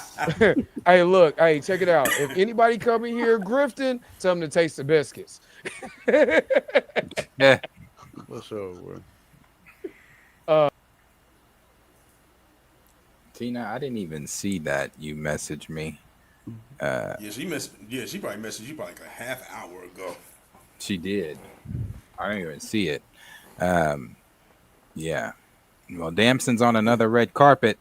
Hey, look, hey, check it out. If anybody come in here grifting, tell them to taste the biscuits. Yeah. What's up, bro? Tina, I didn't even see that you messaged me. Yeah, she probably messaged you like a half hour ago. She did. I didn't even see it. Yeah. Well, Damson's on another red carpet.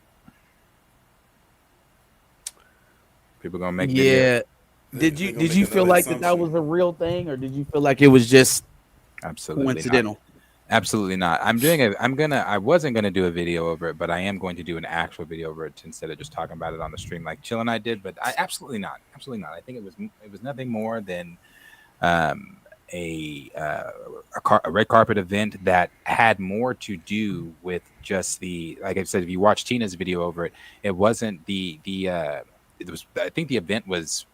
People gonna make Yeah. videos. Did They you gonna did you make feel another like that assumption. was a real thing, or did you feel like it was just Absolutely coincidental? not. Absolutely not. I wasn't gonna do a video over it, but I am going to do an actual video over it instead of just talking about it on the stream like Chill and I did. But I absolutely not. Absolutely not. I think it was nothing more than a red carpet event that had more to do with just the, like I said, if you watch Tina's video over it, it wasn't it was, I think the event was,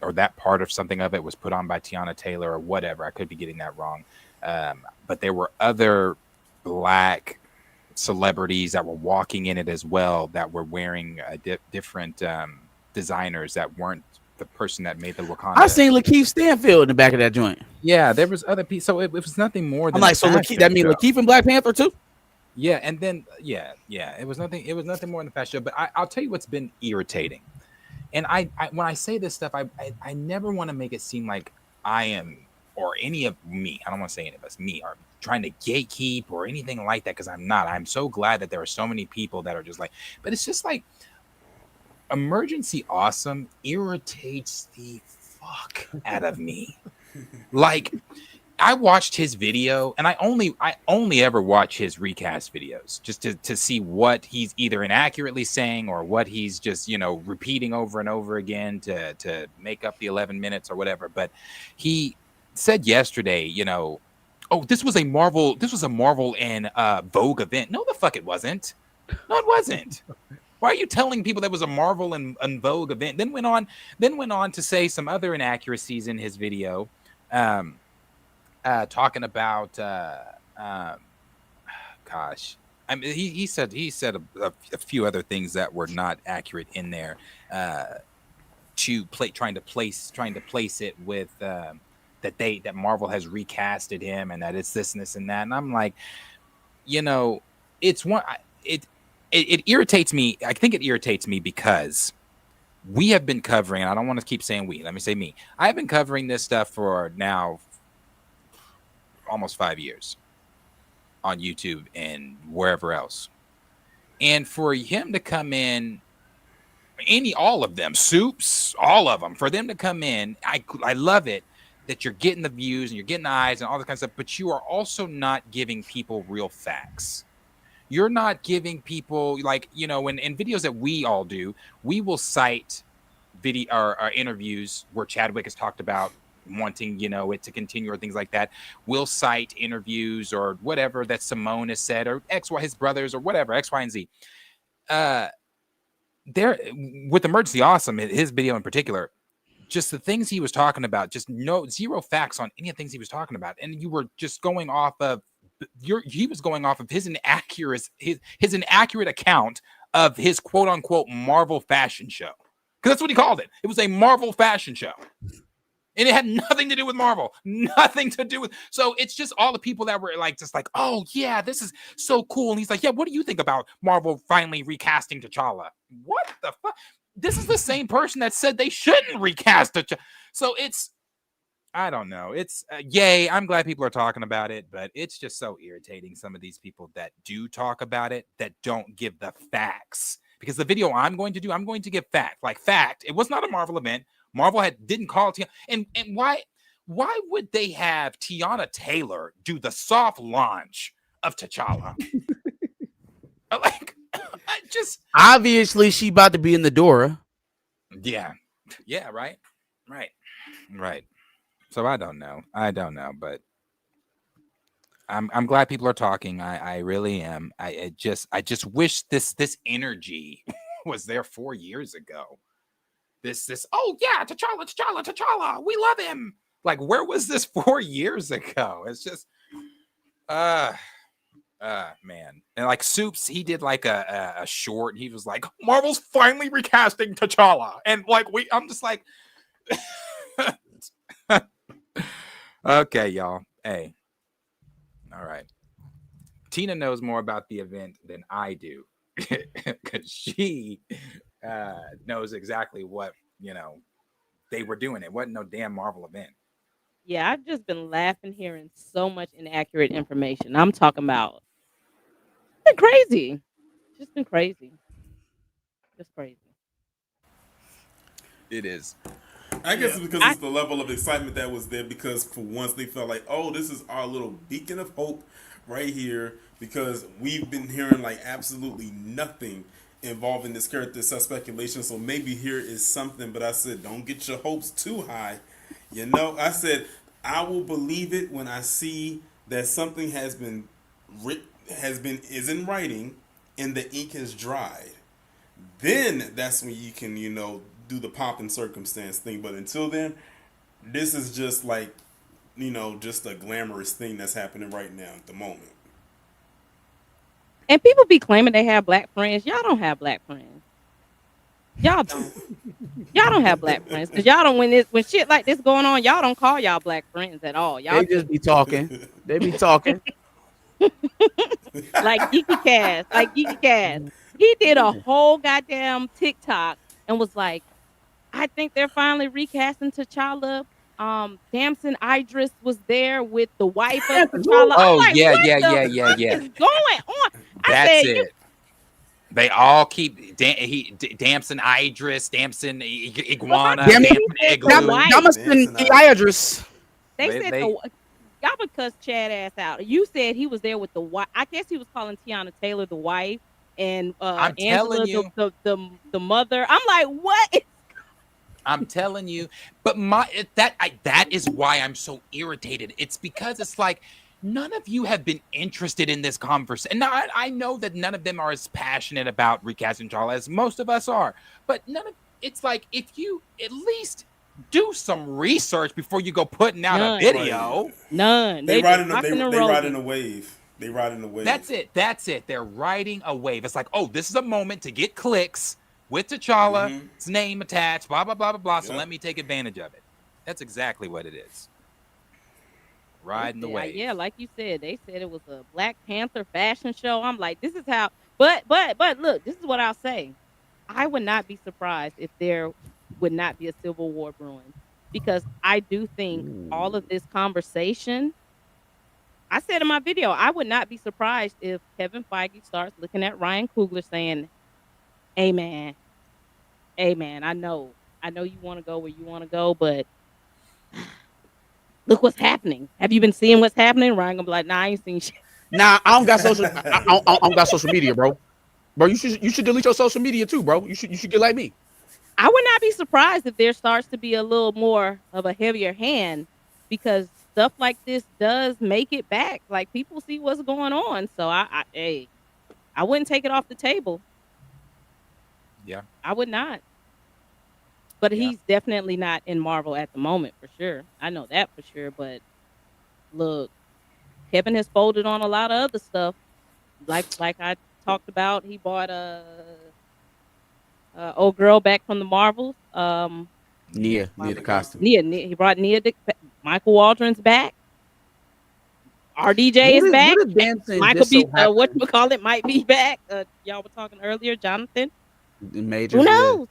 or that part of something of it was put on by Tiana Taylor or whatever. I could be getting that wrong. But there were other Black celebrities that were walking in it as well that were wearing different designers that weren't the person that made the Wakanda. I seen Lakeith Stanfield in the back of that joint. Yeah, there was other people. So it was nothing more than I'm like, a so fashion Lakeith, that mean show. Lakeith in Black Panther too? Yeah, and then yeah, it was nothing more than a fashion show. But I'll tell you what's been irritating. And I when I say this stuff, I never want to make it seem like I am, or any of me, I don't want to say any of us, me, are trying to gatekeep or anything like that, because I'm not. I'm so glad that there are so many people that are just like, but it's just like Emergency Awesome irritates the fuck out of me. Like, I watched his video, and I only ever watch his recast videos just to see what he's either inaccurately saying or what he's just, repeating over and over again to make up the 11 minutes or whatever. But he said yesterday, oh, this was a Marvel and Vogue event. No, the fuck it wasn't. No, it wasn't. Why are you telling people that was a Marvel and Vogue event? Then went on to say some other inaccuracies in his video. Talking about gosh, I mean, he said a few other things that were not accurate in there, trying to place it with that Marvel has recasted him and that it's this and this and that, and I'm like, it's one, it irritates me. I think it irritates me because we have been covering, and I don't want to keep saying we, let me say me. I've been covering this stuff for now almost 5 years on YouTube and wherever else. And for him to come in, all of them, Soups, all of them, for them to come in, I love it that you're getting the views and you're getting the eyes and all that kind of stuff, but you are also not giving people real facts. You're not giving people, like, in videos that we all do, we will cite video or interviews where Chadwick has talked about wanting, it to continue or things like that. We'll cite interviews or whatever that Simone has said, or his brothers or whatever, X, Y, and Z. There, with Emergency Awesome, his video in particular, just the things he was talking about, just zero facts on any of the things he was talking about, and you were just going off of he was going off of his inaccurate account of his quote unquote Marvel fashion show, because that's what he called it. It was a Marvel fashion show. And it had nothing to do with Marvel. Nothing to do with. So it's just all the people that were like, just like, oh yeah, this is so cool. And he's like, yeah, what do you think about Marvel finally recasting T'Challa? What the fuck? This is the same person that said they shouldn't recast T'Challa. So it's, I don't know. It's yay. I'm glad people are talking about it, but it's just so irritating. Some of these people that do talk about it that don't give the facts. Because the video I'm going to do, I'm going to give fact. Like fact, it was not a Marvel event. Marvel didn't call Tiana. And why would they have Tiana Taylor do the soft launch of T'Challa? Like, I just Obviously, she about to be in the door. yeah, right. So I don't know, but I'm glad people are talking. I really am. I just wish this energy was there 4 years ago. This oh yeah, T'Challa, we love him. Like, where was this 4 years ago? It's just man. And like Soups, he did like a short. He was like, Marvel's finally recasting T'Challa, and like I'm just like, okay, y'all. Hey, all right. Tina knows more about the event than I do, because she knows exactly what they were doing. It wasn't no damn Marvel event. Yeah, I've just been laughing hearing so much inaccurate information. I'm talking about it's been crazy. Just been crazy. Just crazy. It is. I guess it's because it's the level of excitement that was there, because for once they felt like, oh, this is our little beacon of hope right here, because we've been hearing like absolutely nothing involving this character except speculation, so maybe here is something. But I said, don't get your hopes too high. I said, I will believe it when I see that something is in writing and the ink has dried. Then that's when you can, do the pomp and circumstance thing. But until then, this is just like, just a glamorous thing that's happening right now at the moment. And people be claiming they have black friends. Y'all don't have black friends. Y'all don't. Y'all don't have black friends, because y'all don't, when shit like this going on, y'all don't call y'all black friends at all. Y'all They just be talking. They be talking. like Geeky Cast. He did a whole goddamn TikTok and was like, I think they're finally recasting T'Challa. Damson Idris was there with the wife of T'Challa. Oh, I'm like, yeah, what yeah, the yeah, yeah, fuck yeah. is going on? That's it. They all keep Damson Idris, Damson Iguana, Damson Igloo. Damson Idris. They said y'all would cuss Chad ass out. You said he was there with the wife. I guess he was calling Tiana Taylor the wife, and I'm Angela telling you, the mother. I'm like, what? I'm telling you, but that is why I'm so irritated. It's because it's like, none of you have been interested in this conversation. And now I know that none of them are as passionate about recasting T'Challa as most of us are. But it's like, if you at least do some research before you go putting out a video. None. They riding a wave. They riding a wave. That's it. They're riding a wave. It's like, oh, this is a moment to get clicks with T'Challa's name attached, blah, blah, blah, blah, blah. So let me take advantage of it. That's exactly what it is. Riding the wave. Yeah, like you said, they said it was a Black Panther fashion show. I'm like, this is how. But look, this is what I'll say. I would not be surprised if there would not be a civil war brewing, because I do think all of this conversation. I said in my video, I would not be surprised if Kevin Feige starts looking at Ryan Coogler saying, "Hey man, I know you want to go where you want to go, but." Look what's happening. Have you been seeing what's happening? Ryan gonna be like, nah, I ain't seen shit. Nah, I don't got social. I don't got social media, bro. Bro, you should delete your social media too, bro. You should get like me. I would not be surprised if there starts to be a little more of a heavier hand, because stuff like this does make it back. Like, people see what's going on. So I wouldn't take it off the table. Yeah, I would not. But he's definitely not in Marvel at the moment, for sure. I know that for sure. But look, Kevin has folded on a lot of other stuff. Like I talked about, he bought old girl back from the Marvels. Nia DaCosta. Nia, he brought Michael Waldron's back. RDJ is back. What if Damson Michael just so B. happened- What you call it might be back. Y'all were talking earlier, Jonathan. Majors, Who yeah. knows?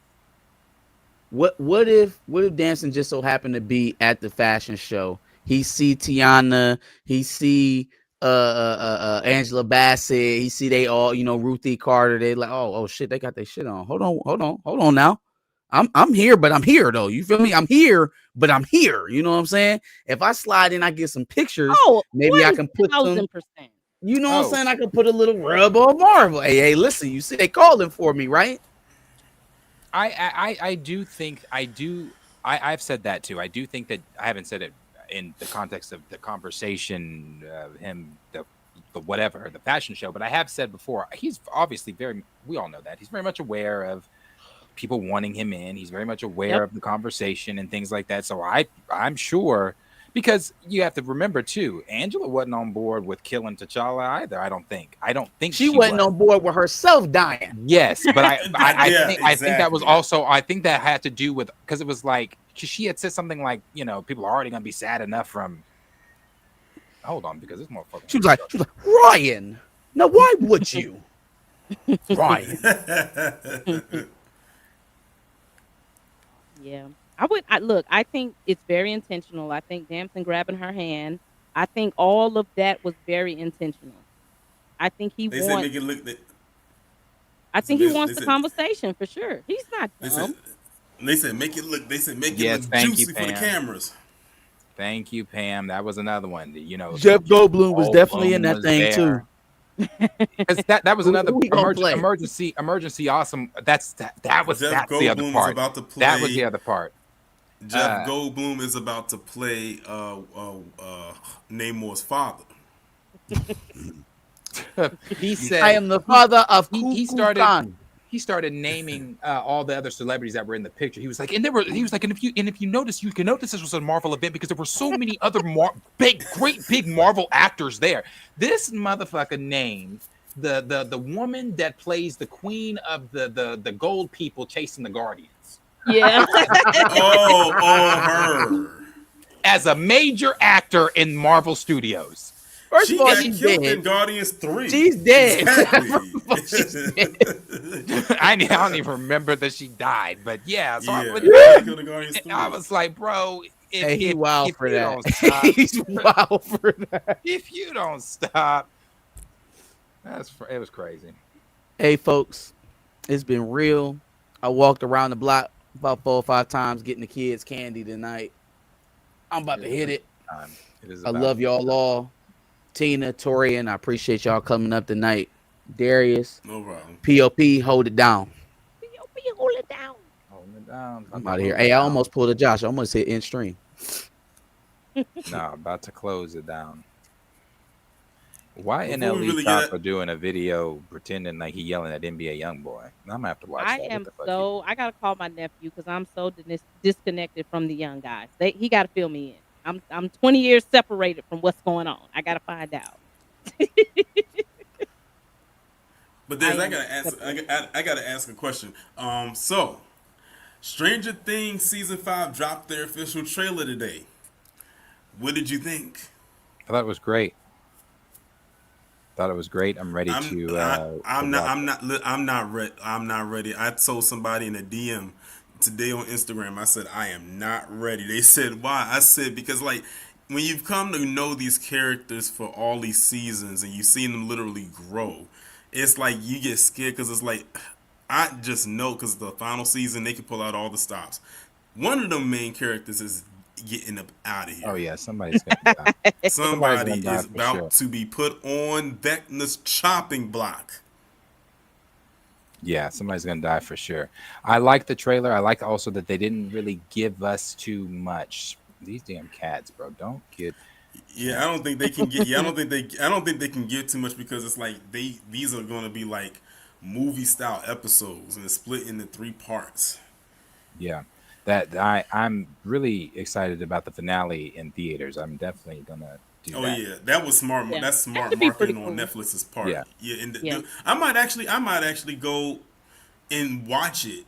What if Damson just so happened to be at the fashion show? He see Tiana, he see Angela Bassett, he see they all, Ruthie Carter. They like, oh shit, they got their shit on. Hold on now. I'm here, but I'm here though. You feel me? I'm here, but I'm here. You know what I'm saying? If I slide in, I get some pictures. Maybe I can put some. 1,000%. You know what I'm saying? I can put a little rub on Marvel. Hey, listen, you see they calling for me, right? I do think I've said that too. I do think that I haven't said it in the context of the conversation, the whatever, the fashion show, but I have said before, he's obviously we all know that he's very much aware of people wanting him in. He's very much aware of the conversation and things like that. So I'm sure, because you have to remember too, Angela wasn't on board with killing T'Challa either. I don't think she wasn't on board with herself dying. Yes, but I Yeah, think that was also, I think that had to do with, because it was like, she had said something like, people are already gonna be sad enough from. Hold on, because this motherfucker. She was like, Ryan. Now, why would you, Ryan? Yeah, I think it's very intentional. I think Damson grabbing her hand. I think all of that was very intentional. I think he wants. Make it look. I think he wants the conversation for sure. He's not dumb. They said make it look. They said make it look thank juicy you, for the Pam. cameras. Thank you, Pam. That was another one. Jeff Goldblum was definitely in that thing too. Because that was another Who he gonna play? emergency awesome. That's the other Goldblum part. is about to play. That was the other part. Jeff Goldblum is about to play Namor's father. He said, I am the father of he started naming all the other celebrities that were in the picture. He was like, and if you notice, you can notice this was a Marvel event because there were so many other great big Marvel actors there. This motherfucker named the woman that plays the queen of the gold people chasing the Guardians. Yeah. her as a major actor in Marvel Studios. First she of all, got she's killed dead. in Guardians 3. She's dead. Exactly. She's dead. I don't even remember that she died, but yeah. So I was like, bro, he's wild for that. Stop, He's wild for that. If you don't stop, it was crazy. Hey, folks, it's been real. I walked around the block about 4 or 5 times getting the kids candy tonight. I'm about to hit it. I love y'all all. Tina, Torian, I appreciate y'all coming up tonight. Darius, no problem. POP, hold it down. POP, hold it down. Holding it down. I'm out of here. Hey, I almost pulled a Josh. I almost hit end stream. No, about to close it down. Why Before we NLE really Chopper doing a video pretending like he yelling at NBA YoungBoy? I'm gonna have to watch that. I gotta call my nephew because I'm so disconnected from the young guys. He gotta fill me in. I'm 20 years separated from what's going on. I gotta find out. But then I gotta ask a question. So Stranger Things season 5 dropped their official trailer today. What did you think? I thought it was great. I'm ready to. I'm not ready. I told somebody in a DM today on Instagram. I said I am not ready. They said why? I said because like when you've come to know these characters for all these seasons and you've seen them literally grow, it's like you get scared because it's like I just know because the final season they can pull out all the stops. One of the main characters is getting up out of here. Oh yeah, somebody's gonna die. Somebody gonna die is for about sure. to be put on Vecna's chopping block. Yeah, somebody's gonna die for sure. I like the trailer. I like also that they didn't really give us too much. These damn cats, bro, don't get. Yeah, I don't think they can get. Yeah, I don't think they can get too much because it's like these are going to be like movie style episodes and it's split into 3 parts. Yeah, I'm really excited about the finale in theaters. I'm definitely gonna do that. Oh yeah, that was smart. Yeah. That's smart That should be marketing pretty on cool. Netflix's part. Yeah. And Yeah. I might actually go and watch it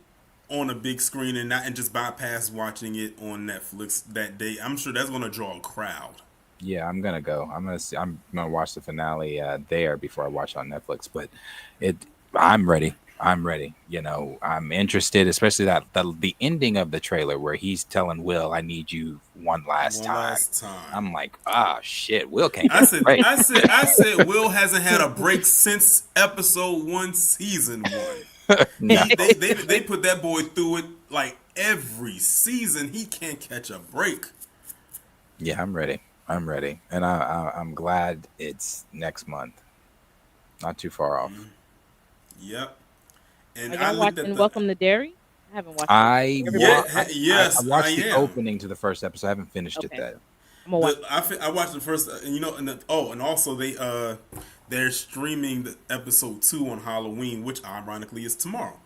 on a big screen and just bypass watching it on Netflix that day. I'm sure that's gonna draw a crowd. Yeah, I'm gonna go. I'm gonna see. I'm gonna watch the finale there before I watch it on Netflix. But it, I'm ready. I'm ready. You know, I'm interested, especially that the ending of the trailer where he's telling Will, "I need you one last One time." last time. I'm like, ah, shit. Will can't. I said, Right. I said, Will hasn't had a break since episode 1, season 1. No. They put that boy through it like every season. He can't catch a break. Yeah, I'm ready. I'm ready, and I'm glad it's next month. Not too far off. Yep. And Are I y'all looked at watching the. Welcome to Derry? I haven't watched I it. Yeah, Everybody- yes, I watched I the am. opening to the first episode. I haven't finished Okay. it though. I'm gonna watch. I watched the first, you know, and also they're streaming the episode 2 on Halloween, which ironically is tomorrow,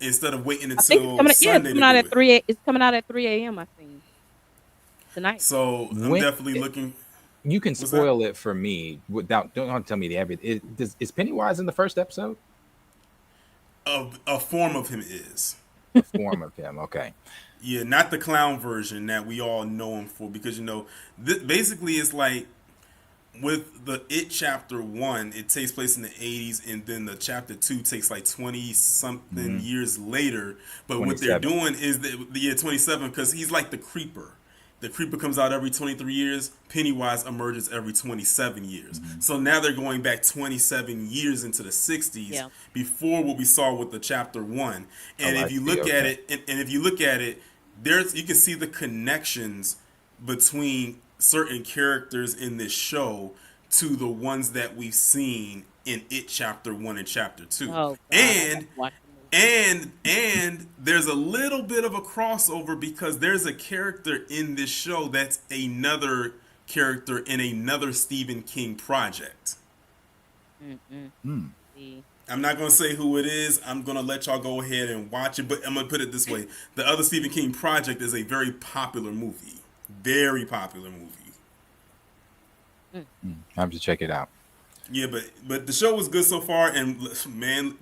instead of waiting I think until it's coming. Yeah, it's Sunday coming out to at do it. 3. It's coming out at 3 a.m. I think tonight. So I'm When- definitely looking. You can What's that? spoil it for me without. Don't tell me the everything. Is Pennywise in the first episode? A form of him is. A form of him. Okay. Yeah, not the clown version that we all know him for, because basically it's like with the It Chapter 1, it takes place in the 80s, and then the Chapter 2 takes like 20 something years later. But what they're 27. doing is the year 27, because he's like the Creeper. The Creeper comes out every 23 years. Pennywise emerges every 27 years. So now they're going back 27 years into the 60s before what we saw with the Chapter 1. And Oh, if I you see, look at okay. it, and if you look at it, you can see the connections between certain characters in this show to the ones that we've seen in It Chapter 1 and Chapter 2. Oh, God, and I watched it. and there's a little bit of a crossover, because there's a character in this show that's another character in another Stephen King project. See. I'm not going to say who it is. I'm going to let y'all go ahead and watch it, but I'm going to put it this way. The other Stephen King project is a very popular movie. Very popular movie. I have to check it out. Yeah, but the show was good so far, and man,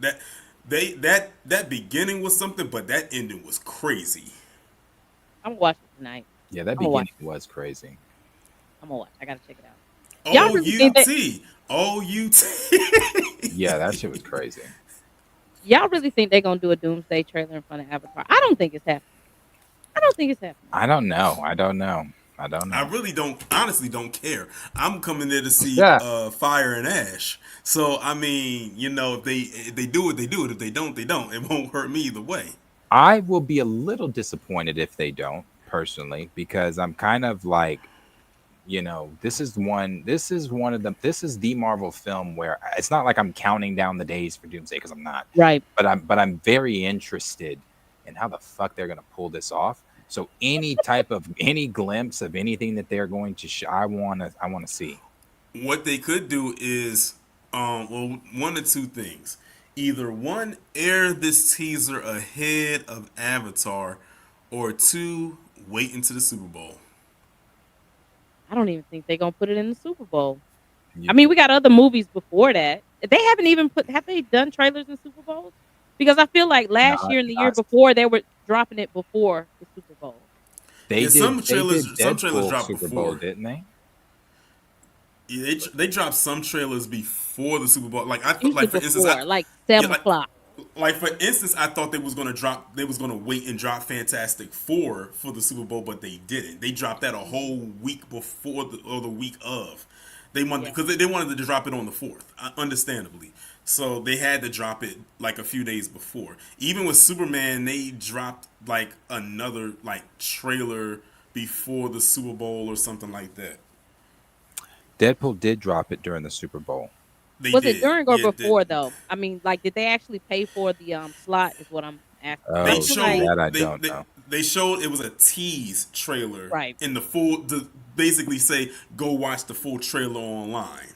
that beginning was something, but that ending was crazy. I'm gonna watch it tonight. Yeah, that I'ma watch beginning was crazy. I'm gonna watch. I gotta check it out. Y'all really think that- OUT. Yeah, that shit was crazy. Y'all really think they're gonna do a Doomsday trailer in front of Avatar? I don't think it's happening. I don't know. I really honestly don't care. I'm coming there to see Yeah. Fire and Ash. So I mean, if they do it, they do it. If they don't, they don't. It won't hurt me either way. I will be a little disappointed if they don't, personally, because I'm kind of like, this is the Marvel film where it's not like I'm counting down the days for Doomsday, because I'm not. Right. But I'm very interested in how the fuck they're gonna pull this off. So any glimpse of anything that they're going to I wanna see. What they could do is, one of two things. Either one, air this teaser ahead of Avatar, or two, wait until the Super Bowl. I don't even think they're gonna put it in the Super Bowl. Yeah. I mean, we got other movies before that. They haven't even have they done trailers in Super Bowls? Because I feel like last year and the year before they were dropping it before the Super Bowl. Some trailers dropped Super before, Bowl, didn't they? Yeah, they dropped some trailers before the Super Bowl. Like Usually for instance, before, like 7 o'clock. Like for instance, I thought they was gonna wait and drop Fantastic Four for the Super Bowl, but they didn't. They dropped that a whole week before the week of. They wanted because they wanted to drop it on the 4th, understandably. So they had to drop it like a few days before. Even with Superman, they dropped like another trailer before the Super Bowl or something like that. Deadpool did drop it during the Super Bowl. Was it during or before though? I mean, did they actually pay for the slot? Is what I'm asking. They showed that I don't know. They showed it was a tease trailer, right? In the full, to basically say, go watch the full trailer online.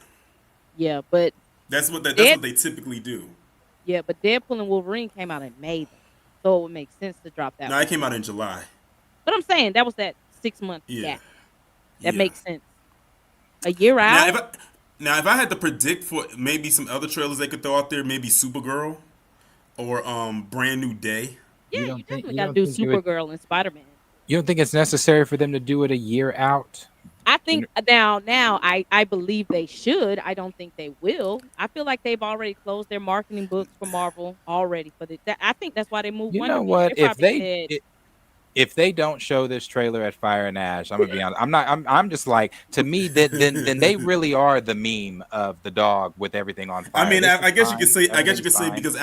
Yeah, but that's what they typically do. Yeah, but Deadpool and Wolverine came out in May, so it would make sense to drop that. No, it came out in July. But I'm saying that was that 6 month gap. That makes sense. A year out. Now, if I had to predict for maybe some other trailers they could throw out there, maybe Supergirl or Brand New Day. Yeah, You you don't think definitely you got to don't do think it would, Supergirl and Spider Man. you don't think it's necessary for them to do it a year out? I You think now I believe they should. I don't think they will. I feel like they've already closed their marketing books for Marvel already for the. I think that's why they moved You Wonder know Man. what? They probably said, If they don't show this trailer at Fire and Ash, I'm gonna be honest. I'm just like, to me that then they really are the meme of the dog with everything on I fire. mean, This is I guess you fine. could say, Everything's fine. because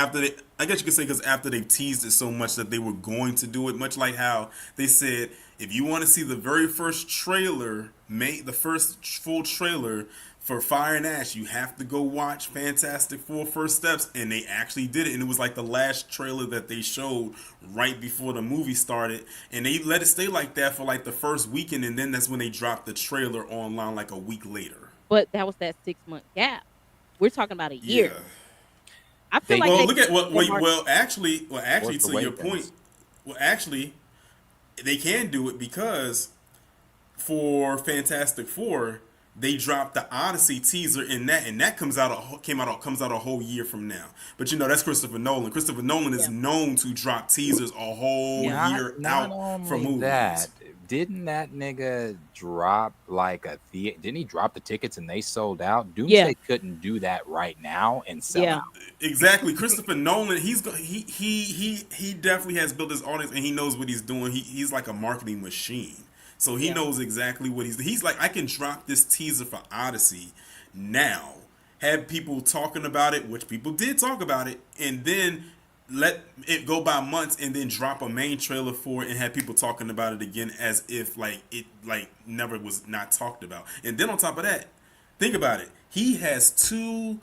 I guess you could say because after they teased it so much that they were going to do it, much like how they said, if you want to see the very first trailer, the first full trailer for Fire and Ash, you have to go watch Fantastic Four First Steps, and they actually did it, and it was like the last trailer that they showed right before the movie started, and they let it stay like that for like the first weekend, and then that's when they dropped the trailer online like a week later. but that was that 6 month gap. We're talking about a Yeah. year. I feel They- like Well, they look at closed their marketing. Force to your Awakens. point. Well, actually, they can do it because for Fantastic Four, they dropped the Odyssey teaser in that, and that comes out a whole year from now. But you know that's Christopher Nolan. Christopher Nolan is Yeah. known to drop teasers a whole year Not out from only movies. that, didn't that nigga drop like didn't he drop the tickets and they sold out? Doomsday couldn't do that right now and sell Yeah. out. Exactly, Christopher Nolan. He definitely has built his audience, and he knows what he's doing. He's like a marketing machine, so he Yeah. knows exactly what he's like. I can drop this teaser for Odyssey now, have people talking about it, which people did talk about it, and then let it go by months, and then drop a main trailer for it, and have people talking about it again as if like it like never was not talked about. And then on top of that, think about it. He has two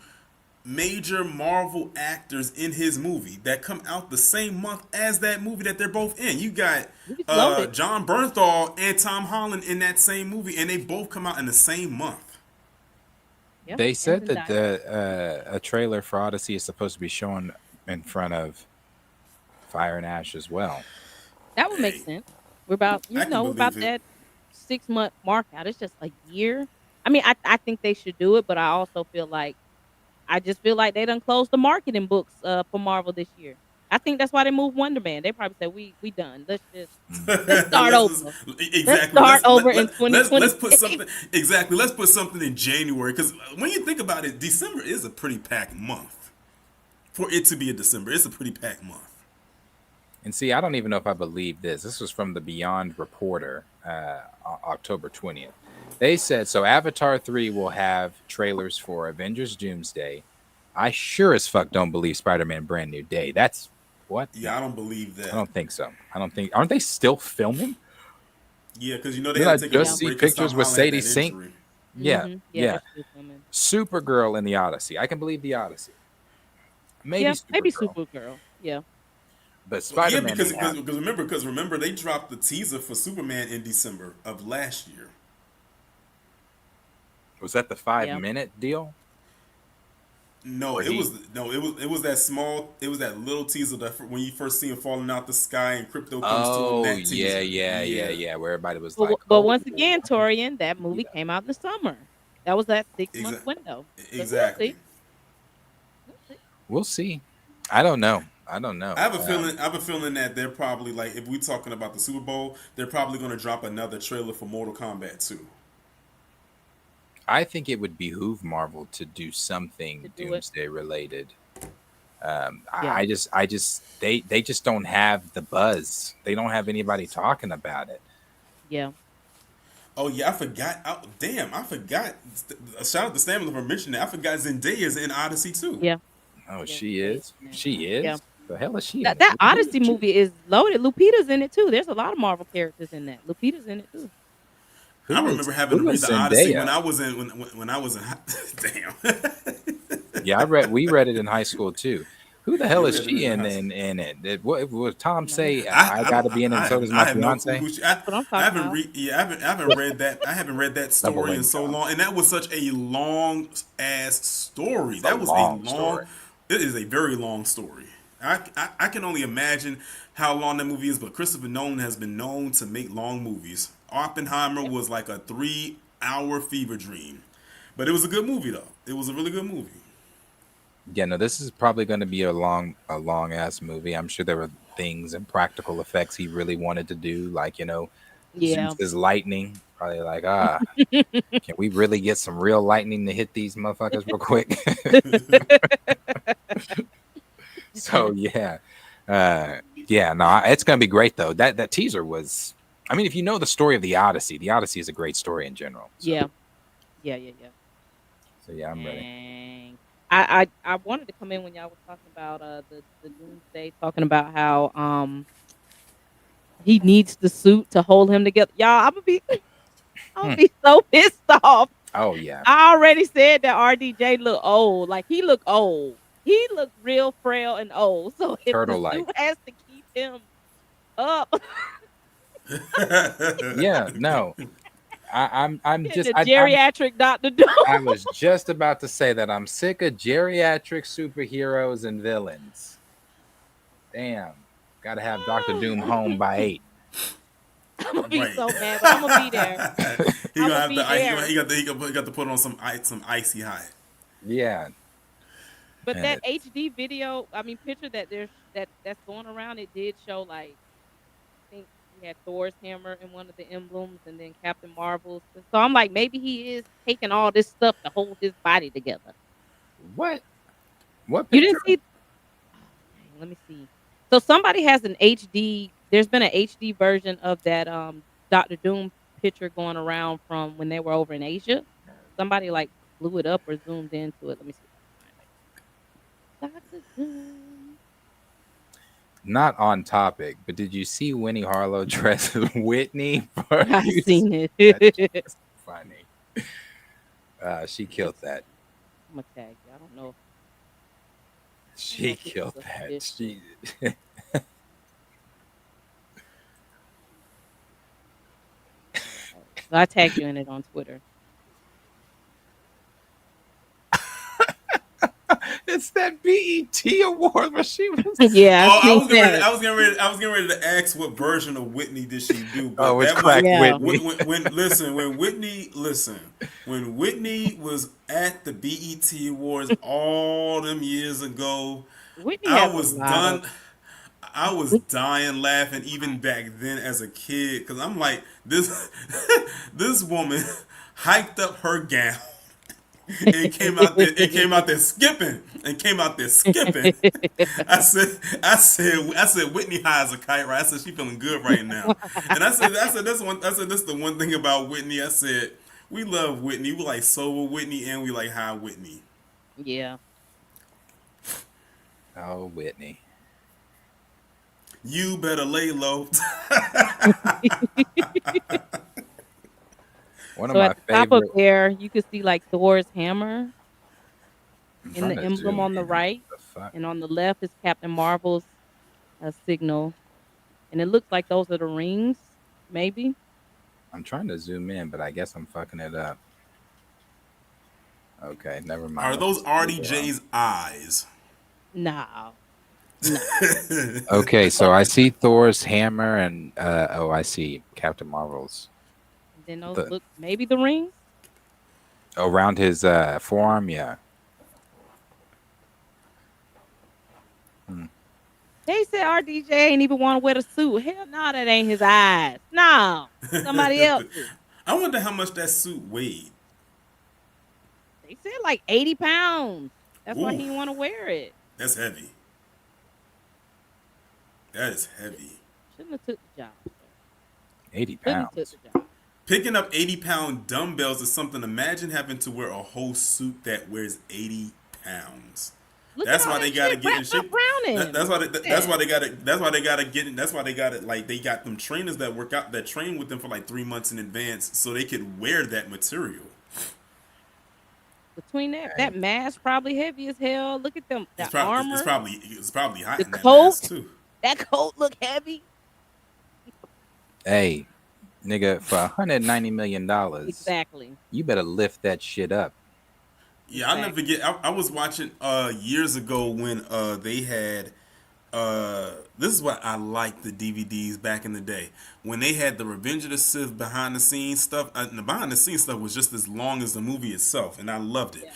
major Marvel actors in his movie that come out the same month as that movie that they're both in. You got Movie's loaded. John Bernthal and Tom Holland in that same movie, and they both come out in the same month. Yeah. They said And that Zendaya. a trailer for Odyssey is supposed to be shown in front of Fire and Ash as well. That would make Hey, sense. We're about I can believe about it. that 6 month mark out. It's just a year. I mean, I think they should do it, but I also feel like they done closed the marketing books for Marvel this year. I think that's why they moved Wonder Man. They probably said we done. Let's start over. Exactly. Let's start over in Let's 2020. put something exactly. Let's put something in January, because when you think about it, December is a pretty packed month. For it to be a December, it's a pretty packed month. And see, I don't even know if I believe this. This was from the Beyond Reporter, October 20th. They said, so Avatar 3 will have trailers for Avengers Doomsday. I sure as fuck don't believe Spider-Man Brand New Day. That's what? Yeah, I don't believe that. I don't think so. Aren't they still filming? Yeah, because you know they Did had I to take a just see break 'cause pictures Tom with Holland had Sadie that Sink? injury. Yeah, Mhm. yeah. They're still filming. Supergirl in the Odyssey. I can believe the Odyssey. Maybe Yeah, maybe Supergirl. Supergirl. Yeah. But Yeah, Spider-Man. because remember they dropped the teaser for Superman in December of last year. Was that the 5-minute deal? No, Or it was that little teaser that when you first see him falling out the sky and Crypto comes to him. Oh, That teaser. yeah. Where everybody was But, like, but oh, once again, Torian, that movie came out in the summer. That was that 6 month Exa- window. So Exactly. We'll see. we'll see. I don't know. I have a feeling that they're probably like, if we're talking about the Super Bowl, they're probably going to drop another trailer for Mortal Kombat 2. I think it would behoove Marvel to do something To do it. Doomsday related. Yeah. I just they just don't have the buzz. They don't have anybody talking about it. Yeah. Oh yeah, I forgot. I forgot. Shout out to Stamina for mentioning that. I forgot Zendaya's in Odyssey too. Yeah. Oh, Yeah, she is. yeah. She is. Yeah. The hell is she? That, in? that Odyssey movie is loaded. Lupita's in it too. There's a lot of Marvel characters in that. Lupita's in it too. I remember having to who read is the Odyssey Zendaya? when I was in damn. Yeah, we read it in high school too. Who the hell You is read it she in high in it? What would Tom say? I got to be in it, and so does I my have no clue fiance. who she- That's what I'm talking I haven't about. I haven't read that. I haven't read that story Doubling in so down. long, and that was such a long ass story. It's That a was long a long. story. It is a very long story. I can only imagine how long that movie is, but Christopher Nolan has been known to make long movies. Oppenheimer was like a 3-hour fever dream, but it was a good movie though. It was a really good movie. Yeah, no, this is probably going to be a long ass movie. I'm sure things and practical effects he really wanted to do, like Yeah. Zeus's lightning. Probably like, can we really get some real lightning to hit these motherfuckers real quick? So yeah, no, it's gonna be great though. That teaser was, I mean, if you know the story of the Odyssey is a great story in general. So, Yeah. So yeah, I'm ready. Dang. I wanted to come in when y'all was talking about the Doomsday, talking about how he needs the suit to hold him together. Y'all, I'm gonna be so pissed off. Oh yeah, I already said that RDJ look old. Like he look old. He look real frail and old. So if the Turtle-like. suit has to keep him up, yeah, no. I'm just the geriatric Dr. Doom. I was just about to say that I'm sick of geriatric superheroes and villains. Damn, gotta have Dr. Doom home by 8. I'm gonna be so mad, but I'm gonna be there. He gonna have to. He got to put on some icy hot. Yeah. But that HD video, I mean, picture that's going around, it did show like, I think he had Thor's hammer in one of the emblems, and then Captain Marvel's. So I'm like, maybe he is taking all this stuff to hold his body together. What You picture? didn't see? Oh, dang, let me see. So somebody has an HD. There's been an HD version of that Dr. Doom picture going around from when they were over in Asia. Somebody like blew it up or zoomed into it. Let me see. Dr. Doom. Not on topic, but did you see Winnie Harlow dress as Whitney? I've seen That's it. funny. She killed that. I'm gonna tag you. I don't know. She killed that. She. So I tagged you in it on Twitter. It's that BET award where she was. Yeah. I was getting ready to ask what version of Whitney did she do. But it's Crack Whitney. When Whitney was at the BET Awards all them years ago, Whitney I has was a lot done. of- I was dying laughing even back then as a kid because I'm like this woman hiked up her gown and came out there skipping. I said Whitney high as a kite, right? I said she feeling good right now. And I said that's the one thing about Whitney. I said we love Whitney. We like sober Whitney and we like high Whitney. Yeah. Oh, Whitney. You better lay low. One of So my at the top of favorite. there, you could see like Thor's hammer I'm in trying the to emblem zoom on the in. right, What the fuck? and on the left is Captain Marvel's signal, and it looks like those are the rings, maybe. I'm trying to zoom in, but I guess I'm fucking it up. Okay, never mind. Are those RDJ's eyes? No. Okay, so I see Thor's hammer and I see Captain Marvel's And then those look maybe the rings. around his forearm. Yeah. They said RDJ ain't even want to wear the suit. Hell no, that ain't his eyes. No, somebody else. I wonder how much that suit weighed. They said like 80 pounds. That's why Ooh. he didn't want to wear it. That's heavy. That is heavy. Shouldn't have took the job. 80 Shouldn't have pounds. took the job. Picking up 80-pound dumbbells is something. Imagine having to wear a whole suit that weighs 80 pounds. Look That's at why all they that gotta shit get in wrapped shape. up around him. That's why they gotta get in. That's why they got it. Like they got them trainers that work out that train with them for like 3 months in advance, so they could wear that material. Between that mask probably heavy as hell. Look at them. The armor. It's probably hot The in that coat. mask too. That coat look heavy. Hey, nigga, for $190 million, Exactly. you better lift that shit up. Yeah, I'll never forget. I was watching years ago when they had this is what I liked the DVDs back in the day when they had the Revenge of the Sith behind the scenes stuff. And the behind the scenes stuff was just as long as the movie itself, and I loved it. Yeah.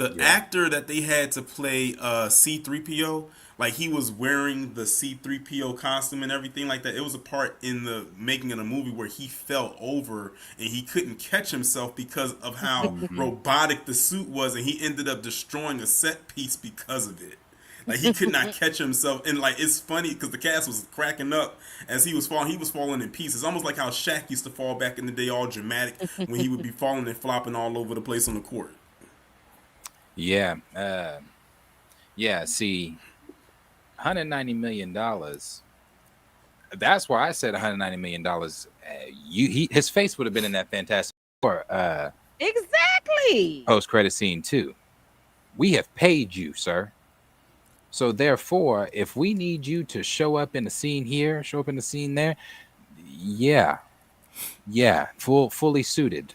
The actor that they had to play C-3PO, like he was wearing the C-3PO costume and everything like that. It was a part in the making of the movie where he fell over and he couldn't catch himself because of how robotic the suit was, and he ended up destroying a set piece because of it. Like he could not catch himself, and like it's funny because the cast was cracking up as he was falling. He was falling in pieces, almost like how Shaq used to fall back in the day, all dramatic when he would be falling and flopping all over the place on the court. Yeah. See, $190 million. That's why I said $190 million. His face would have been in that Fantastic Four Exactly. post-credit scene too. We have paid you, sir. So therefore, if we need you to show up in the scene here, show up in the scene there, yeah, fully suited.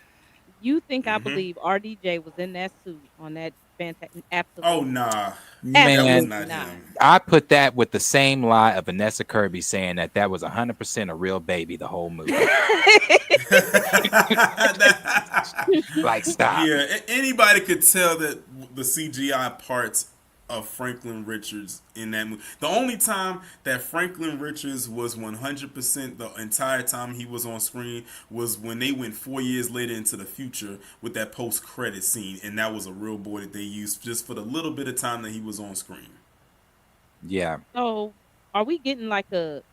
You think I believe RDJ was in that suit on that fantastic? Absolutely. Oh nah, Man, that was not him. I put that with the same lie of Vanessa Kirby saying that was 100% a real baby the whole movie. Like, stop. Yeah, anybody could tell that the CGI parts of Franklin Richards in that movie. The only time that Franklin Richards was 100% the entire time he was on screen was when they went 4 years later into the future with that post-credit scene, and that was a real boy that they used just for the little bit of time that he was on screen. Yeah. So, are we getting like a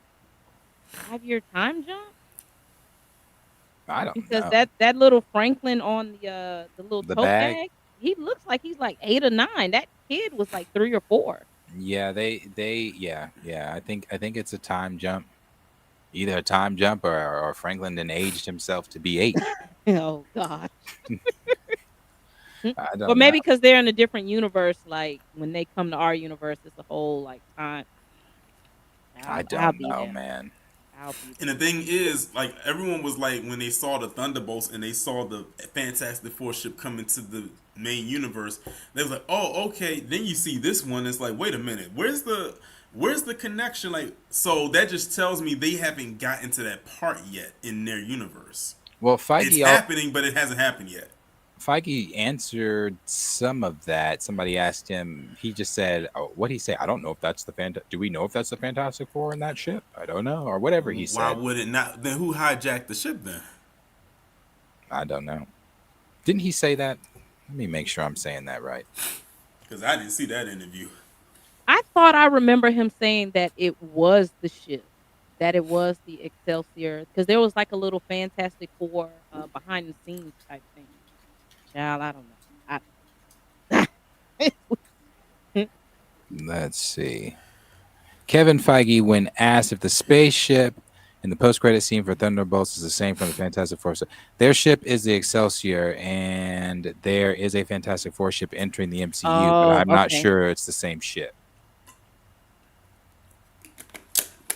5-year time jump? I don't Because know. that little Franklin on the little The tote bag? bag, he looks like he's like 8 or 9. That kid was like 3 or 4. Yeah, I think it's a time jump. Either a time jump or Franklin then aged himself to be 8. Oh God. I don't Or maybe know. because they're in a different universe. Like when they come to our universe, it's a whole like time. I I'll don't be know, there. man. I'll be And the thing is, like, everyone was like, when they saw the Thunderbolts and they saw the Fantastic Four ship come into the main universe, they was like, oh, okay. Then you see this one, it's like, wait a minute, where's the connection? Like, so that just tells me they haven't gotten to that part yet in their universe. Well, It's Feige happening, but it hasn't happened yet. answered some of that. Somebody asked him. He just said, "Oh, what he say? I don't know if that's the Do we know if that's the Fantastic Four in that ship? I don't know, or whatever he Why said. would it not? Then who hijacked the ship then? I don't know. Didn't he say that? Let me make sure I'm saying that right. Because I didn't see that interview. I thought I remember him saying that it was the ship, that it was the Excelsior, because there was like a little Fantastic Four behind the scenes type thing. Child, I don't know. Let's see. Kevin Feige, when asked if the spaceship in the post-credit scene for Thunderbolts is the same from the Fantastic Four, their ship is the Excelsior, and there is a Fantastic Four ship entering the MCU, but I'm not sure it's the same ship.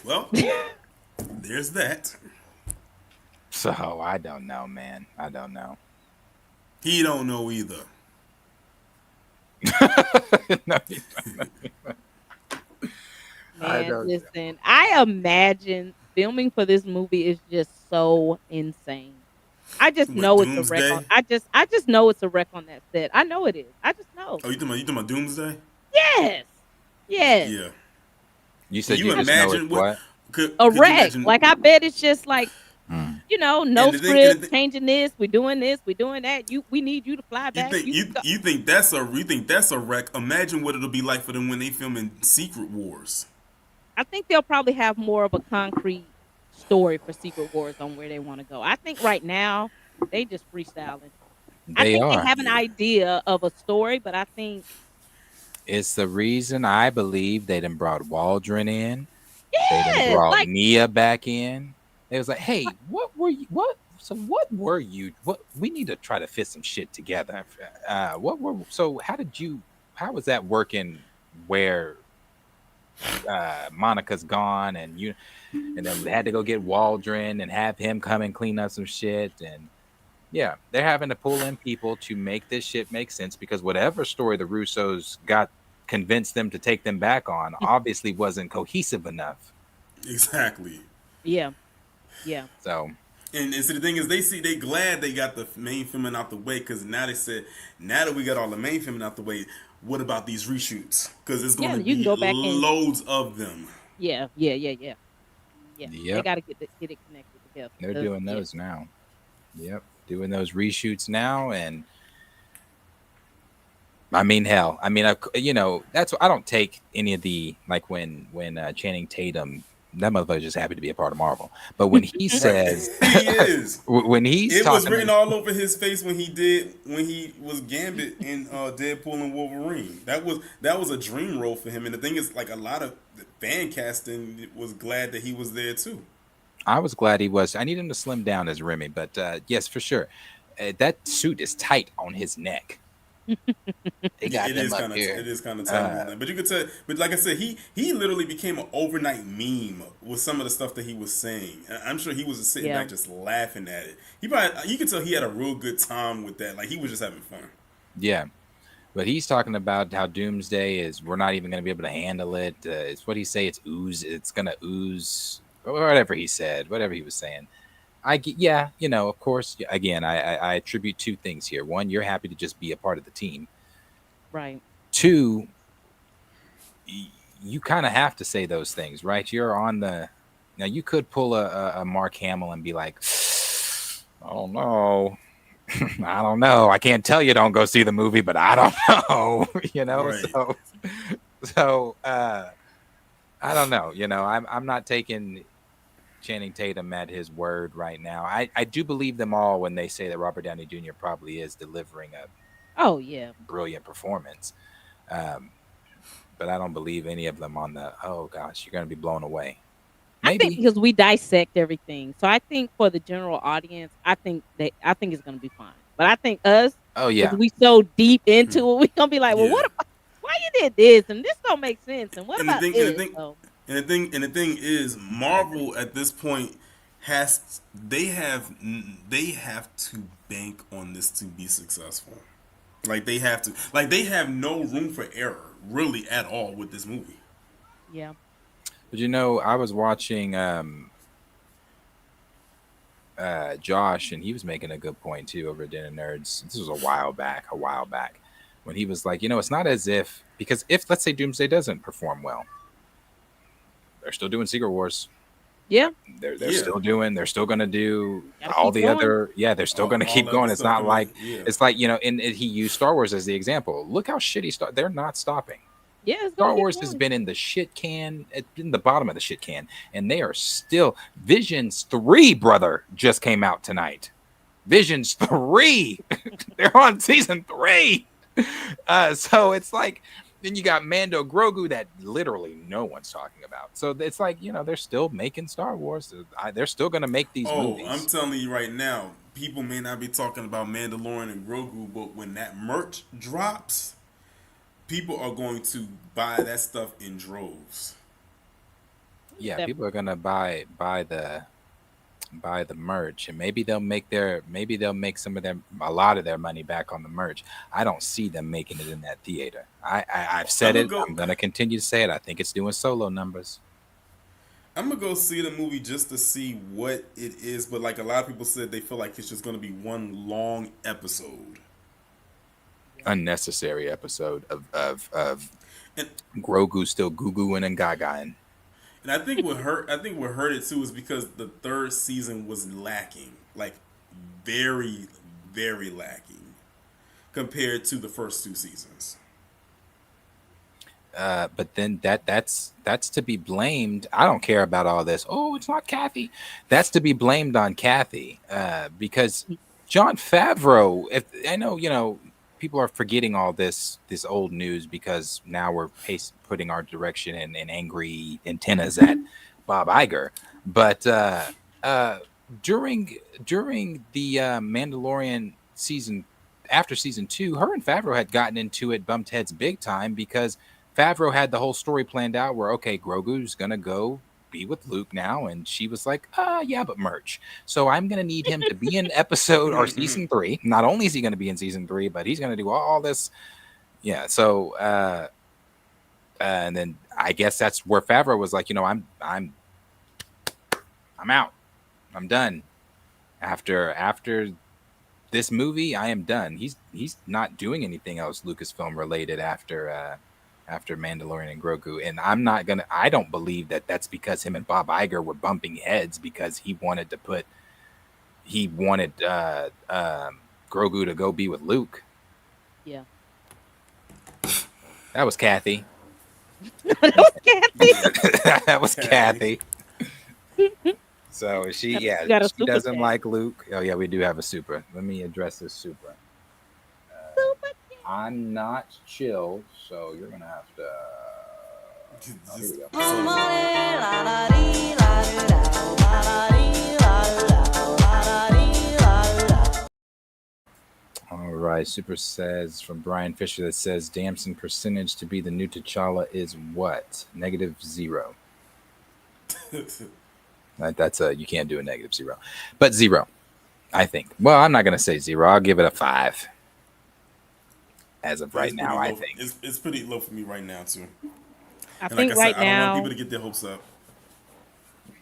Well, there's that. So I don't know, man. I don't know. He don't know either. No, Man, listen, I imagine filming for this movie is just so insane. I just know it's a wreck. I just know it's a wreck on that set. I know it is. I just know. Oh, you talking about Doomsday? Yes. Yes. Yeah. You said Can you just know it's what? A wreck. Like I bet it's just like no script, changing this, we're doing this, we're doing that. We need you to fly back. You think that's a wreck? Imagine what it'll be like for them when they film in Secret Wars. I think they'll probably have more of a concrete story for Secret Wars on where they want to go. I think right now they just freestyling. They have an idea of a story, but I think it's the reason I believe they done brought Waldron in. Yes, they done brought Nia back in. It was like, hey, what were you? What we need to try to fit some shit together. How was that working where Monica's gone and then we had to go get Waldron and have him come and clean up some shit, and yeah, they're having to pull in people to make this shit make sense, because whatever story the Russos convinced them to take them back on obviously wasn't cohesive enough. Exactly. Yeah. Yeah. So And so the thing is, they glad they got the main filming out the way, because now they said, now that we got all the main filming out the way, what about these reshoots? Because it's going Yeah, to you can be go back and loads of them. yeah. Yeah, they Yep, got to get it connected together. they're 'Cause, doing yeah, those now. Yep, doing those reshoots now, and I mean, hell, I mean, that's I don't take any of the like when Channing Tatum, that motherfucker just happy to be a part of Marvel. But when he says He is. when he's It was talking, written all over his face when he was Gambit in Deadpool and Wolverine. That was a dream role for him. And the thing is, like, a lot of fan casting was glad that he was there too. I was glad he was. I need him to slim down as Remy, but yes, for sure, that suit is tight on his neck. They got him up here. It is kind of tight on that. But you could tell. But like I said, he literally became an overnight meme with some of the stuff that he was saying. And I'm sure he was just sitting back just laughing at it. You could tell he had a real good time with that. Like, he was just having fun. Yeah. But he's talking about how Doomsday is, we're not even going to be able to handle it. It's what he say. It's ooze. It's going to ooze. Whatever he said, whatever he was saying. Yeah, of course. Again, I attribute two things here. One, you're happy to just be a part of the team. right. Two, you kind of have to say those things, right? You're on the. Now, you could pull a Mark Hamill and be like, I don't know. I don't know. I can't tell you don't go see the movie, but I don't know. Right. So I don't know. I'm not taking Channing Tatum at his word right now. I do believe them all when they say that Robert Downey Jr. probably is delivering a Oh yeah. brilliant performance. But I don't believe any of them on the, oh gosh, you're going to be blown away. I think because we dissect everything, so I think for the general audience, I think it's gonna be fine. But I think us, oh yeah, we so deep into it, we gonna be like, well, Yeah. why you did this, and this don't make sense, and what And about the this? thing, So, and the thing is, Marvel at this point they have to bank on this to be successful. Like, they have to. Like, they have no room for error really at all with this movie. yeah. but I was watching Josh, and he was making a good point too over at Dinner Nerds. This was a while back, when he was like, it's not as if, because if, let's say, Doomsday doesn't perform well, they're still doing Secret Wars. Yeah. They're still doing. They're still going to do Gotta all keep the going. other. Yeah, they're still going to keep all going. other It's stuff not like yeah. it's like and he used Star Wars as the example. Look how shitty they're not stopping. Yeah, it's Star gonna keep Wars has going. been in the shit can, in the bottom of the shit can, and they are still. Visions 3, brother, just came out tonight. Visions 3, they're on season 3. So it's like, then you got Mando Grogu that literally no one's talking about. So it's like, they're still making Star Wars. They're still going to make these movies. I'm telling you right now, people may not be talking about Mandalorian and Grogu, but when that merch drops, people are going to buy that stuff in droves. Yeah, people are gonna buy the merch, and maybe they'll make a lot of their money back on the merch. I don't see them making it in that theater. I've said it. I'm gonna continue to say it. I think it's doing solo numbers. I'm gonna go see the movie just to see what it is, but like a lot of people said, they feel like it's just gonna be one long episode. Unnecessary episode of And Grogu still goo-gooing and gagaing. And I think what hurt it too is because the third season was lacking, like very, very lacking compared to the first two seasons. But then that's to be blamed. I don't care about all this. Oh, it's not Kathy. That's to be blamed on Kathy, because Jon Favreau. If I know, people are forgetting all this old news because now we're putting our direction and angry antennas at Bob Iger. But during the Mandalorian season, after season 2, her and Favreau had gotten into it, bumped heads big time, because Favreau had the whole story planned out where, okay, Grogu's gonna go be with Luke now, and she was like, yeah, but merch. So I'm gonna need him to be in episode or season 3. Not only is he gonna be in season 3, but he's gonna do all this. Yeah. So and then I guess that's where Favreau was like, I'm out. I'm done. After this movie, I am done. He's not doing anything else Lucasfilm related after Mandalorian and Grogu, and I don't believe that that's because him and Bob Iger were bumping heads because he wanted Grogu to go be with Luke. Yeah. That was Kathy. That was Kathy. That was Kathy. So she You got a she super doesn't chat. like Luke. Oh yeah, we do have a super. Let me address this super. Super chat. I'm not chill, so you're gonna have to. Oh, here we go. All right, super says from Brian Fisher that says Damson percentage to be the new T'Challa is what? -0. That's you can't do a -0, but 0. I think. Well, I'm not gonna say 0. I'll give it a 5. As of right now, I think it's pretty low for me right now too. I And think like I right said, I don't want now, people to get their hopes up.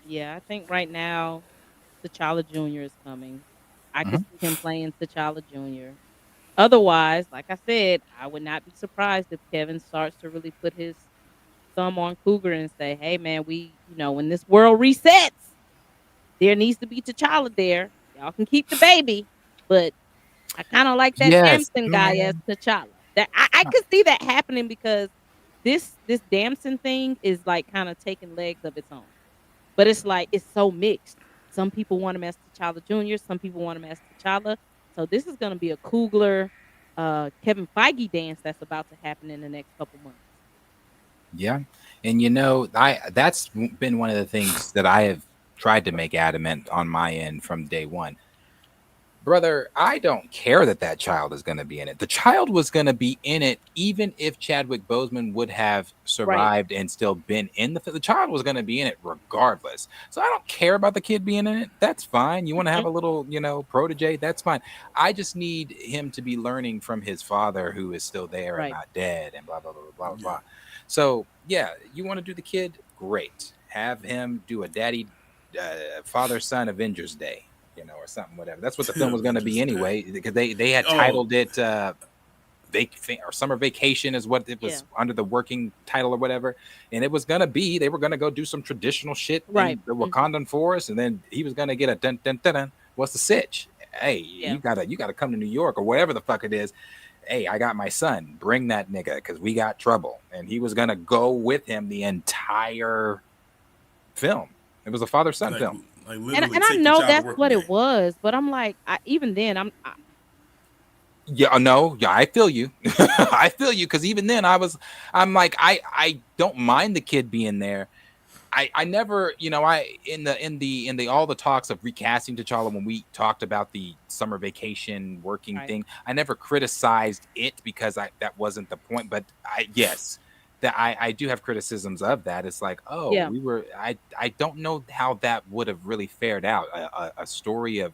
yeah, I think right now, T'Challa Jr. is coming. I could Mhm. see him playing T'Challa Jr. Otherwise, like I said, I would not be surprised if Kevin starts to really put his thumb on Cougar and say, "Hey, man, when this world resets, there needs to be T'Challa there. Y'all can keep the baby, but I kind of like that Yes, Damson guy as man. T'Challa." That I could see that happening because this Damson thing is like kind of taking legs of its own. But it's like it's so mixed. Some people want him as T'Challa Jr., some people want him as T'Challa. So this is gonna be a Coogler, Kevin Feige dance that's about to happen in the next couple months. Yeah, and that's been one of the things that I have tried to make adamant on my end from day one. Brother, I don't care that child is going to be in it. The child was going to be in it even if Chadwick Boseman would have Right. survived and still been in the child was going to be in it regardless. So I don't care about the kid being in it. That's fine. You want to have Mhm. a little, protege, that's fine. I just need him to be learning from his father who is still there and Right. not dead and blah blah blah blah blah Yeah. blah. So, yeah, you want to do the kid? Great. Have him do a daddy father son Avengers Day, or something, whatever. That's what the film was going to be anyway, because they had titled it or Summer Vacation is what it was under the working title or whatever, and it was going to be they were going to go do some traditional shit Right. in the Wakandan forest, and then he was going to get a dun dun dun dun. What's the sitch? Hey, Yeah. you gotta come to New York or wherever the fuck it is. Hey, I got my son. Bring that nigga because we got trouble. And he was gonna go with him the entire film. It was a father son film. Like And literally and I take the know child to that's work what with it was, but I'm like, even then, Yeah, no, yeah, I feel you. I feel you because even then I'm like, I don't mind the kid being there. I never, I in the all the talks of recasting T'Challa when we talked about the summer vacation working Right. thing, I never criticized it because that wasn't the point. But I do have criticisms of that. It's like, oh, yeah, I don't know how that would have really fared out. A story of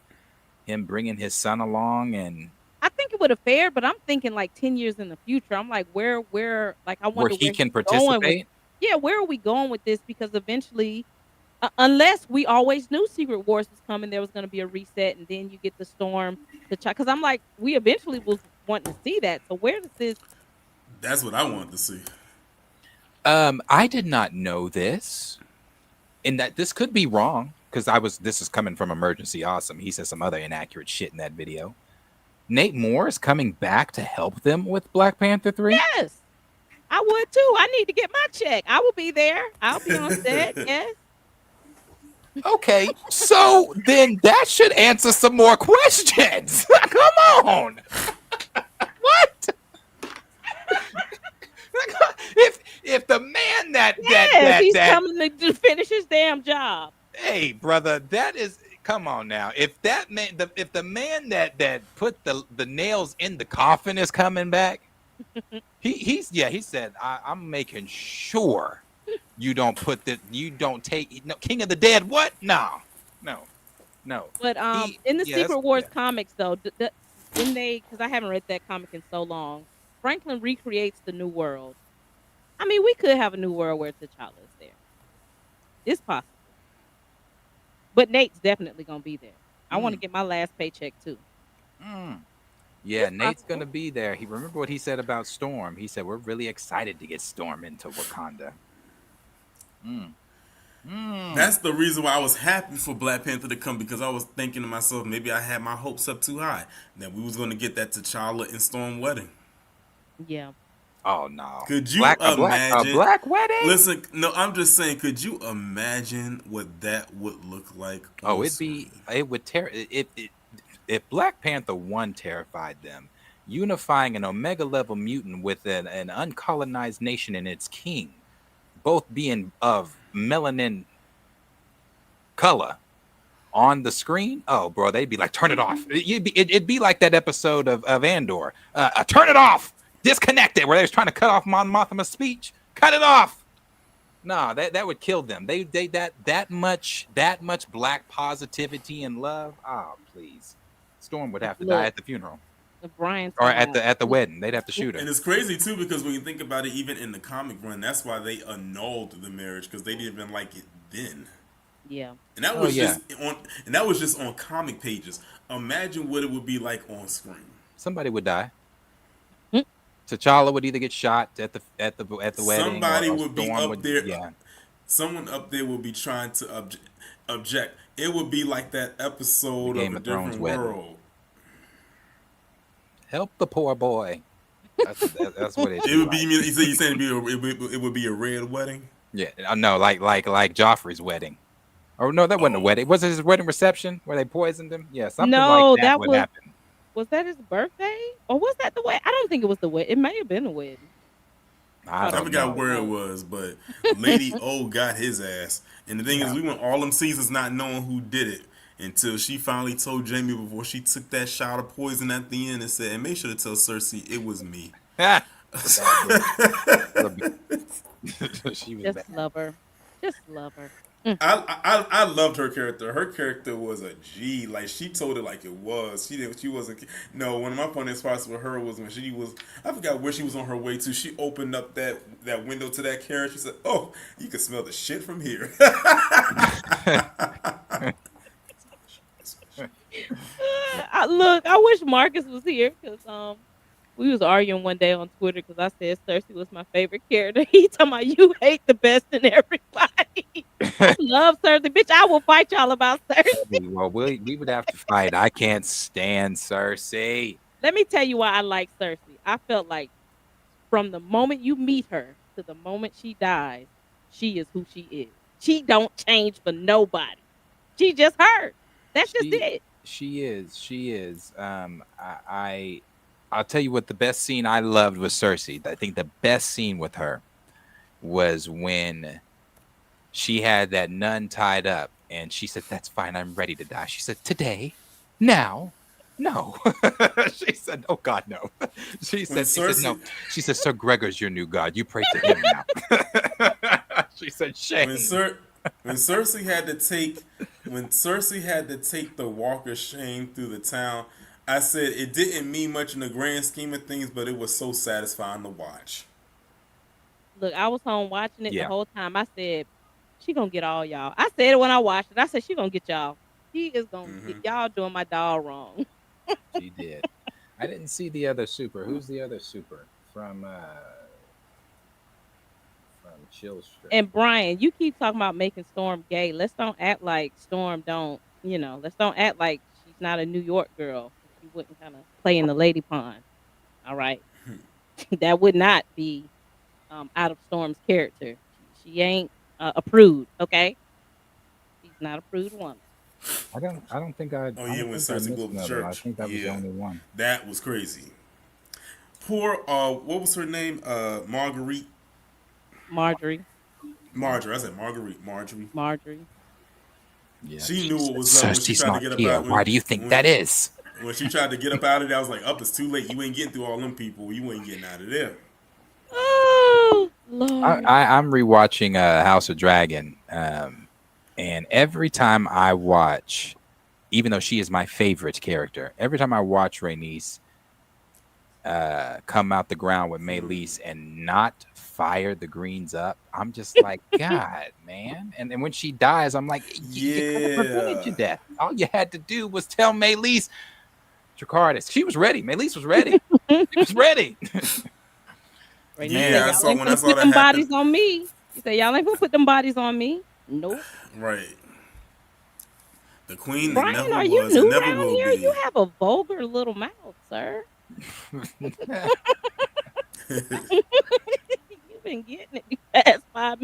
him bringing his son along and I think it would have fared, but I'm thinking like 10 years in the future. I'm like, like I where wonder he where can he's going with. participate. Yeah, where are we going with this? Because eventually, unless we always knew Secret Wars was coming, there was going to be a reset, and then you get the storm to try. Because I'm like, we eventually was wanting to see that. So where does this? That's what I wanted to see. I did not know this, and that this could be wrong because this is coming from Emergency Awesome. He says some other inaccurate shit in that video. Nate Moore is coming back to help them with Black Panther 3. Yes, I would too. I need to get my check. I will be there. I'll be on set. Yes. Okay, so then that should answer some more questions. Come on. What? if the man He's coming to finish his damn job. Hey, brother, that is come on now. If that man, if the man that put the nails in the coffin is coming back, he said, I'm making sure you don't take King of the Dead. What? No. But in the Secret Wars comics though, when because I haven't read that comic in so long, Franklin recreates the new world. I mean, we could have a new world where T'Challa is there. It's possible. But Nate's definitely gonna be there. I want to get my last paycheck too. Yeah, It's Nate's possible. gonna be there. He remember what he said about Storm. He said we're really excited to get Storm into Wakanda. That's the reason why I was happy for Black Panther to come, because I was thinking to myself, maybe I had my hopes up too high that we was going to get that T'Challa and Storm wedding. Yeah. Oh no! Could you a imagine? black wedding? Listen, no, I'm just saying. Could you imagine what that would look like? Oh, on it would tear it. If Black Panther 1 terrified them, unifying an Omega level mutant with an uncolonized nation and its king, both being of melanin color on the screen, oh bro, they'd be like, turn it off. It'd be like that episode of Andor. Turn it off, disconnect it, where they was trying to cut off Mon Mothma's speech. Cut it off. No, that would kill them. They that much black positivity and love. Oh please, Storm would have to die at the funeral Brian or at the wedding. They'd have to shoot And her. it's crazy too, because when you think about it, even in the comic run, that's why they annulled the marriage, because they didn't even like it then. Yeah. And that was just on comic pages. Imagine what it would be like on screen. Somebody would die. T'Challa would either get shot at the wedding. Somebody or would be Storm up there. Yeah. Someone up there would be trying to object. It would be like that episode Game of of A Thrones Different wedding. World. Help the poor boy. That's what it. It would be. You saying it would be a red wedding? Yeah, no, like Joffrey's wedding. Or no, that wasn't a wedding. Was it his wedding reception where they poisoned him? Yeah, something No, like that that would was- happen. Was that his birthday? Or was that the wedding? I don't think it was the wedding. It may have been a wedding. I I don't forgot know. where it was, but Lady O got his ass. And the thing is, we went all them seasons not knowing who did it until she finally told Jamie before she took that shot of poison at the end and said, and make sure to tell Cersei it was me. She was Just bad. love her. Just love her. I loved her character. Her character was a G. Like, she told it like it was. She wasn't. No, one of my funniest spots with her was when she was. I forgot where she was on her way to. She opened up that window to that carriage. She said, "Oh, you can smell the shit from here." Look, I wish Marcus was here because we was arguing one day on Twitter because I said Cersei was my favorite character. He talking about you hate the best in everybody. I love Cersei, bitch. I will fight y'all about Cersei. Well, we would have to fight. I can't stand Cersei. Let me tell you why I like Cersei. I felt like from the moment you meet her to the moment she dies, she is who she is. She don't change for nobody. She just her. That's just it. She is. I'll tell you what the best scene I loved was Cersei. I think the best scene with her was when she had that nun tied up and she said, "That's fine. I'm ready to die." She said, "Today, now, no." She said, "Oh God, no." She said, "No." She said, "Sir Gregor's your new god. You pray to him now." She said, "Shame." When Cersei had to take the walk of shame through the town, I said it didn't mean much in the grand scheme of things, but it was so satisfying to watch. Look, I was home watching it Yeah. the whole time. I said, she gonna get all y'all. I said it when I watched it. I said, she gonna get y'all. She is gonna get y'all doing my dog wrong. She did. I didn't see the other super. Who's the other super from Chill Strip? And Brian, you keep talking about making Storm gay. Let's don't act like Storm don't, let's don't act like she's not a New York girl. She wouldn't kind of play in the lady pond. All right. That would not be out of Storm's character. She ain't a prude, okay? She's not a prude woman. I don't think I. Oh yeah, when Cersei blew up the church. I think that was the only one. That was crazy. Poor what was her name? Marguerite. Marjorie. I said Marguerite. Marjorie. Yeah. She knew what was up when she Cersei's tried not to get up here. out. Why do you think that is? When she tried to get up out of there, I was like, "Up, it's too late. You ain't getting through all them people. You ain't getting out of there." Oh, Lord. I'm rewatching House of Dragon, and every time I watch, even though she is my favorite character, every time I watch Rhaenys come out the ground with Meleys and not fight fired the Greens up. I'm just like, God, man. And then when she dies, I'm like, you could have prevented your death. All you had to do was tell Maylise Tricardis. She was ready. Maylise was ready. She was ready. Randy Yeah, said, y'all ain't when I gonna saw put that them happen, bodies on me. He said, y'all ain't gonna put them bodies on me. Nope. right. The queen that Brian, never are you was and new never around will here? be. You have a vulgar little mouth, sir. You've been getting it these past 5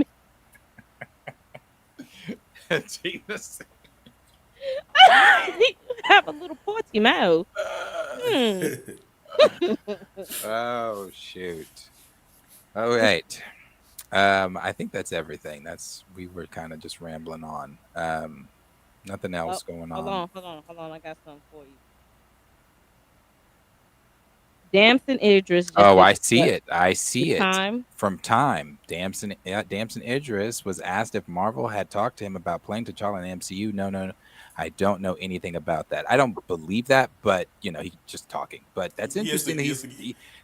minutes. Jesus. You have a little porty mouth. Oh shoot. All right. I think that's everything. We were kind of just rambling on. Nothing else going on. Hold on. I got something for you. Damson Idris. Oh, I see it. I see it. Time. From Time. Damson Idris was asked if Marvel had talked to him about playing T'Challa in the MCU. No. I don't know anything about that. I don't believe that, but he's just talking. But that's interesting.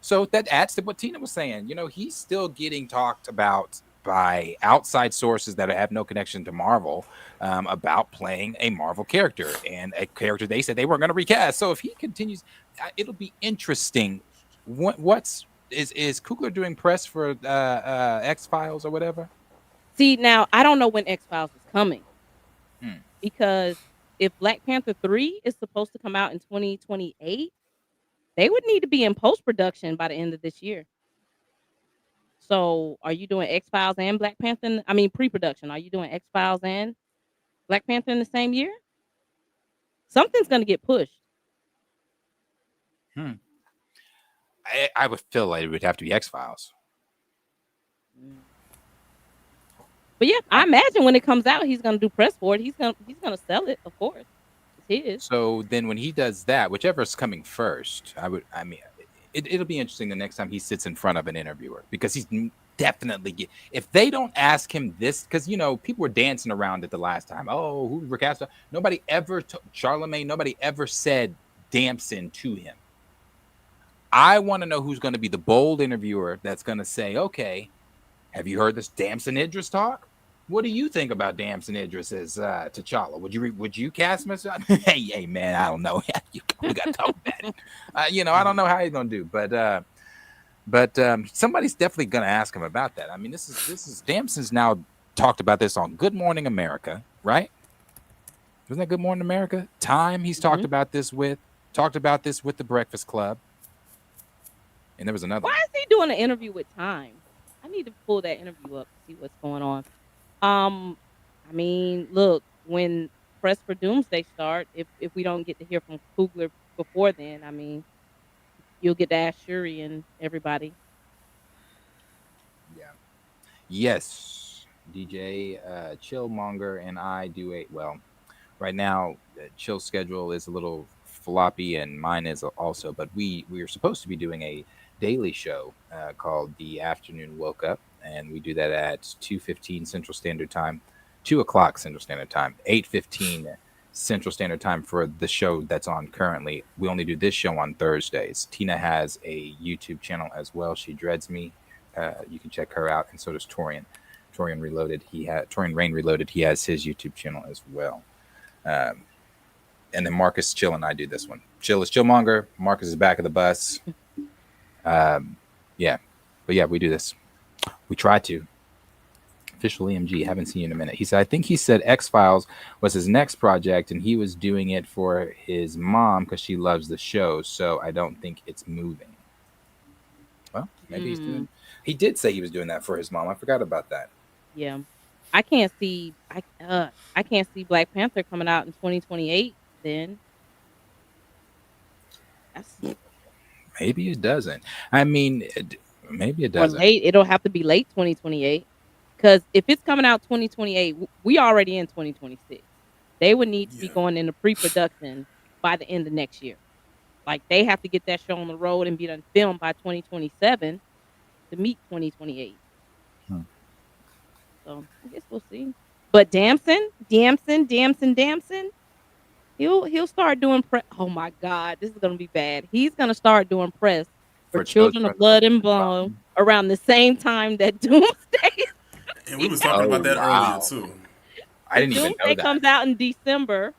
So that adds to what Tina was saying. He's still getting talked about by outside sources that have no connection to Marvel about playing a Marvel character and a character they said they weren't going to recast. So if he continues, it'll be interesting. Is Coogler doing press for X-Files or whatever? See, now I don't know when X-Files is coming because if Black Panther 3 is supposed to come out in 2028, they would need to be in post-production by the end of this year. So are you doing X-Files and Black Panther? I mean, pre-production. Are you doing X-Files and Black Panther in the same year? Something's going to get pushed. I would feel like it would have to be X-Files. But yeah, I imagine when it comes out, he's going to do press for it. He's going to sell it, of course. It's his. So then when he does that, whichever's coming first, it'll be interesting the next time he sits in front of an interviewer, because he's definitely if they don't ask him this, because people were dancing around it the last time. Oh, who recast? Nobody ever Charlemagne. Nobody ever said Damson to him. I want to know who's going to be the bold interviewer that's going to say, okay, have you heard this Damson Idris talk? What do you think about Damson Idris as T'Challa? Would you cast him? Hey, man, I don't know. We got to talk about it. I don't know how he's going to do, but somebody's definitely going to ask him about that. I mean, this is Damson's now talked about this on Good Morning America, right? Wasn't that Good Morning America? Time he's talked about this with the Breakfast Club. And there was another. Why is he doing an interview with Time? I need to pull that interview up to see what's going on. I mean, look, when press for Doomsday start, if we don't get to hear from Coogler before then, I mean, you'll get to ask Shuri and everybody. Yeah. Yes. DJ Chillmonger and I do right now Chill's schedule is a little floppy and mine is also, but we are supposed to be doing a daily show called The Afternoon Woke Up, and we do that at 2:15 Central Standard Time, 2 o'clock Central Standard Time, 8:15 Central Standard Time for the show that's on currently. We only do this show on Thursdays. Tina has a YouTube channel as well. She dreads me. You can check her out, and so does Torian. Torian Rain Reloaded. He has his YouTube channel as well. And then Marcus Chill and I do this one. Chill is Chillmonger. Marcus is back of the bus. Yeah. But yeah, we do this. We try to. Official EMG, haven't seen you in a minute. He said, I think he said X-Files was his next project, and he was doing it for his mom because she loves the show, so I don't think it's moving. Well, maybe he's doing. He did say he was doing that for his mom. I forgot about that. Yeah. I can't see Black Panther coming out in 2028 then. Maybe it doesn't. I mean, maybe it doesn't. Or late. It'll have to be late 2028. Because if it's coming out 2028, we already in 2026. They would need to be going into pre-production by the end of next year. Like, they have to get that show on the road and be done filmed by 2027 to meet 2028. So I guess we'll see. But Damson, he'll start doing press. Oh my God, this is gonna be bad. He's gonna start doing press for Children of Blood and Bone around the same time that Doomsday. And we was talking Oh, about that earlier wow. too. I didn't even know Doomsday that. comes out in December.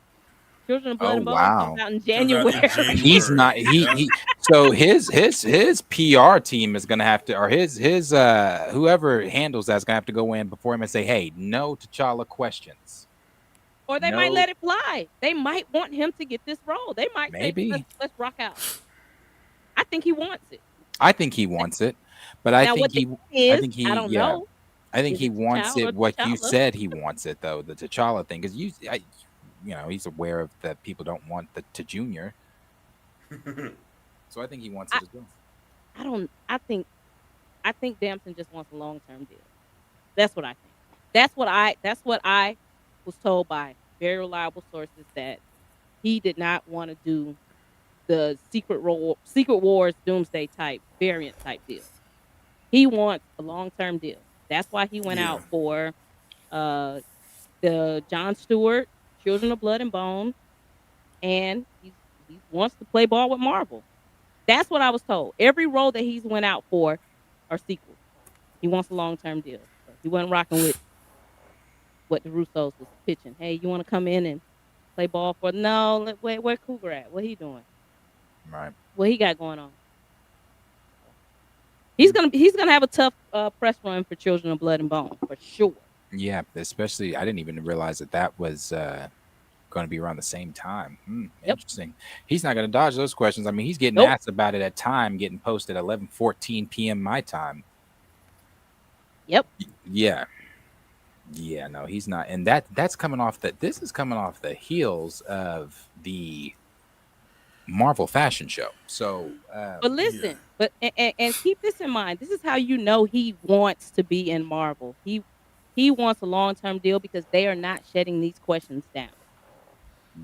Children of Blood Oh, and Bone comes wow. out in Comes out in January. He's not January. he Yeah. he so his PR team is gonna have to, or his whoever handles that's gonna have to go in before him and say, hey, no T'Challa questions. Or they might No, let it fly. They might want him to get this role. They might say, maybe. let's rock out. I think he wants it. I think he wants it, but I Now, think what the he I is, think he I don't yeah. know. I think Is he it wants T'Challa or it. What you T'Challa? said, he wants it though. The T'Challa thing, because he's aware of that people don't want the Junior, so I think he wants it as well. I don't. I think Damson just wants a long term deal. That's what I think. That's what I was told by very reliable sources, that he did not want to do the Secret Wars Doomsday type variant type deal. He wants a long term deal. That's why he went Yeah. out for uh the John Stewart Children of Blood and Bone, and he wants to play ball with Marvel. That's what I was told. Every role that he's went out for are sequels. He wants a long term deal. So he wasn't rocking with what the Russos was pitching. Hey, you want to come in and play ball for? No, where Cougar at? What he doing? Right. What he got going on? He's gonna have a tough press run for Children of Blood and Bone for sure. Yeah, especially I didn't even realize that was going to be around the same time. Yep. Interesting. He's not going to dodge those questions. I mean, he's getting Nope. asked about it at time, getting posted at 11:14 p.m. my time. Yep. Yeah. Yeah, no, he's not. And that's coming off this is coming off the heels of the Marvel fashion show. So But listen, but and keep this in mind. This is how you know he wants to be in Marvel. He wants a long term deal because they are not shutting these questions down.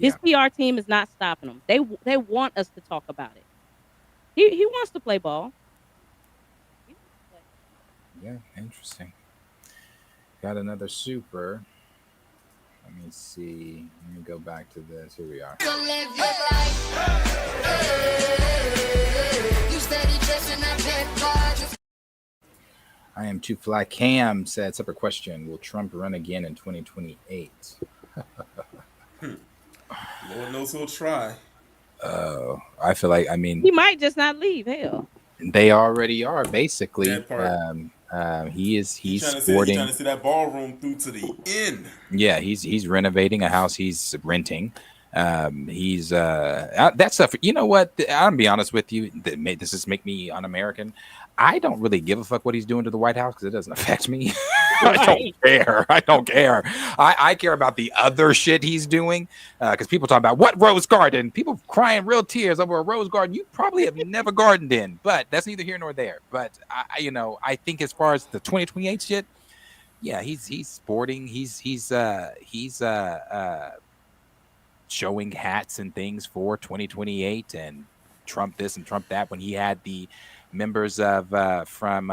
His PR team is not stopping them. They want us to talk about it. He wants to play ball. yeah, interesting. Got another super. Let me see. Let me go back to this. Here we are. I am too fly. Cam said, separate question. Will Trump run again in 2028? Lord knows he'll try. Oh, I feel like, I mean, He might just not leave. Hell, they already are basically. That part. He's He's sporting. trying to see that ballroom through to the end. Yeah, he's renovating a house he's renting. He's that stuff. You know what? I'm gonna be honest with you. This just make me un-American. I don't really give a fuck what he's doing to the White House because it doesn't affect me. I don't care. I don't care. I care about the other shit he's doing because people talk about what rose garden. People crying real tears over a rose garden you probably have never gardened in. But that's neither here nor there. But I think as far as the 2028 shit, yeah, he's sporting. He's showing hats and things for 2028 and Trump this and Trump that. When he had the members of from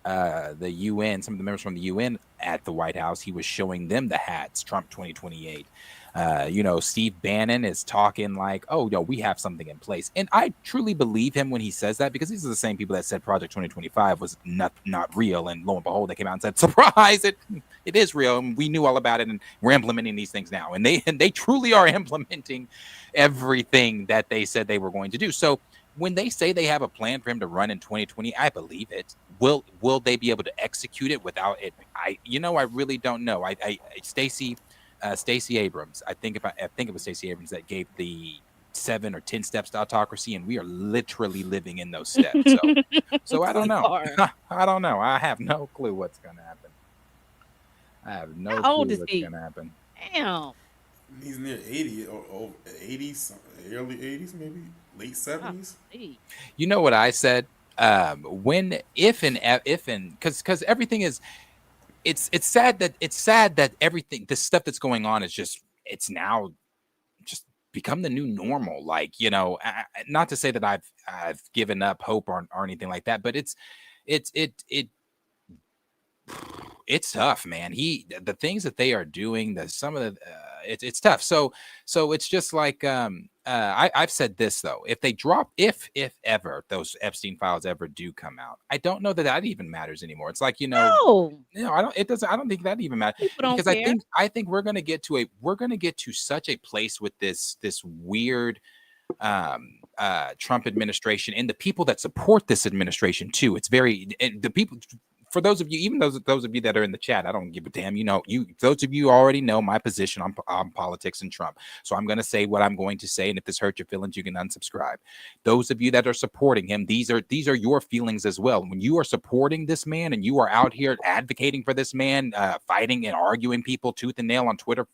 the UN, some of the members from the UN at the White House, he was showing them the hats, Trump 2028. Steve Bannon is talking like, oh, no, we have something in place. And I truly believe him when he says that, because these are the same people that said Project 2025 was not real. And lo and behold, they came out and said, surprise, it is real. And we knew all about it. And we're implementing these things now. And they truly are implementing everything that they said they were going to do. So when they say they have a plan for him to run in 2020, I believe it. Will they be able to execute it without it? I really don't know. Stacey Abrams, I think it was Stacey Abrams that gave the 7 or 10 steps to autocracy, and we are literally living in those steps. So I don't know. I don't know. I have no clue what's going to happen. I have no How old clue is what's he? going to happen. Damn. He's near 80 or 80s, early 80s, maybe late 70s. You know what I said? Because everything is, it's sad that everything, the stuff that's going on is it's now just become the new normal. Like, not to say that I've given up hope or anything like that, but it's tough, man. The things that they are doing, some of the it's tough. So it's just like I've said this though. If they drop, if ever those Epstein files ever do come out, I don't know that even matters anymore. It's like No, I don't. It doesn't. I don't think that even matters people don't because care. I think we're gonna get to such a place with this weird Trump administration and the people that support this administration too. It's very the people. For those of you, even those of you that are in the chat, I don't give a damn. Those of you already know my position on politics and Trump. So I'm going to say what I'm going to say, and if this hurts your feelings, you can unsubscribe. Those of you that are supporting him, these are your feelings as well. When you are supporting this man and you are out here advocating for this man, fighting and arguing people tooth and nail on Twitter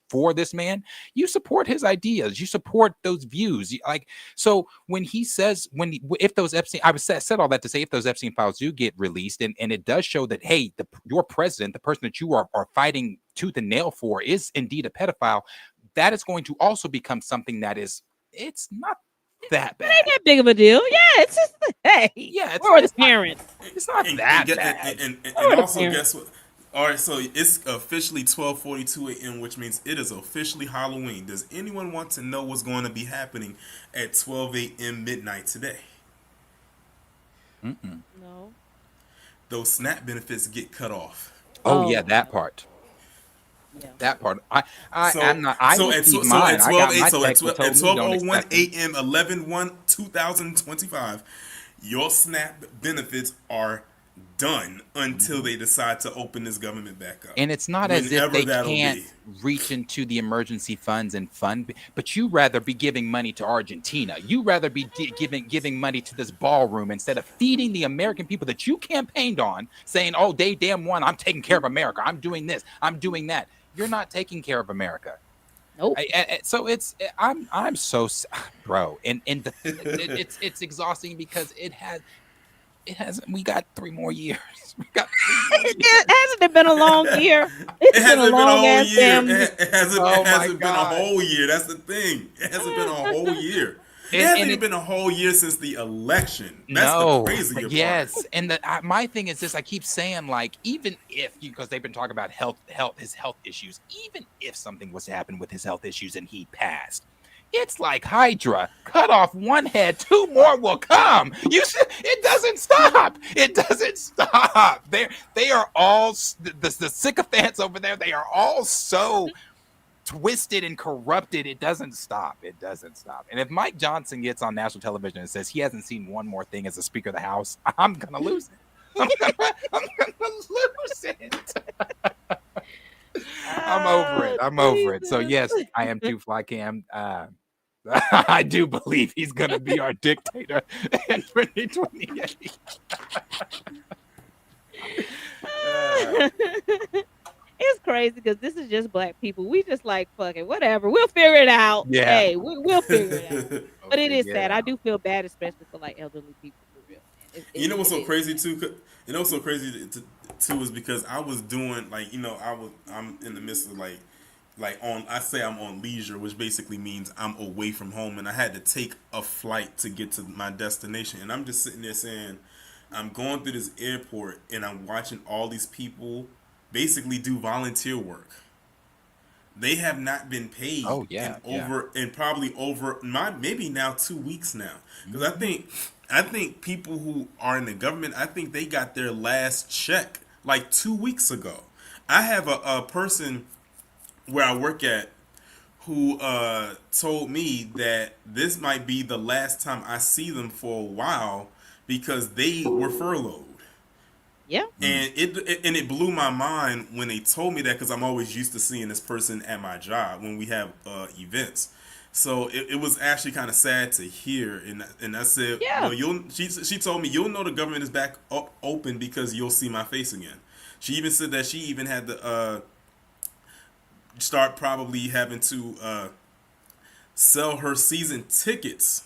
for this man, you support his ideas, you support those views. So when he says, if those Epstein, I said all that to say, if those Epstein files do get released and it does show that, hey, your president, the person that you are fighting tooth and nail for is indeed a pedophile, that is going to also become something it's not that bad. It ain't that big of a deal. Yeah, it's just hey. Yeah, where are the parents? It's not that bad. And also, guess what? All right, so it's officially 12:42 a.m., which means it is officially Halloween. Does anyone want to know what's going to be happening at 12 a.m. midnight today? No. Those SNAP benefits get cut off. Oh yeah, that part. Yeah. That part. I'm not. I so received at mine. at 12:01 a.m. 11/1/2025, your SNAP benefits are done until they decide to open this government back up. And it's not as if they can't be. reach into the emergency funds and fund, but you rather be giving money to Argentina. You rather be giving money to this ballroom instead of feeding the American people that you campaigned on, saying, "Oh, they damn one, I'm taking care of America. I'm doing this. I'm doing that." You're not taking care of America. Nope. So I'm so bro, and it's exhausting because it hasn't. We got 3 more years. Hasn't it been a long year? It hasn't been a whole year. It Oh hasn't been a whole year. That's the thing. It hasn't been a whole year. It hasn't even been a whole year since the election. That's the crazier part. Yes, and my thing is this: I keep saying, like, even if because they've been talking about his health issues, even if something was to happen with his health issues and he passed, it's like Hydra. Cut off one head, 2 more will come. It doesn't stop. It doesn't stop. They are all the sycophants over there. They are all so twisted and corrupted. It doesn't stop. It doesn't stop. And if Mike Johnson gets on national television and says he hasn't seen one more thing as a Speaker of the House, I'm gonna lose it. I'm gonna lose it. I'm over it. So yes, I am too fly cam. I do believe he's gonna be our dictator in 2028. It's crazy because this is just black people. We just like fuck it, whatever. We'll figure it out. Yeah. Hey, we'll figure it out. But it is sad. I do feel bad, especially for like elderly people. For real. You know what's so crazy too? You know what's so crazy too is because I was doing like I'm in the midst of I'm on leisure, which basically means I'm away from home, and I had to take a flight to get to my destination, and I'm just sitting there saying, I'm going through this airport and I'm watching all these people basically do volunteer work. They have not been paid in probably over maybe now 2 weeks now. Because I think people who are in the government, I think they got their last check like 2 weeks ago. I have a person where I work at who told me that this might be the last time I see them for a while because they were furloughed. Yeah. And it blew my mind when they told me that because I'm always used to seeing this person at my job when we have events. So it was actually kind of sad to hear. And I said, she told me, you'll know the government is back open because you'll see my face again. She even said that she even had to start probably having to sell her season tickets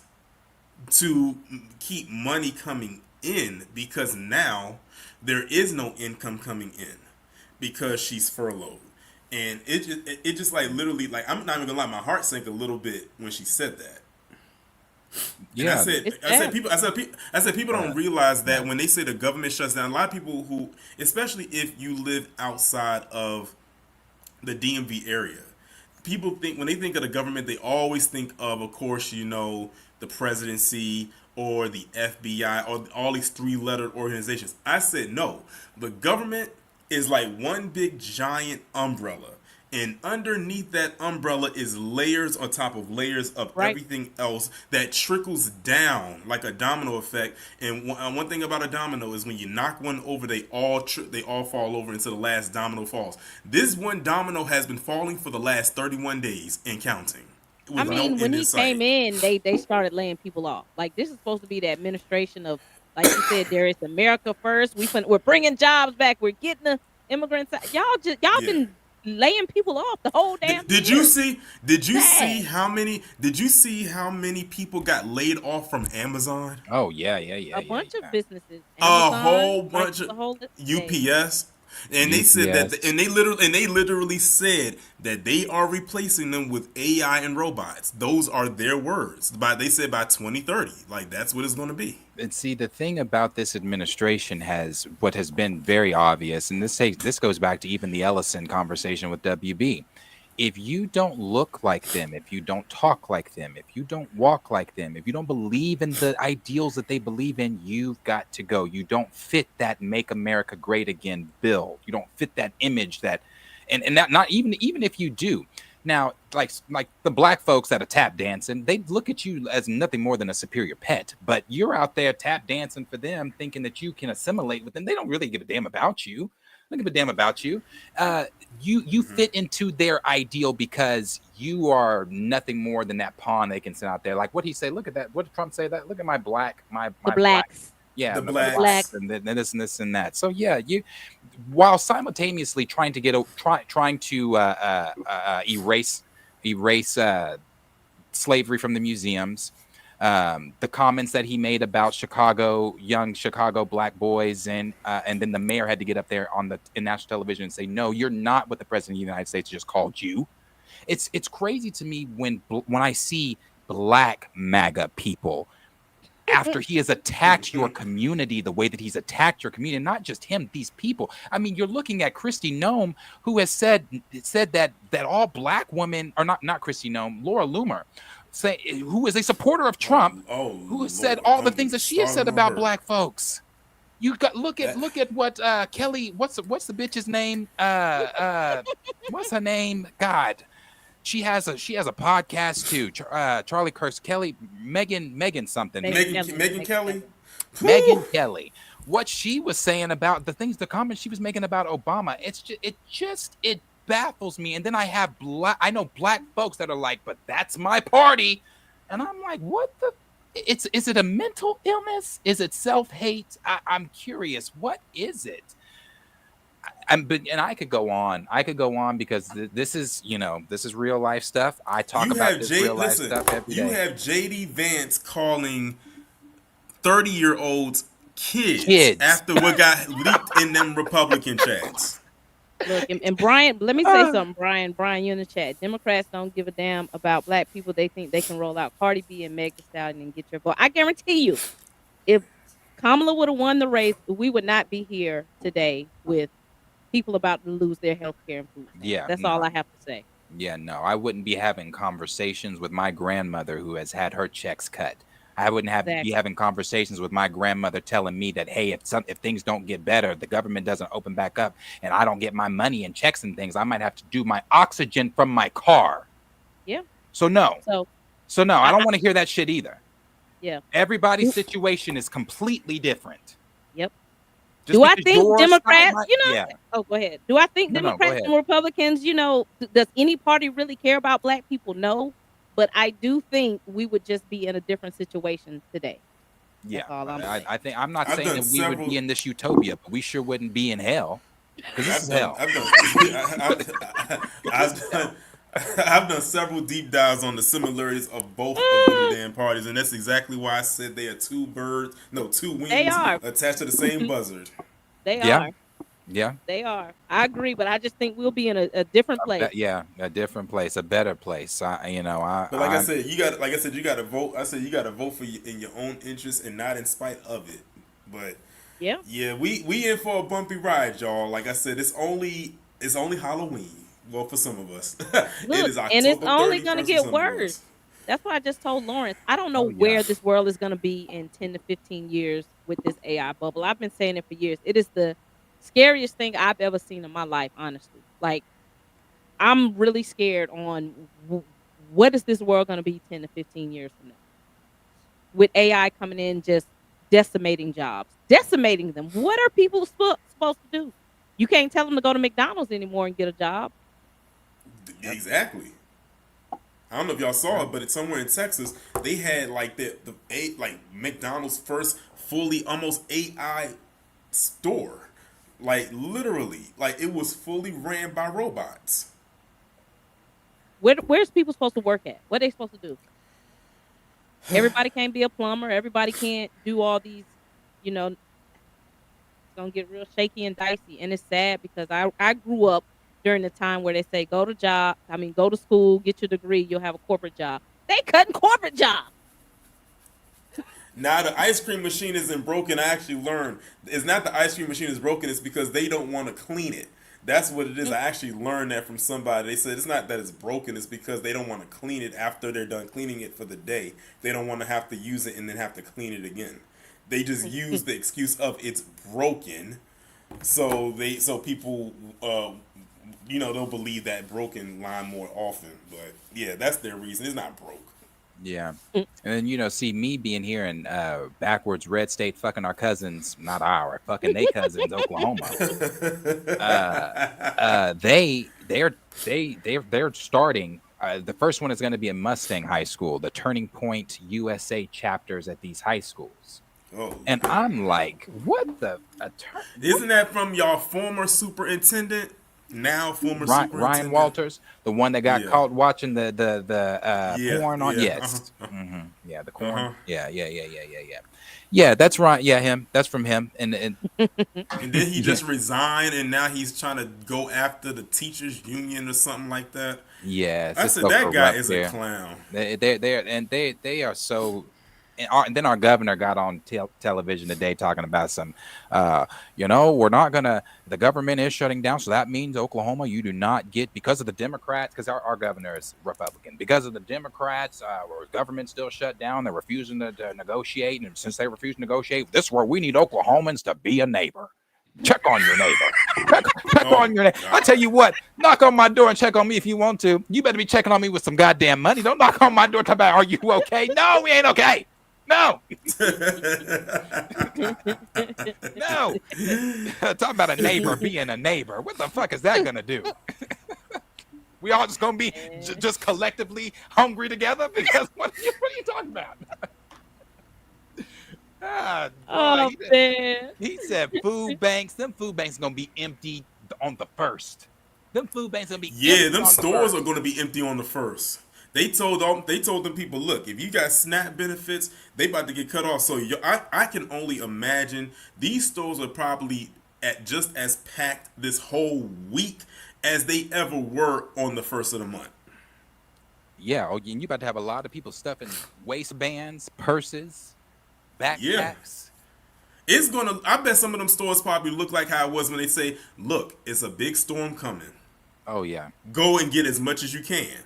to keep money coming in because now there is no income coming in because she's furloughed. And it just like literally, like, I'm not even gonna lie, my heart sank a little bit when she said that. Yeah, and I said people don't realize that when they say the government shuts down, a lot of people who, especially if you live outside of the DMV area, people think when they think of the government, they always think of course, the presidency or the FBI or all these three-lettered organizations. I said no. The government is like one big giant umbrella. And underneath that umbrella is layers on top of layers of Right. everything else that trickles down like a domino effect. And one thing about a domino is when you knock one over, they all fall over until the last domino falls. This one domino has been falling for the last 31 days and counting. I With no mean, when end he in sight. came in, they started laying people off. Like this is supposed to be the administration of, like you said, there is America first. We're bringing jobs back. We're getting the immigrants out. Y'all Yeah. been laying people off the whole damn. Did year. you see? Did you Sad. see how many? Did you see how many people got laid off from Amazon? Oh yeah. A bunch of businesses? A Amazon, whole like, bunch the of whole UPS, and they said that, UPS. and they literally said that they are replacing them with AI and robots. Those are their words. They said by 2030, like that's what it's going to be. And see, the thing about this administration has been very obvious, and this goes back to even the Ellison conversation with WB. If you don't look like them, if you don't talk like them, if you don't walk like them, if you don't believe in the ideals that they believe in, you've got to go. You don't fit that "Make America Great Again" bill. You don't fit that image and that not even if you do. Now, like the black folks that are tap dancing, they look at you as nothing more than a superior pet. But you're out there tap dancing for them, thinking that you can assimilate with them. They don't really give a damn about you. They don't give a damn about you. You fit into their ideal because you are nothing more than that pawn they can send out there. Like what he say? Look at that. What did Trump say? That look at my black, my the black. blacks. Yeah, The the blacks. blacks and this and this and that. So yeah, while simultaneously trying to erase slavery from the museums, the comments that he made about young Chicago black boys, and then the mayor had to get up there in national television and say, "No, you're not what the president of the United States just called you." It's crazy to me when I see black MAGA people. After he has attacked your community the way that he's attacked your community, and not just him, these people. I mean, you're looking at Kristi Noem, who has said that all black women are not Kristi Noem, Laura Loomer, who is a supporter of Trump, who has said all the things that she has said about black folks. You got look at what Kelly. What's the bitch's name? What's her name? God. She has a podcast too. Charlie Kirk Kelly, Megan something. Megan Kelly. Megan Kelly. What she was saying about the comments she was making about Obama, it baffles me. And then I know black folks that are like, but that's my party. And I'm like, what the? Is it a mental illness? Is it self-hate? I'm curious. What is it? And I could go on. Because this is real life stuff. I talk about this real life stuff every day. You have JD Vance calling 30-year-olds kids after what got leaked in them Republican chats. Look, and Brian, let me say something, Brian, you're in the chat. Democrats don't give a damn about black people. They think they can roll out Cardi B and Meg Thee Stallion and get your vote. I guarantee you, if Kamala would have won the race, we would not be here today with people about to lose their health care and food. Yeah, that's all I have to say. Yeah, no, I wouldn't be having conversations with my grandmother who has had her checks cut. I wouldn't be having conversations with my grandmother telling me that, hey, if things don't get better, the government doesn't open back up, and I don't get my money and checks and things, I might have to do my oxygen from my car. Yeah. So no. So no, I don't want to hear that shit either. Yeah. Everybody's situation is completely different. Yep. Just do I think Democrats, yeah. Oh, go ahead. Do I think Democrats and Republicans, does any party really care about black people? No. But I do think we would just be in a different situation today. Yeah. That's all I'm saying. I think I'm not saying that we would be in this utopia, but we sure wouldn't be in hell. Because this is hell. I've done several deep dives on the similarities of both of them damn parties, and that's exactly why I said they are two wings attached to the same buzzard. They are. Yeah, they are. I agree, but I just think we'll be in a different place. A different place, a better place. But I said, you got to vote. I said you got to vote in your own interest and not in spite of it. But yeah, we in for a bumpy ride, y'all. Like I said, it's only Halloween. Well, for some of us, Look, it is and it's October only 31st gonna for get some of worse. us. That's why I just told Lawrence. I don't know Oh, yeah. where this world is gonna be in 10 to 15 years with this AI bubble. I've been saying it for years. It is the scariest thing I've ever seen in my life, honestly. Like, I'm really scared on what is this world gonna be 10 to 15 years from now with AI coming in just decimating jobs, decimating them. What are people supposed to do? You can't tell them to go to McDonald's anymore and get a job. Exactly. I don't know if y'all saw it, but it's somewhere in Texas. They had like like McDonald's first fully almost AI store, like literally, like it was fully ran by robots. Where's people supposed to work at? What are they supposed to do? Everybody can't be a plumber. Everybody can't do all these, you know, it's gonna get real shaky and dicey. And it's sad because I grew up during the time where they say go to school, get your degree, you'll have a corporate job. They cutting corporate jobs. Now the ice cream machine isn't broken. I actually learned it's not the ice cream machine is broken. It's because they don't want to clean it. That's what it is. I actually learned that from somebody. They said it's not that it's broken. It's because they don't want to clean it after they're done cleaning it for the day. They don't want to have to use it and then have to clean it again. They just use the excuse of it's broken, so people they'll believe that broken line more often. But yeah, that's their reason. It's not broke. Yeah. And then, see me being here in backwards red state fucking our cousins, not our fucking they cousins, Oklahoma. They're starting. The first one is going to be in Mustang High School, the Turning Point USA chapters at these high schools. Oh. And I'm like, what the? Isn't that from y'all former superintendent? Now former superintendent Ryan Walters, the one that got caught watching the porn on. Yeah, yes, yeah, the corn. Yeah, that's right. Yeah, him. That's from him. And and then he just resigned, and now he's trying to go after the teachers union or something like that. Yes, I said that guy is a clown. They are so. And then our governor got on television today talking about some, we're not gonna. The government is shutting down, so that means Oklahoma, you do not get because of the Democrats, because our governor is Republican. Because of the Democrats, our government still shut down. They're refusing to negotiate, and since they refuse to negotiate, this is where we need Oklahomans to be a neighbor. Check on your neighbor. Check on your neighbor. I tell you what, knock on my door and check on me if you want to. You better be checking on me with some goddamn money. Don't knock on my door talking about, are you okay? No, we ain't okay. No. No. Talk about a neighbor being a neighbor. What the fuck is that gonna do? We all just gonna be just collectively hungry together? Because what are you talking about? He said food banks. Them food banks are gonna be empty on the 1st. Them food banks gonna be empty them on stores the 1st. are gonna be empty on the 1st. They told them people, look, if you got SNAP benefits, they about to get cut off. So I can only imagine these stores are probably at just as packed this whole week as they ever were on the 1st of the month. Yeah, and you about to have a lot of people stuffing waistbands, purses, backpacks. Yeah. I bet some of them stores probably look like how it was when they say, look, it's a big storm coming. Oh yeah. Go and get as much as you can.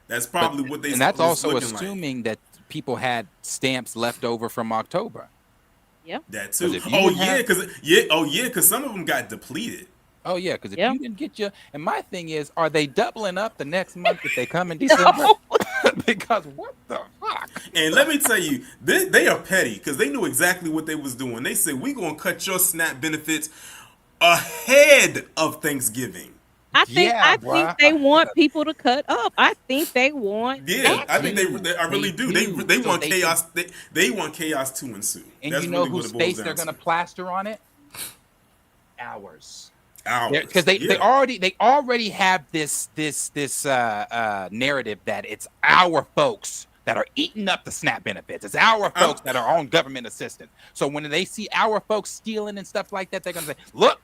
That's probably what they. And that's also assuming that people had stamps left over from October. Yep. That too. Because some of them got depleted. Oh yeah, because if you didn't get your, and my thing is, are they doubling up the next month if they come in December? Because what the fuck? And let me tell you, they are petty because they knew exactly what they was doing. They said we gonna cut your SNAP benefits ahead of Thanksgiving. I think they want people to cut up. I think they want. Yeah, I think they I really do. They want chaos. They want chaos to ensue. And that's you know really whose face they're going to plaster on it? Ours. Because they already have this narrative that it's our folks that are eating up the SNAP benefits. It's our folks that are on government assistance. So when they see our folks stealing and stuff like that, they're going to say, look,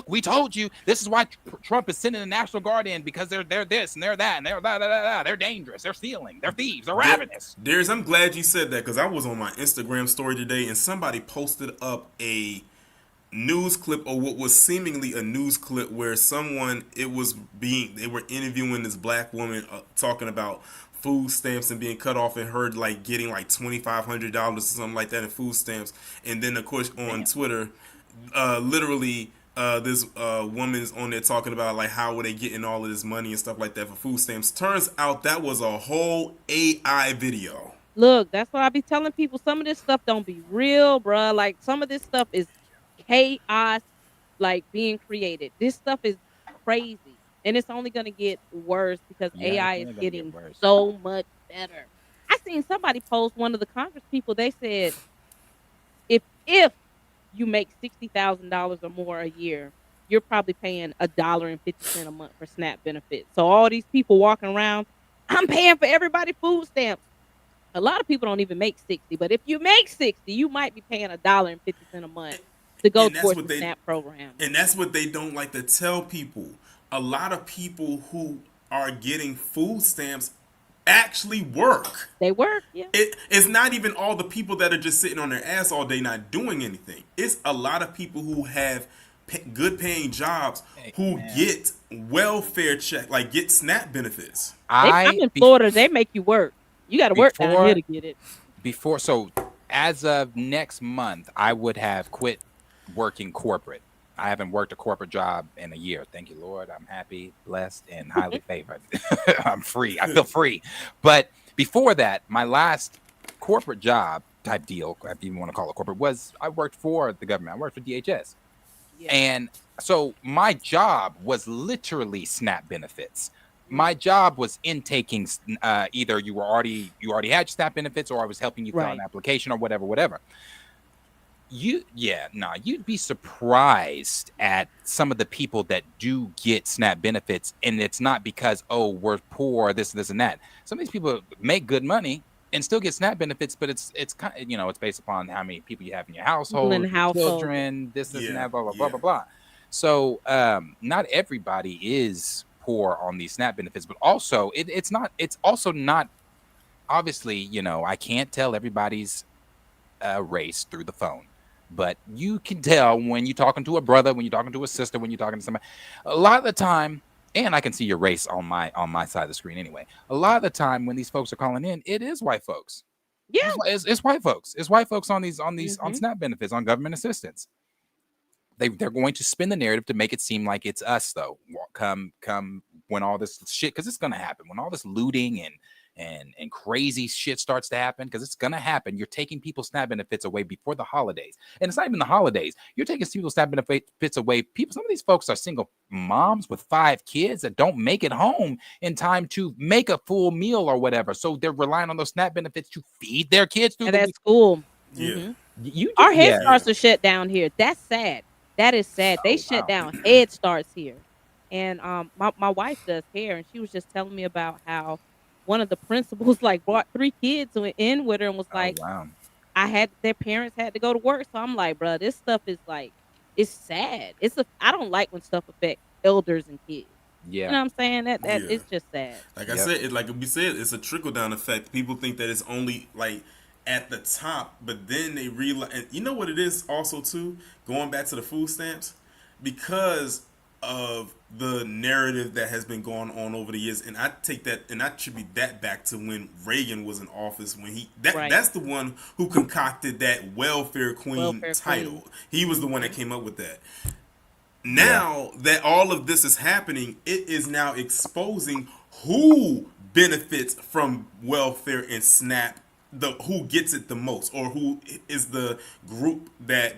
we told you. This is why Trump is sending the National Guard in, because they're this and they're that and they're they're dangerous. They're stealing. They're thieves. They're ravenous. Darius, I'm glad you said that because I was on my Instagram story today and somebody posted up news clip, or what was seemingly a news clip, where they were interviewing this black woman, talking about food stamps and being cut off, and her like getting like $2,500 or something like that in food stamps. And then of course on Twitter, literally this woman is on there talking about like how were they getting all of this money and stuff like that for food stamps. Turns out that was a whole AI video. Look, that's what I be telling people. Some of this stuff don't be real, bruh. Like some of this stuff is chaos, like being created. This stuff is crazy, and it's only gonna get worse because Yeah, it's AI only is gonna get getting worse. so much better. I seen somebody post, one of the Congress people. They said if you make $60,000 or more a year, you're probably paying $1.50 a month for SNAP benefits. So all these people walking around, I'm paying for everybody food stamps. A lot of people don't even make 60, but if you make 60, you might be paying $1.50 a month to go And that's towards what the they SNAP program. and that's what they don't like to tell people. A lot of people who are getting food stamps actually work. They work, yeah. It's not even all the people that are just sitting on their ass all day not doing anything. It's a lot of people who have good paying jobs who get welfare check, like get SNAP benefits. I'm in Florida. They make you work. You got to work down here to get it. So as of next month, I would have quit working corporate. I haven't worked a corporate job in a year. Thank you, Lord. I'm happy, blessed, and highly favored. I'm free. I feel free. But before that, my last corporate job type deal, if you even want to call it corporate, was I worked for the government. I worked for DHS. Yeah. And so my job was literally SNAP benefits. My job was intaking either you already had SNAP benefits, or I was helping you fill out an application or whatever. You'd be surprised at some of the people that do get SNAP benefits, and it's not because we're poor, this and that. Some of these people make good money and still get SNAP benefits, but it's kind of, it's based upon how many people you have in your household, children, this and that, blah blah blah. So not everybody is poor on these SNAP benefits, but also it's also not obviously, I can't tell everybody's race through the phone, but you can tell when you're talking to a brother, when you're talking to a sister, when you're talking to somebody. A lot of the time, and I can see your race on my side of the screen anyway. A lot of the time when these folks are calling in, it is white folks. Yeah, it's white folks. It's white folks on SNAP benefits, on government assistance. They're going to spin the narrative to make it seem like it's us, though. Come when all this shit, because it's gonna happen, when all this looting and crazy shit starts to happen, because it's gonna happen. You're taking people's SNAP benefits away before the holidays, and it's not even the holidays. You're taking people's SNAP benefits away. Some of these folks are single moms with 5 kids that don't make it home in time to make a full meal or whatever, so they're relying on those SNAP benefits to feed their kids through and that's school. Yeah. Our Head Starts are shut down here. That's sad. That is sad. They shut down Head Starts here. And my wife does hair, and she was just telling me about how one of the principals like brought 3 kids in with her and was like, their parents had to go to work. So I'm like, bro, this stuff is like, it's sad. I don't like when stuff affects elders and kids. Yeah. You know what I'm saying? That it's just sad. Like I said, like we said, it's a trickle down effect. People think that it's only like at the top, but then they realize, and you know what it is also too, going back to the food stamps, because of the narrative that has been going on over the years, and I take that and I attribute that back to when Reagan was in office, when that's the one who concocted that welfare queen title. He was the one that came up with that. Now that all of this is happening, it is now exposing who benefits from welfare and SNAP, who gets it the most, or who is the group that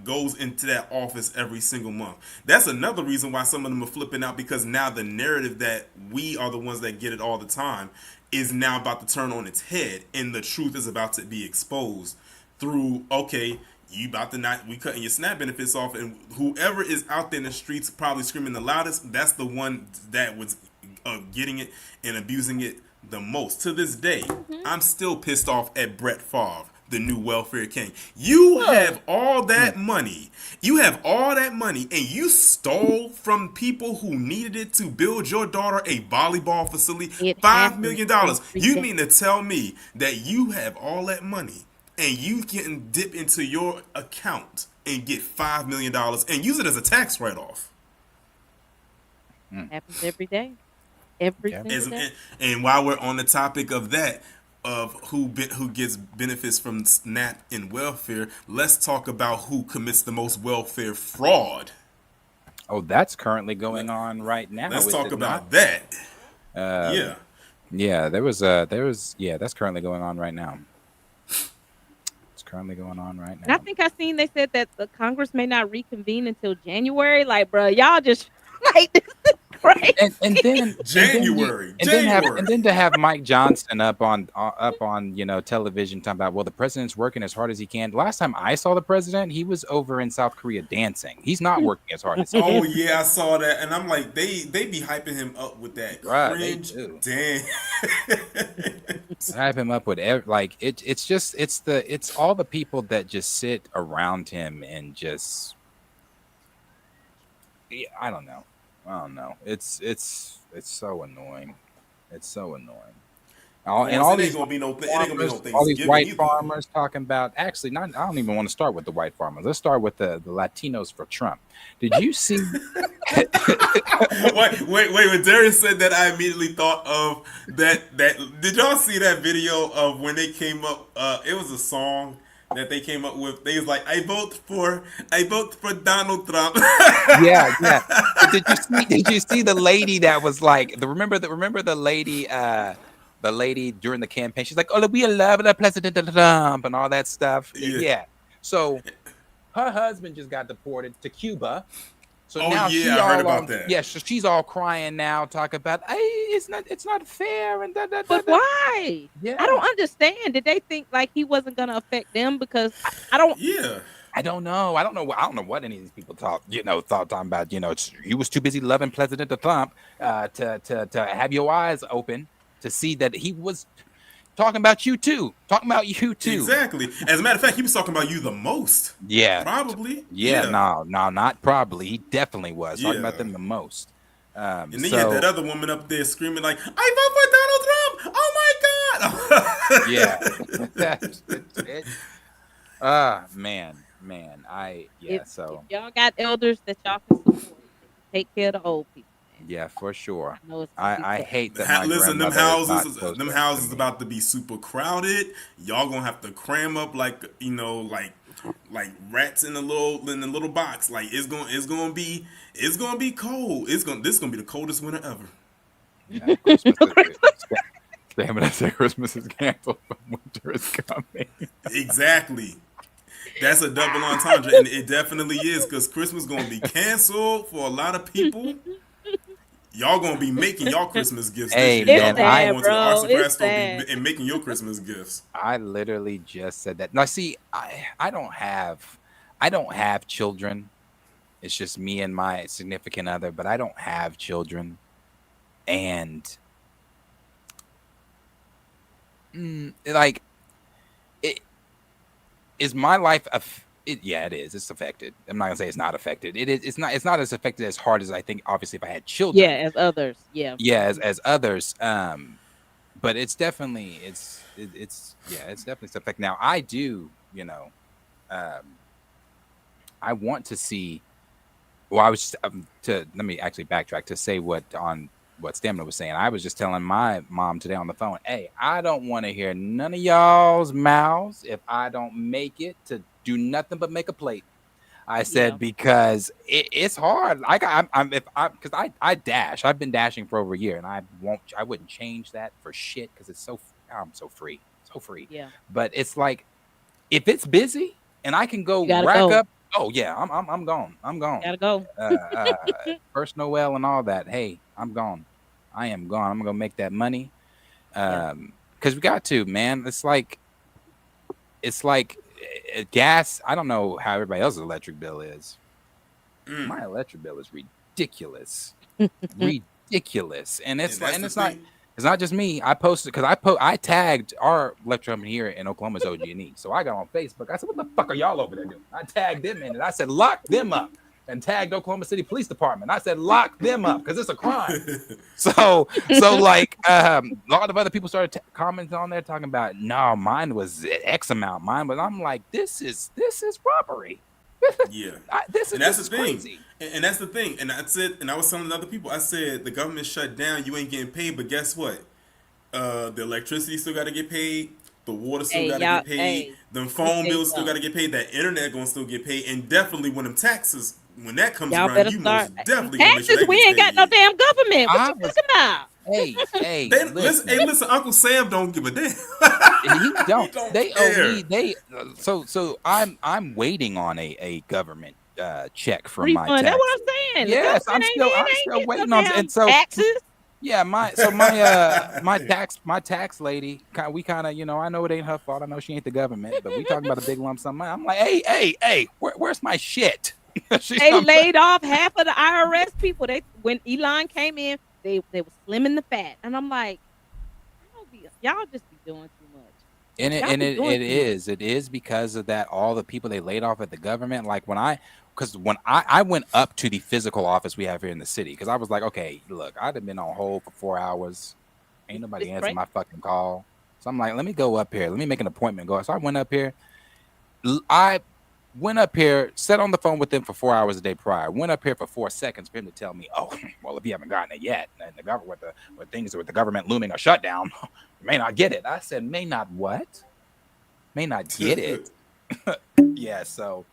goes into that office every single month. That's another reason why some of them are flipping out, because now the narrative that we are the ones that get it all the time is now about to turn on its head, and the truth is about to be exposed through, you about to we cutting your SNAP benefits off, and whoever is out there in the streets probably screaming the loudest, that's the one that was getting it and abusing it the most. To this day, I'm still pissed off at Brett Favre, the new welfare king. You have all that money. You have all that money, and you stole from people who needed it to build your daughter a volleyball facility. $5 million. You mean to tell me that you have all that money and you can dip into your account and get $5 million and use it as a tax write-off. Happens every day. Every Yeah. single day. And while we're on the topic of that, of who gets benefits from SNAP and welfare, let's talk about who commits the most welfare fraud. Oh, that's currently going on right now. Let's is talk it about not? that. Yeah, that's currently going on right now. It's currently going on right And I now. think I seen they said that the Congress may not reconvene until January. Like, bro, y'all just like this is crazy. And then January. and then to have Mike Johnson up on television talking about, well, the president's working as hard as he can. Last time I saw the president, he was over in South Korea dancing. He's not working as hard as he can. Oh yeah, I saw that, and I'm like, they be hyping him up with that Right, they cringe. do. Damn. Hype him up with it's all the people that just sit around him and just I don't know. It's so annoing. It's so annoying. All It ain't gonna be no Thanksgiving all these white either. farmers talking about I don't even want to start with the white farmers. Let's start with the Latinos for Trump. Did you see wait, when Darius said that, I immediately thought of that did y'all see that video of when they came up, it was a song that they came up with. They was like, I vote for Donald Trump. Yeah. Did you see the lady that was like remember the lady during the campaign? She's like, oh, we love the President Trump and all that stuff. Yeah. So her husband just got deported to Cuba. So Oh, now yeah, I heard about that. Yeah, so she's all crying now, talking about, hey, it's not fair and da da da. But why? Yeah. I don't understand. Did they think like he wasn't gonna affect them? Because I don't. Yeah. I don't know what any of these people thought talking about. You was too busy loving President Trump to have your eyes open to see that he was talking about you too. Exactly. As a matter of fact, he was talking about you the most. Yeah. Probably. Yeah. No, not probably. He definitely was talking about Yeah. them the most. And then you had that other woman up there screaming like, I vote for Donald Trump. Oh my God. Yeah. That's it. Man. So if y'all got elders that y'all can support, take care of the old people. yeah, for sure. I know it's gonna be I tough. hate that. My Listen, them grandmother is not houses close to me. about to be super crowded. Y'all gonna have to cram up like rats in a little box. Like it's gonna be cold. This is gonna be the coldest winter ever. Yeah, Christmas damn it! I said Christmas is canceled, but winter is coming. Exactly. That's a double entendre, and it definitely is, because Christmas gonna be canceled for a lot of people. Y'all gonna be making y'all Christmas gifts Hey, this year. man, Y'all I- going to the arts and bro, crafts store it's and making your Christmas gifts. I literally just said that. Now, see, I don't have children. It's just me and my significant other, but I don't have children, and like it is my life. Yeah, it is. It's affected. I'm not gonna say it's not affected. It is. It's not. It's not as affected as hard as I think. Obviously, if I had children. Yeah, as others. Yeah. Yeah, as others. But it's definitely it's definitely affected. Now I do. I want to see. Well, I was just, let me actually backtrack to say what Stamina was saying. I was just telling my mom today on the phone, hey, I don't want to hear none of y'all's mouths if I don't make it to do nothing but make a plate. I said, because it's hard. I dash. I've been dashing for over a year, and I wouldn't change that for shit, because I'm so free. Yeah. But it's like, if it's busy and I can go rack up, oh yeah, I'm gone. Gotta go. First Noel and all that. Hey, I'm gone. I am gone. I'm gonna make that money. Because we got to, man. It's like gas. I don't know how everybody else's electric bill is. My electric bill is ridiculous. Ridiculous. And it's not just me. I posted, because I tagged our electric company here in Oklahoma's OG&E. So I got on Facebook. I said, what the fuck are y'all over there doing? I tagged them in it. I said, lock them up. And tagged Oklahoma City Police Department. I said, lock them up, because it's a crime. So like a lot of other people started commenting on there talking about, no, mine was X amount. I'm like, this is robbery. Yeah. This is And that's this the is thing. crazy. And that's the thing. And that's it. And I was telling other people, I said the government shut down, you ain't getting paid, but guess what? The electricity still got to get paid. The water still Hey, got to y'all. get paid. Hey, Them let me phone tell you bills still got to something. get paid. That internet gonna still get paid. And definitely when them taxes, when that comes Y'all around, better you start most definitely gonna make sure taxes. that We gets ain't got no paid. damn government. What I you was, talking about? hey, They listen. Hey, listen. listen. Uncle Sam don't give a damn. He He don't. don't They owe care. me. So I'm waiting on a government check from my Refund. That's what taxes. I'm saying. The Yes, government I'm ain't still getting waiting no on. damn And so taxes. yeah, my tax lady, we kind of, I know it ain't her fault. I know she ain't the government, but we talking about a big lump sum. I'm like, hey, where's my shit? She's They talking laid off half of the IRS people. They when Elon came in, they were slimming the fat, and I'm like, y'all just be doing too much. and it Y'all and be it, doing it too much. is it is because of that, all the people they laid off at the government. Like when I went up to the physical office we have here in the city, because I was like, okay, look, I'd have been on hold for 4 hours, ain't nobody It's answering crazy. my fucking call. So I'm like, let me go up here, let me make an appointment, go. So I went up here. I went up here, sat on the phone with them for 4 hours a day prior. Went up here for 4 seconds for him to tell me, "Oh, well, if you haven't gotten it yet, and the government with things with the government looming a shutdown, you may not get it." I said, "May not what? May not get it." Yeah. So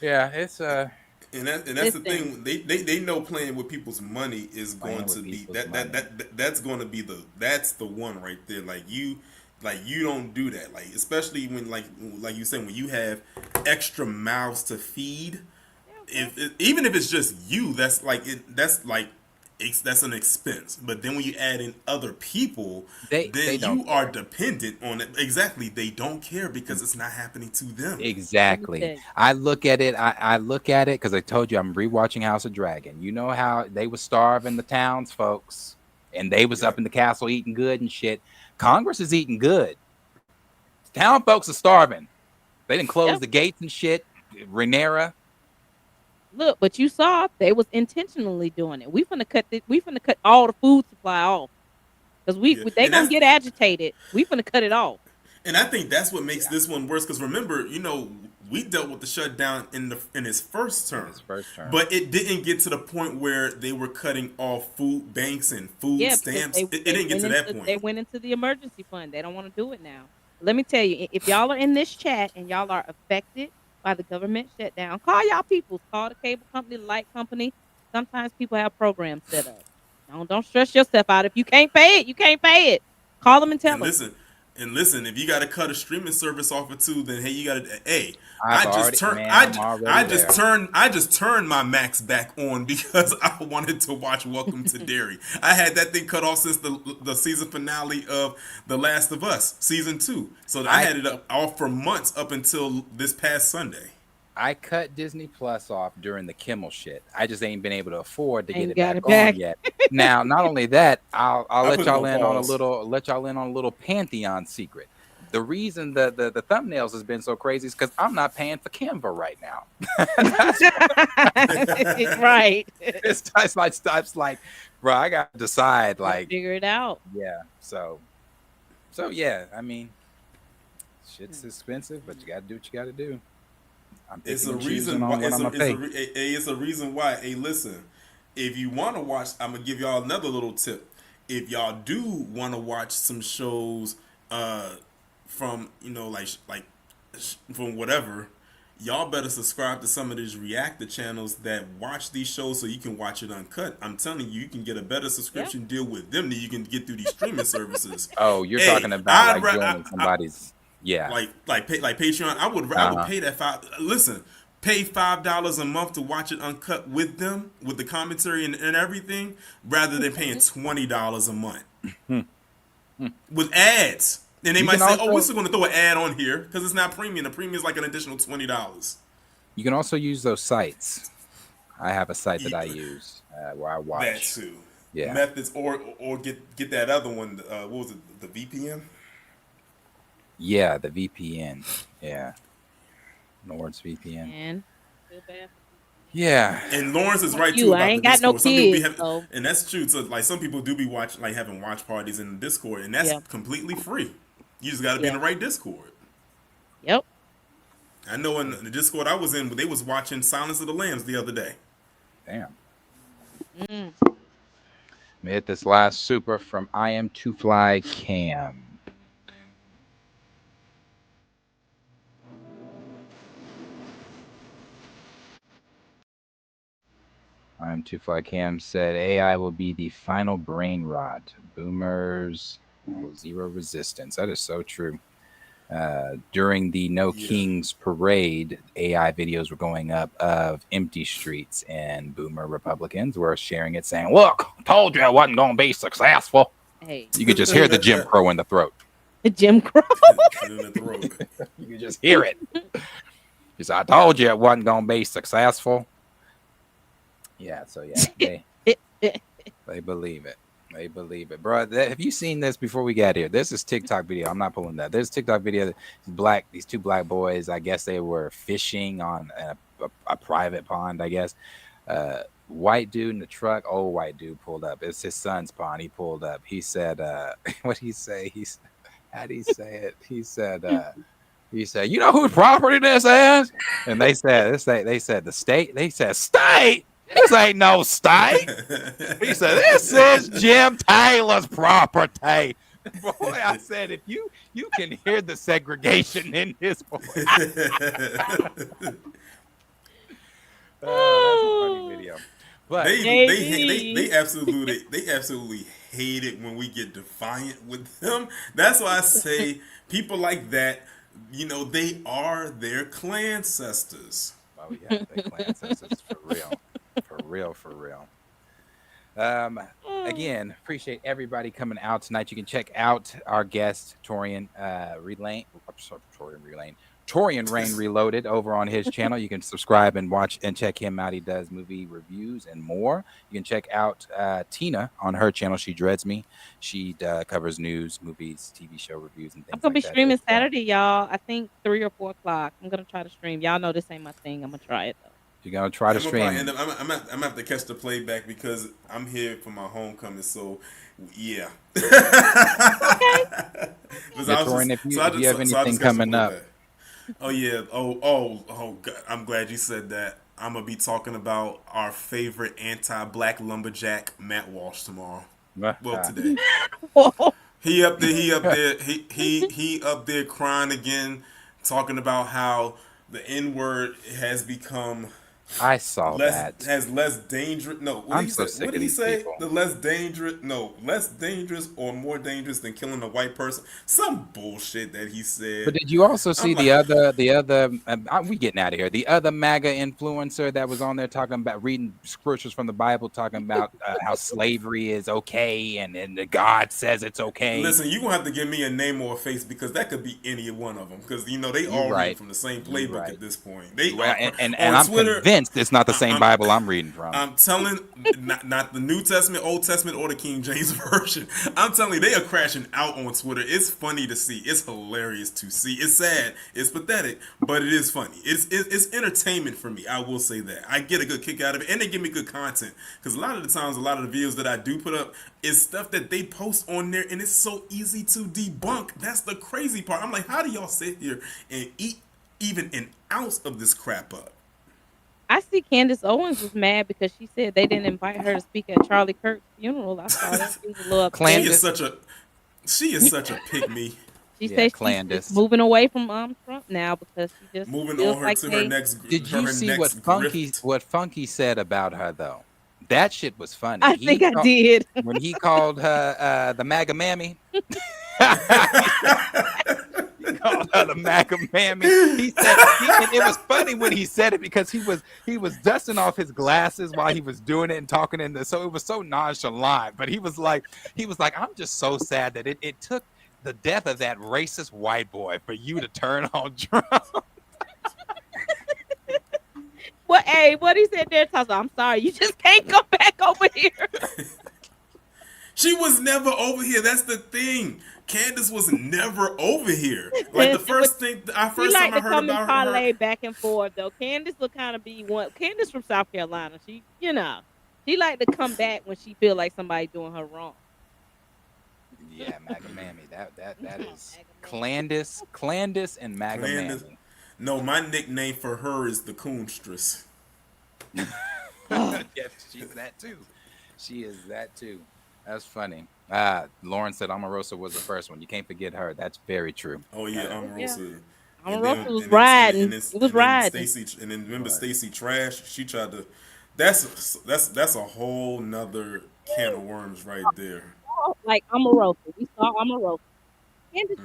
yeah, it's And that's the Listen, thing. They know playing with people's money is going playing to with be people's money. that's going to be that's the one right there. Like you don't do that. Like especially when like you said, when you have extra mouths to feed. Even if it's just you, that's an expense. But then when you add in other people, They then don't you are care. dependent on it. Exactly, they don't care because it's not happening to them. let me tell Exactly. you. I look at it. I look at it because I told you I'm rewatching House of Dragon. You know how they was starving the towns folks, and they was up Yep. in the castle eating good and shit. Congress is eating good. Town folks are starving. They didn't close Yep. the gates and shit. Renera. Look, but you saw they was intentionally doing it. We finna cut all the food supply off because Yeah, they and gonna that's get agitated. We finna cut it off. and I think that's what makes Yeah, this one worse. Because remember, we dealt with the shutdown in his first in term, his first term. but it didn't get to the point where they were cutting off food banks and food Yeah, because stamps. It didn't get to that point. they went into the emergency fund. They don't want to do it now. Let me tell you, if y'all are in this chat and y'all are affected by the government shutdown, call y'all peoples. Call the cable company, the light company. Sometimes people have programs set up. Don't stress yourself out. If you can't pay it, you can't pay it. Call them and tell And them. listen, and listen, if you got to cut a streaming service off of two, then hey, you got to. Hey, I've already, man, I'm already there. I just turned my Max back on because I wanted to watch Welcome to Derry. I had that thing cut off since the season finale of The Last of Us season 2, so I I had it off for months up until this past Sunday. I cut Disney Plus off during the Kimmel shit. I just ain't been able to afford to get Ain't it got back it on back. yet. Now, not only that, I'll I let put it y'all on in on a pause. little Pantheon secret. The reason the thumbnails has been so crazy is because I'm not paying for Canva right now. Right. It's like, bro, I gotta decide. Like, Figure it out. yeah. So yeah. I mean, shit's expensive, but you gotta do what you gotta do. I'm It's picking a and choosing reason why. on what I'm gonna pay. It's a reason why. Hey, listen. If you want to watch, I'm gonna give y'all another little tip. If y'all do want to watch some shows, from from whatever, y'all better subscribe to some of these reactor channels that watch these shows so you can watch it uncut. I'm telling you, you can get a better subscription deal with them than you can get through these streaming services. Oh, you're Hey, talking about like I, joining somebody's. Yeah. like Patreon. I would Uh-huh. pay that listen, pay $5 a month to watch it uncut with them, with the commentary and everything, rather than paying $20 a month with ads. And they You might can say, "Oh, we're also still going to throw an ad on here because it's not premium. The premium is like an additional $20." you can also use those sites. I have a site that I use where I That watch. too. Yeah. Methods or get that other one. What was it? The VPN. Yeah, the VPN. Yeah. Nord's VPN. Man, feel bad. Yeah. And Lawrence is Like right too you, I about the ain't got no Discord. Some people be kids, having, so and that's true. So like some people do be having watch parties in the Discord, and that's yeah, completely free. You just got to be in yeah, the right Discord. yep. I know in the Discord I was in, they was watching Silence of the Lambs the other day. Damn. Mm. We hit this last super from I am to fly Cam. I am to fly Cam said AI will be the final brain rot. Boomers will zero resistance. That is so true. During the No Yeah. Kings parade, AI videos were going up of empty streets, and boomer Republicans were sharing it, saying, "Look, told you it wasn't going to be successful." Hey, You could just hear the Jim Crow in the throat. Jim Crow. In the throat. You could just hear it. He said, "I told you it wasn't going to be successful." Yeah, so yeah, they believe it. They believe it, bro. Have you seen this before we got here? This is TikTok video. I'm not pulling that. There's TikTok video. These two black boys. I guess they were fishing on a private pond. I guess. White dude in the truck. Old white dude pulled up. It's his son's pond. He pulled up. He said, "What did he say?" How did he say it? He said, "You know whose property this is?" And they said, the state." They said, "State? This ain't no state." He said, "This is Jim Taylor's property." Boy, I said, if you can hear the segregation in his voice. That's a funny video. But they absolutely hate it when we get defiant with them. That's why I say people like that, they are their clan ancestors. Oh yeah, they clan ancestors for real. For real. Again, appreciate everybody coming out tonight. You can check out our guest Torian Torian Rain Reloaded over on his channel. You can subscribe and watch and check him out. He does movie reviews and more. You can check out Tina on her channel. She dreads me. She covers news, movies, TV show reviews, and things. I'm gonna be that streaming Saturday, y'all. I think 3 or 4 o'clock. I'm gonna try to stream. Y'all know this ain't my thing. I'm gonna try it though. You're gonna try to stream. I'm gonna have to catch the playback because I'm here for my homecoming. So, yeah. Okay. Torian, if you have anything coming up. Oh yeah. Oh God. I'm glad you said that. I'm gonna be talking about our favorite anti-black lumberjack, Matt Walsh, tomorrow. Well, today. He up there. He up there crying again, talking about how the N-word has become. I saw that. Has less dangerous. No, what did he say? People. The less dangerous or more dangerous than killing a white person. Some bullshit that he said. But did you also see the other? We getting out of here. The other MAGA influencer that was on there talking about reading scriptures from the Bible, talking about how slavery is okay and God says it's okay. Listen, you gonna have to give me a name or a face because that could be any one of them because they all read from the same playbook at this point. And I'm convinced it's not the same Bible I'm reading from. I'm telling, not the New Testament, Old Testament, or the King James Version. I'm telling you, they are crashing out on Twitter. It's funny to see. It's hilarious to see. It's sad. It's pathetic, but it is funny. It's entertainment for me. I will say that. I get a good kick out of it, and they give me good content. Because a lot of the times, a lot of the videos that I do put up is stuff that they post on there, and it's so easy to debunk. That's the crazy part. I'm like, how do y'all sit here and eat even an ounce of this crap up? I see Candace Owens was mad because she said they didn't invite her to speak at Charlie Kirk's funeral. I saw that. She was a little upset. She is such a pick me. She said she's moving away from Trump now because she just moving on her to her next. Did you see what Funky said about her though? That shit was funny. I think I did when he called her the MAGA mammy. He called her the MAGA mammy. He said and it was funny when he said it because he was dusting off his glasses while he was doing it and talking so it was so nonchalant. But he was like, I'm just so sad that it took the death of that racist white boy for you to turn on Trump. Well, hey, what he said there, Tassa, I'm sorry, you just can't come back over here. She was never over here. That's the thing. Candace was never over here. Like the first time I heard about her. Parlay back and forth though. Candace will kind of be one. Candace from South Carolina. She like to come back when she feel like somebody doing her wrong. Yeah, MAGA mammy. That is Clandis and MAGA mammy. No, my nickname for her is the Coonstress. Yes, she's that too. She is that too. That's funny. Lauren said Omarosa was the first one. You can't forget her. That's very true. Oh yeah, Omarosa. Omarosa was riding. It was riding. Stacy, and then remember Stacy Trash? She tried to. That's a whole nother can of worms right there. Like Omarosa. We saw Omarosa. And did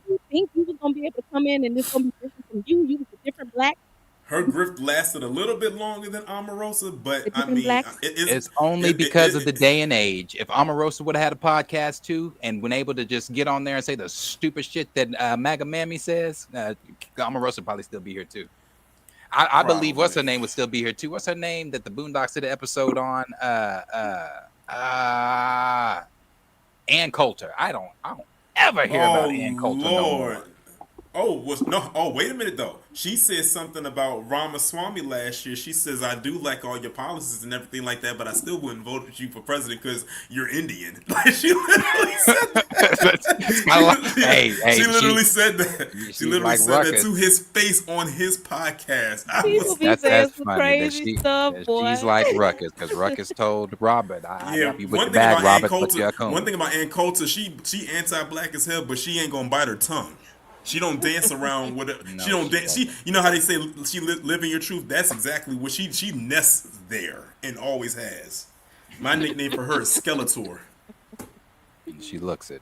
you think you was gonna be able to come in and this gonna be different from you? You was a different black. Her grift lasted a little bit longer than Omarosa, but I mean, it's only because of the day and age. If Omarosa would have had a podcast too and been able to just get on there and say the stupid shit that MAGA Mammy says, Omarosa would probably still be here too. I believe what's her name would still be here too. What's her name that the Boondocks did an episode on? Ann Coulter. I don't ever hear about Ann Coulter no more. Oh, wait a minute though. She said something about Ramaswamy last year. She says, I do like all your policies and everything like that, but I still wouldn't vote with you for president because you're Indian. Like she literally said that. She literally said that. She literally said that to his face on his podcast. That's funny. She's like Ruckus because Ruckus told Robert, I help you with the bag, Robert. One thing about Ann Coulter, she anti-black as hell, but she ain't gonna bite her tongue. She don't dance around with it. No, she don't dance. You know how they say she live in your truth. That's exactly what she nests there and always has. My nickname for her is Skeletor. She looks it.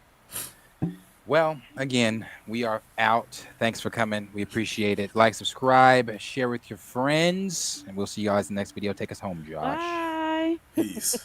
Well, again, we are out. Thanks for coming. We appreciate it. Like, subscribe, share with your friends, and we'll see you guys in the next video. Take us home, Josh. Bye. Peace.